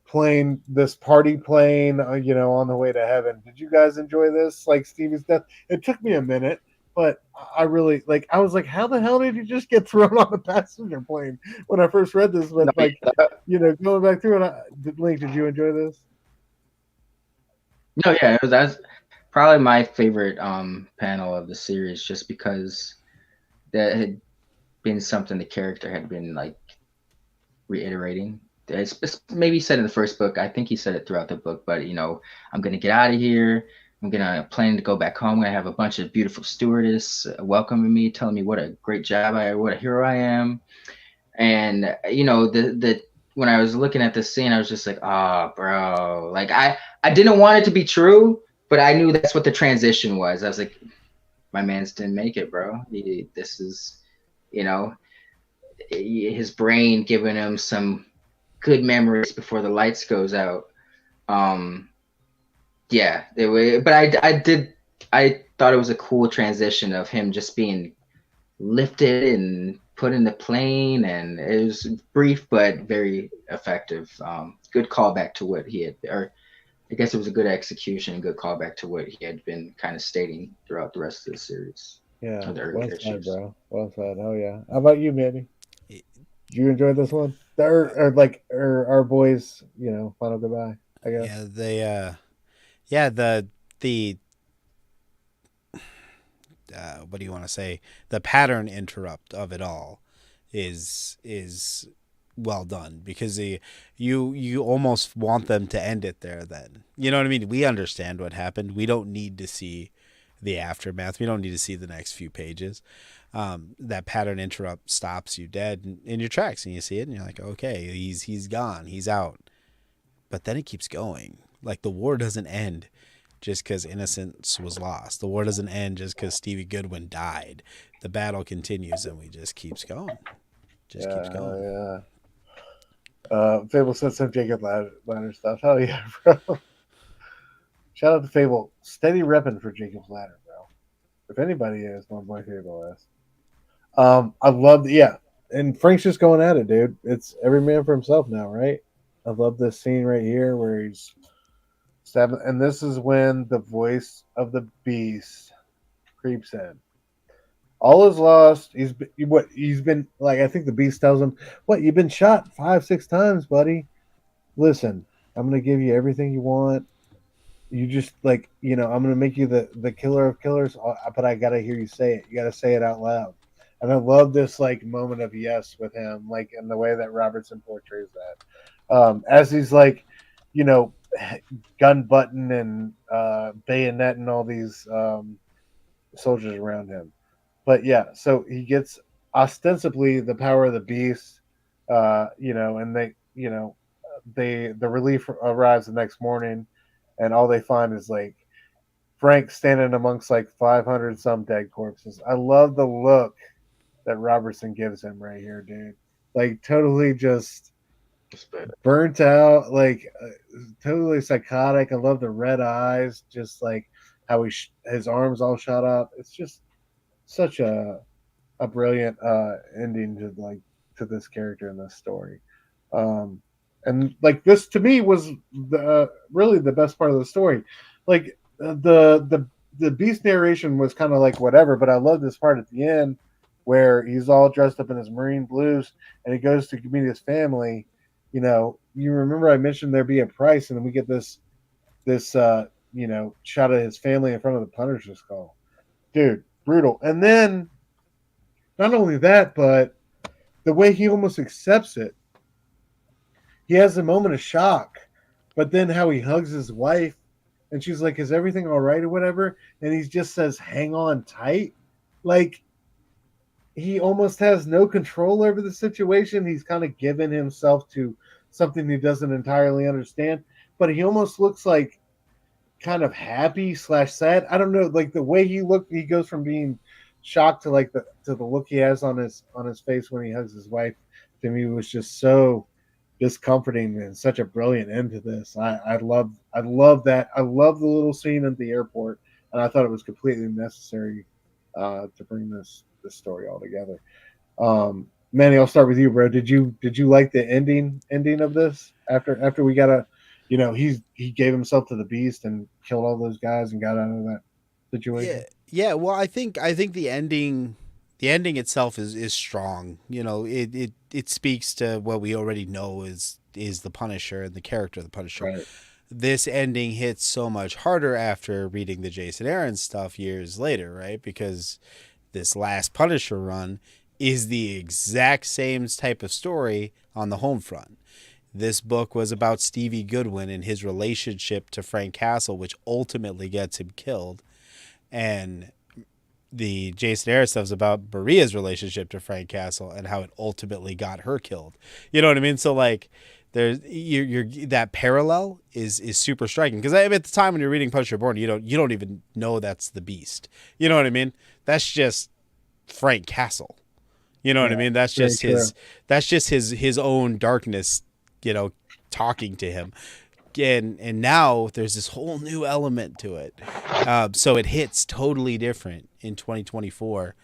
plane, this party plane, on the way to heaven. Did you guys enjoy this? Like Stevie's death. It took me a minute, but I really I was like, how the hell did you just get thrown on a passenger plane when I first read this? But going back through it, Link, did you enjoy this? No, yeah, that's probably my favorite panel of the series, just because that had been something the character had been like reiterating. It's maybe said in the first book. I think he said it throughout the book, but I'm gonna get out of here. I'm gonna plan to go back home. I'm gonna have a bunch of beautiful stewardess welcoming me, telling me what a great job what a hero I am. And the when I was looking at this scene, I was just like, oh, bro. Like I didn't want it to be true, but I knew that's what the transition was. I was like, my man's didn't make it, bro. This is, his brain giving him some good memories before the lights goes out. Yeah, but I thought it was a cool transition of him just being lifted and put in the plane, and it was brief but very effective. Good callback to what he had, or I guess it was a good execution, good callback to what he had been kind of stating throughout the rest of the series. Yeah, Or the well earlier said, issues. bro. Well said. Oh yeah. How about you, Manny? Did you enjoy this one? Or our boys, final goodbye, I guess. Yeah, yeah, the what do you want to say? The pattern interrupt of it all is well done, because you almost want them to end it there. Then you know what I mean. We understand what happened. We don't need to see the aftermath. We don't need to see the next few pages. That pattern interrupt stops you dead in your tracks, and you see it, and you're like, okay, he's gone, he's out. But then it keeps going. Like, the war doesn't end just because innocence was lost. The war doesn't end just because Stevie Goodwin died. The battle continues, and we just keeps going. Keeps going. Yeah. Fable said some Jacob Ladder stuff. Hell yeah, bro. Shout out to Fable. Steady repping for Jacob's Ladder, bro. If anybody is, my boy Fable is. I love and Frank's just going at it, dude. It's every man for himself now, right? I love this scene right here where he's stabbing, and this is when the voice of the beast creeps in. All is lost. He's been like, I think the beast tells him, "What, you've been shot 5-6 times, buddy. Listen, I'm gonna give you everything you want. You just I'm gonna make you the killer of killers, but I gotta hear you say it. You gotta say it out loud." And I love this moment of yes with him, in the way that Robertson portrays that. As he's gun button and bayonet and all these soldiers around him. But yeah, so he gets ostensibly the power of the beast, and the relief arrives the next morning, and all they find is Frank standing amongst 500 some dead corpses. I love the look that Robertson gives him right here, dude. Totally just burnt out, totally psychotic. I love the red eyes, just how his arms all shot up. It's just such a brilliant ending to this character in this story. And this to me was really the best part of the story. The beast narration was kind of whatever, but I love this part at the end where he's all dressed up in his Marine blues and he goes to meet his family. You remember I mentioned there'd be a price, and then we get this shot of his family in front of the Punisher's skull. Dude, brutal. And then not only that, but the way he almost accepts it. He has a moment of shock, but then how he hugs his wife, and she's like, "Is everything all right?" or whatever, and he just says, "Hang on tight." He almost has no control over the situation. He's kind of given himself to something he doesn't entirely understand, but he almost looks kind of happy / sad. I don't know, the way he looked, he goes from being shocked to the look he has on his face when he hugs his wife. To me, was just so discomforting and such a brilliant end to this. I love that. I love the little scene at the airport, and I thought it was completely necessary to bring this story all together. Manny, I'll start with you, bro. Did you like the ending of this after we got he gave himself to the beast and killed all those guys and got out of that situation? Yeah. Well, I think the ending itself is strong. It speaks to what we already know is the Punisher and the character of the Punisher. Right. This ending hits so much harder after reading the Jason Aaron stuff years later, right? Because this last Punisher run is the exact same type of story on the home front. This book was about Stevie Goodwin and his relationship to Frank Castle, which ultimately gets him killed. And the Jason Aaron stuff is about Maria's relationship to Frank Castle and how it ultimately got her killed. You know what I mean? So there's that parallel is super striking, because at the time when you're reading Punisher Born, you don't even know that's the Beast. You know what I mean? That's just Frank Castle. You know what I mean? That's just his own darkness, talking to him. And now there's this whole new element to it. So it hits totally different in 2024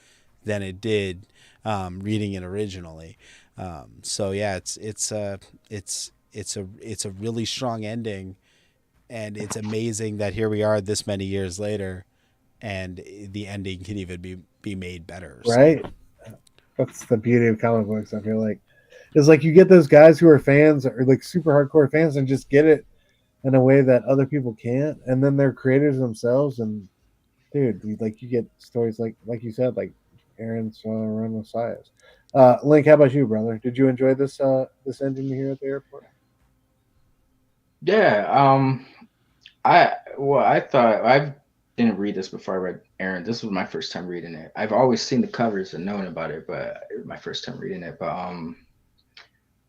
than it did reading it originally. So yeah, it's a really strong ending, and it's amazing that here we are this many years later, and the ending can even be made better. So. Right. That's the beauty of comic books. I feel like it's like you get those guys who are fans or like super hardcore fans and just get it in a way that other people can't, and then they're creators themselves. And dude, you get stories like you said, like Aaron's run with Sias. Link, how about you, brother? Did you enjoy this ending here at the airport? Yeah. I thought I didn't read this before I read Aaron. This was my first time reading it. I've always seen the covers and known about it, but it was my first time reading it. But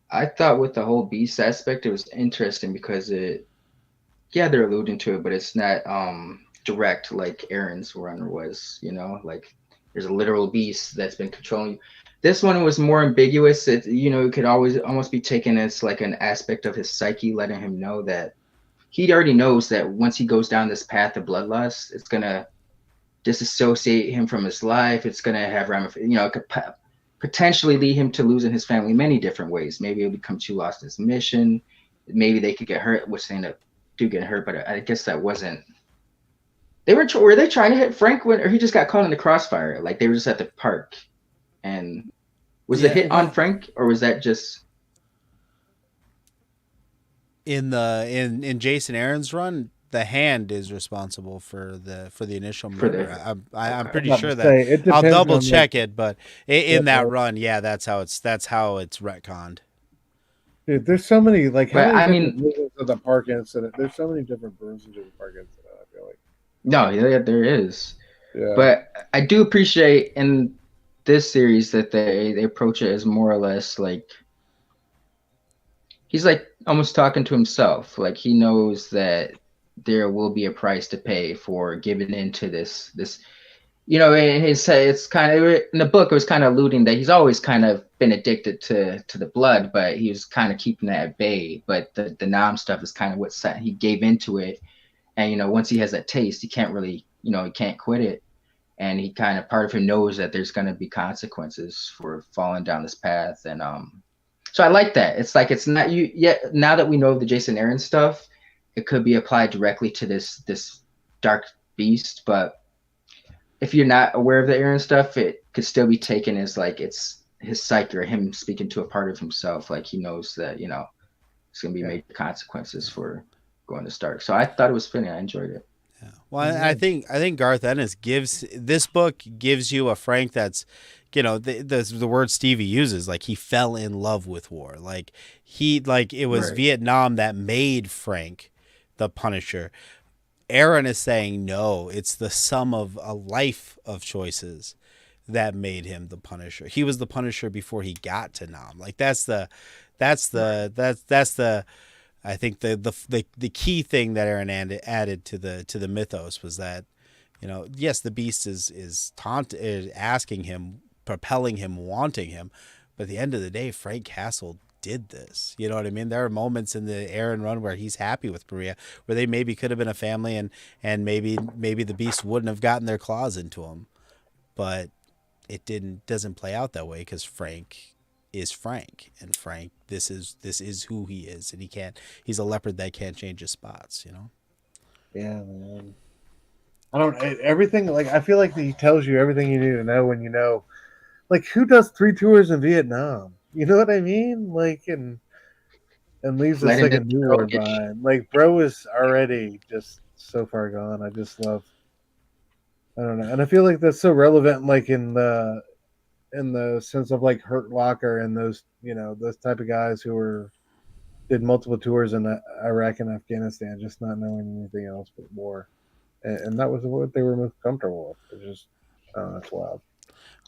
I thought with the whole beast aspect, it was interesting because they're alluding to it, but it's not direct like Aaron's run was. Like there's a literal beast that's been controlling you. This one was more ambiguous. It could always almost be taken as like an aspect of his psyche, letting him know that he already knows that once he goes down this path of bloodlust, it's gonna disassociate him from his life. It's gonna have it could potentially lead him to losing his family many different ways. Maybe it'll become too lost in his mission. Maybe they could get hurt, which they end up getting hurt. But I guess that wasn't. Were they trying to hit Frank or he just got caught in the crossfire? Like they were just at the park, and was the hit on Frank, or was that just? In Jason Aaron's run, the hand is responsible for the initial murder. I'm pretty sure that I'll double check it, but in that run, yeah, that's how it's retconned. Dude, there's so many versions of the park incident. There's so many different versions of the park incident. I feel like. No, there is. Yeah. But I do appreciate in this series that they approach it as more or less like he's like almost talking to himself. Like he knows that there will be a price to pay for giving into this. And it's kind of in the book. It was kind of alluding that he's always kind of been addicted to the blood, but he was kind of keeping that at bay. But the Nam stuff is kind of what he gave into it. And once he has that taste, he can't really, he can't quit it. And he kind of part of him knows that there's going to be consequences for falling down this path. And so I like that. It's like it's not you yet. Now that we know the Jason Aaron stuff, it could be applied directly to this dark beast. But if you're not aware of the Aaron stuff, it could still be taken as like it's his psyche or him speaking to a part of himself. Like he knows that it's going to be major consequences for going to Stark. So I thought it was funny. I enjoyed it. Yeah. Well, I think Garth Ennis gives you a Frank that's, the word Stevie uses, like he fell in love with war. Like it was Vietnam that made Frank the Punisher. Aaron is saying no, it's the sum of a life of choices that made him the Punisher. He was the Punisher before he got to Nam. Like that's the I think the key thing that Aaron added to the mythos was that, yes, the beast is asking him, propelling him, wanting him, but at the end of the day, Frank Castle did this. You know what I mean? There are moments in the Aaron run where he's happy with Maria, where they maybe could have been a family, and maybe the beast wouldn't have gotten their claws into him, but it doesn't play out that way because Frank is Frank, and Frank, this is who he is, and he's a leopard that can't change his spots. Yeah, man. Everything, like I feel like he tells you everything you need to know when like who does 3 tours in Vietnam? You know what I mean? Like and leaves a second newborn behind. Like bro is already just so far gone. I just love. I don't know, and I feel like that's so relevant, like in the sense of like Hurt Locker and those those type of guys who did multiple tours in Iraq and Afghanistan, just not knowing anything else but war, and that was what they were most comfortable with. It's just that's wild.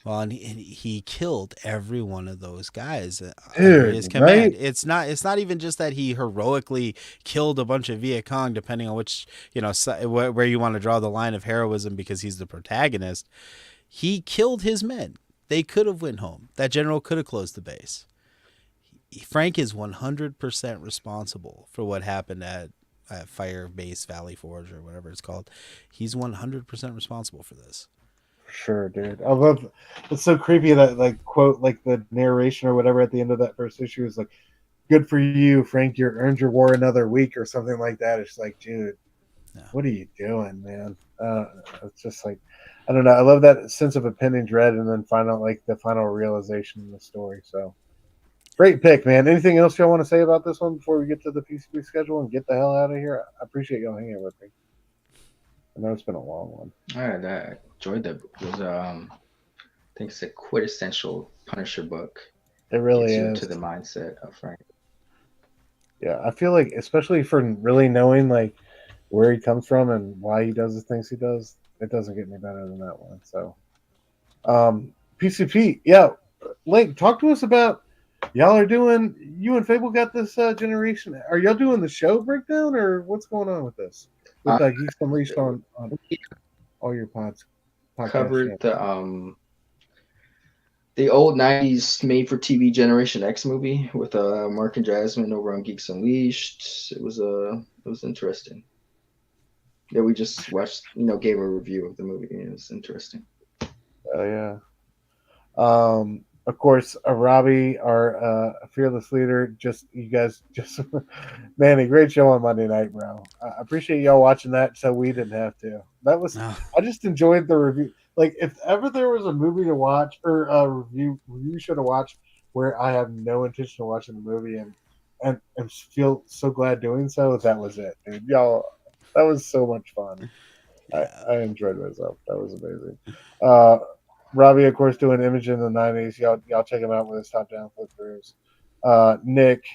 Well, and he killed every one of those guys under his command. Right? It's not even just that he heroically killed a bunch of Viet Cong, depending on which where you want to draw the line of heroism, because he's the protagonist. He killed his men. They could have went home. That general could have closed the base. Frank is 100% responsible for what happened at Fire Base Valley Forge or whatever it's called. He's 100% responsible for this. sure, dude. I love. It's so creepy that like quote like the narration or whatever at the end of that first issue is like, "Good for you, Frank. You earned your war another week" or something like that. It's like, dude, Yeah. what are you doing, man? It's just like, I don't know. I love that sense of impending dread, and then find out like the final realization in the story. So great pick, man. Anything else y'all want to say about this one before we get to the PCB schedule and get the hell out of here? I appreciate y'all hanging with me. I know it's been a long one. All right, I enjoyed that. It was I think it's a quintessential Punisher book. It really Gets you is. into the mindset of Frank. Yeah, I feel like, especially for really knowing like where he comes from and why he does the things he does, it doesn't get any better than that one. So, PCP, yeah, Link, talk to us about y'all are doing. You and Fable got this generation. Are y'all doing the show breakdown or what's going on with this? With Geeks Unleashed on all your podcast Covered channels. the old '90s made-for-TV Generation X movie with Mark and Jasmine over on Geeks Unleashed. It was interesting. Yeah, we just watched, gave a review of the movie. It was interesting. Oh yeah. Of course, Robbie, our fearless leader. Just you guys, Manny, great show on Monday night, bro. I appreciate y'all watching that, so we didn't have to. That was. No. I just enjoyed the review. Like, if ever there was a movie to watch or a review should have watched where I have no intention of watching the movie and feel so glad doing so, that was it, dude. Y'all, that was so much fun. Yeah. I enjoyed myself. That was amazing. Robbie, of course, doing Image in the '90s. Y'all check him out with his top-down flip throughs. Nick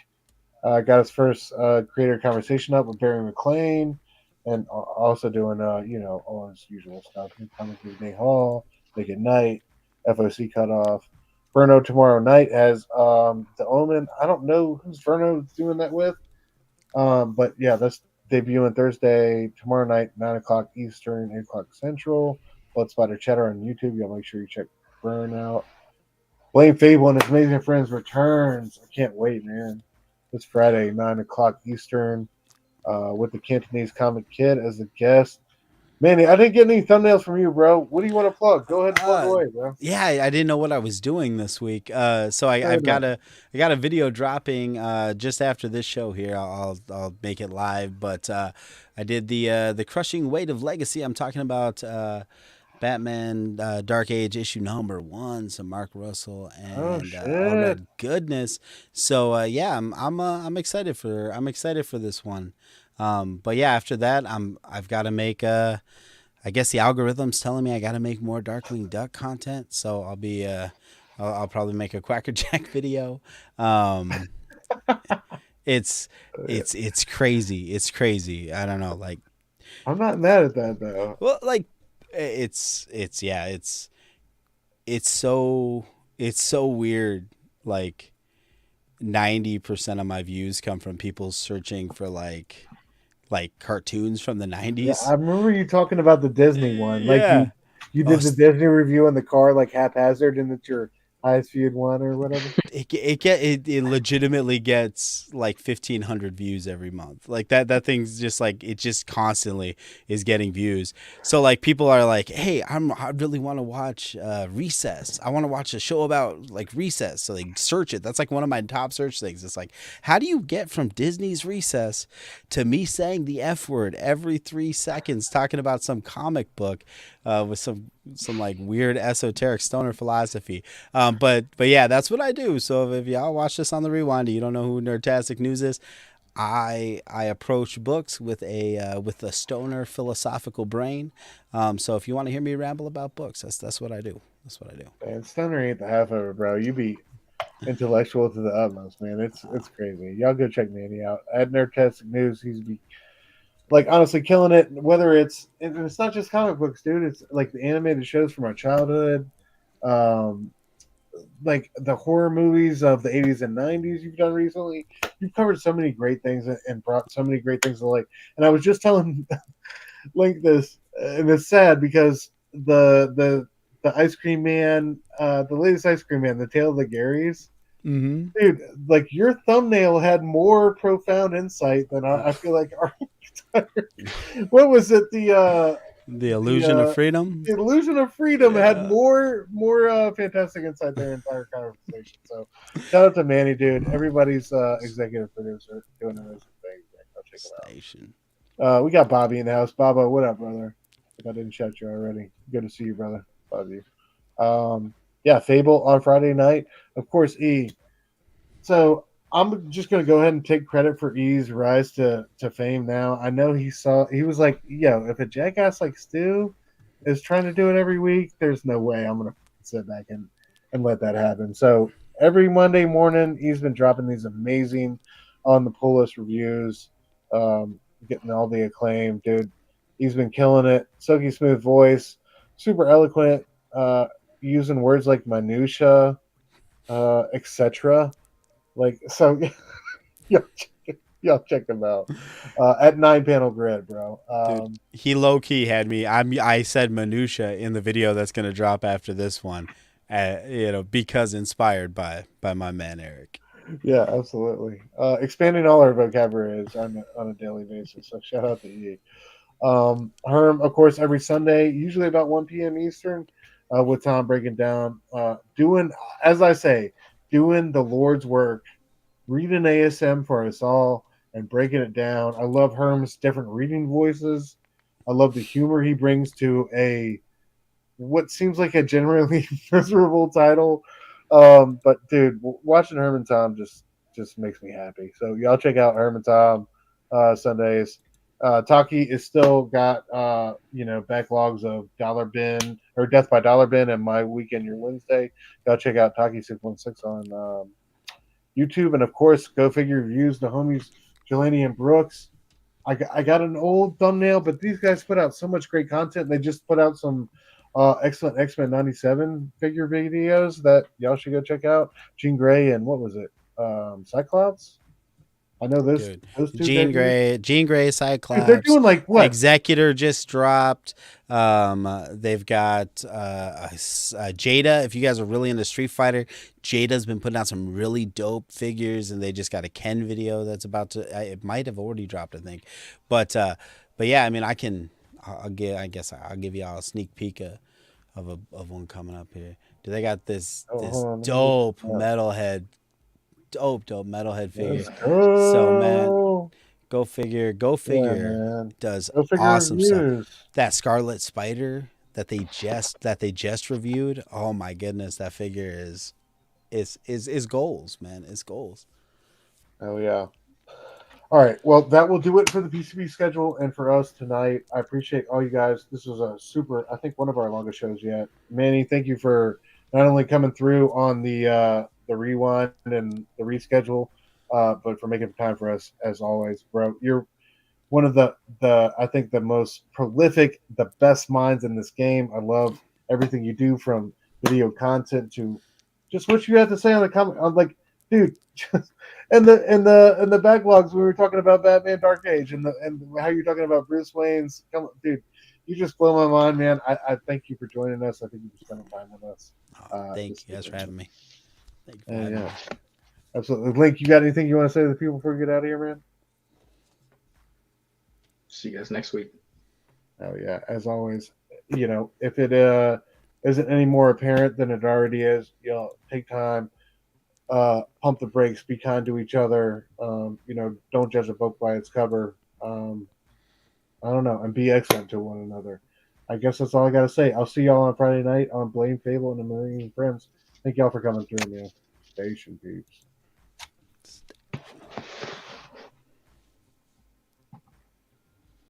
got his first creator conversation up with Barry McLean, and also doing all his usual stuff. Comic Book Day Hall, Nick at Night, FOC Cutoff. Verno tomorrow night has The Omen. I don't know who's Verno doing that with, but yeah, that's debuting Thursday, tomorrow night, 9 o'clock Eastern, 8 o'clock Central. Blood Spider Cheddar on YouTube. Y'all make sure you check Burn out. Blame Fable and his amazing friends returns. I can't wait, man. This Friday, 9 o'clock Eastern, with the Cantonese Comic Kid as a guest. Manny, I didn't get any thumbnails from you, bro. What do you want to plug? Go ahead and plug away, bro. Yeah, I didn't know what I was doing this week. So I've got a video dropping just after this show here. I'll make it live, but I did the Crushing Weight of Legacy. I'm talking about Batman Dark Age issue #1, some Mark Russell and all that goodness. So yeah, I'm excited for this one. But yeah, after that I've got to make I guess the algorithm's telling me I got to make more Darkwing Duck content, so I'll be I'll probably make a Quackerjack video. It's crazy. It's crazy. I don't know, like I'm not mad at that though. Well, like it's so weird. Like 90% of my views come from people searching for like cartoons from the 90s. Yeah, I remember you talking about the Disney one. Like Yeah. you did the Disney review in the car like haphazard, and it's your highest viewed one or whatever. It legitimately gets like 1,500 views every month. Like that thing's just like it just constantly is getting views. So like people are like, hey, I really want to watch Recess. I want to watch a show about like Recess. So they search it. That's like one of my top search things. It's like, how do you get from Disney's Recess to me saying the F word every 3 seconds talking about some comic book with some like weird esoteric stoner philosophy. But yeah, that's what I do. So if y'all watch this on the rewind, you don't know who Nerdtastic News is. I approach books with a stoner philosophical brain. So if you want to hear me ramble about books, that's what I do. That's what I do. Man, stoner ain't the half of it, bro. You be intellectual to the utmost, man. It's crazy. Y'all go check Manny out at Nerdtastic News. He's like honestly killing it. Whether it's not just comic books, dude. It's like the animated shows from our childhood, like the horror movies of the 80s and 90s you've done recently. You've covered so many great things and brought so many great things to light. And I was just telling Link this, and it's sad because the Ice Cream Man, the latest Ice Cream Man, the Tale of the Garys. Mm-hmm. Dude, like your thumbnail had more profound insight than I feel like our entire. What was it? The illusion of freedom. The Illusion of Freedom had Yeah. more fantastic insight their entire conversation. So shout out to Manny, dude. Everybody's executive producer doing amazing things. Go check it out. Station. We got Bobby in the house. Baba, what up, brother? If I didn't shout you already. Good to see you, brother. Love you. Yeah, Fable on Friday night. Of course, E. So I'm just gonna go ahead and take credit for E's rise to fame now. I know he was like, yo, if a jackass like Stu is trying to do it every week, there's no way I'm gonna sit back and let that happen. So every Monday morning, he's been dropping these amazing on the pull list reviews, getting all the acclaim, dude. He's been killing it. Silky smooth voice, super eloquent, using words like minutia, etc. Like so, y'all check him out at 9 Panel Grid, bro. Dude, he low key had me. I said minutia in the video that's gonna drop after this one, because inspired by my man Eric. Yeah, absolutely. Expanding all our vocabularies on a daily basis. So shout out to E. Herm, of course, every Sunday, usually about 1 p.m. Eastern, with Tom breaking down, doing, as I say, doing the Lord's work, reading ASM for us all and breaking it down. I love Herm's different reading voices. I love the humor he brings to what seems like a generally miserable title. But dude, watching Herm and Tom just makes me happy. So y'all check out Herm and Tom Sundays. Taki is still got backlogs of Dollar Bin or Death by Dollar Bin and My Weekend Your Wednesday. Y'all check out Taki 616 on YouTube, and of course, Go Figure reviews the homies Jelani and Brooks. I got an old thumbnail, but these guys put out so much great content. They just put out some excellent X-Men 97 figure videos that y'all should go check out. Jean Grey and what was it? Cyclops? I know those two. Jean Grey, Cyclops. Dude, they're doing like what? Executor just dropped. They've got Jada. If you guys are really into Street Fighter, Jada's been putting out some really dope figures, and they just got a Ken video that's about to. It might have already dropped, I think, but yeah, I mean, I'll give y'all a sneak peek of one coming up here. Do they got this dope metalhead? Dope metalhead figure. So man, go figure Yeah, does Go Figure awesome reviews. stuff. That Scarlet Spider that they just reviewed. Oh my goodness, that figure is goals, man. It's goals. Oh yeah. All right. Well, that will do it for the PCB schedule and for us tonight. I appreciate all you guys. This was I think one of our longest shows yet. Manny, thank you for not only coming through on the rewind and the reschedule, but for making time for us as always, bro. You're one of the I think the most prolific, the best minds in this game. I love everything you do, from video content to just what you have to say on the comment. I'm like, dude, and the backlogs we were talking about Batman Dark Age and how you're talking about Bruce Wayne's. Dude, you just blow my mind, man. I thank you for joining us. I think you for spending time with us. Thank you guys for having me. Thank you for Yeah, having me. absolutely. Link, you got anything you want to say to the people before we get out of here, man? See you guys next week. Oh yeah, as always. If it isn't any more apparent than it already is, take time, pump the brakes, be kind to each other. Don't judge a book by its cover. I don't know, and be excellent to one another. I guess that's all I gotta say. I'll see y'all on Friday night on Blame Fable and a Million Friends. Thank y'all for coming through, man. Station peeps.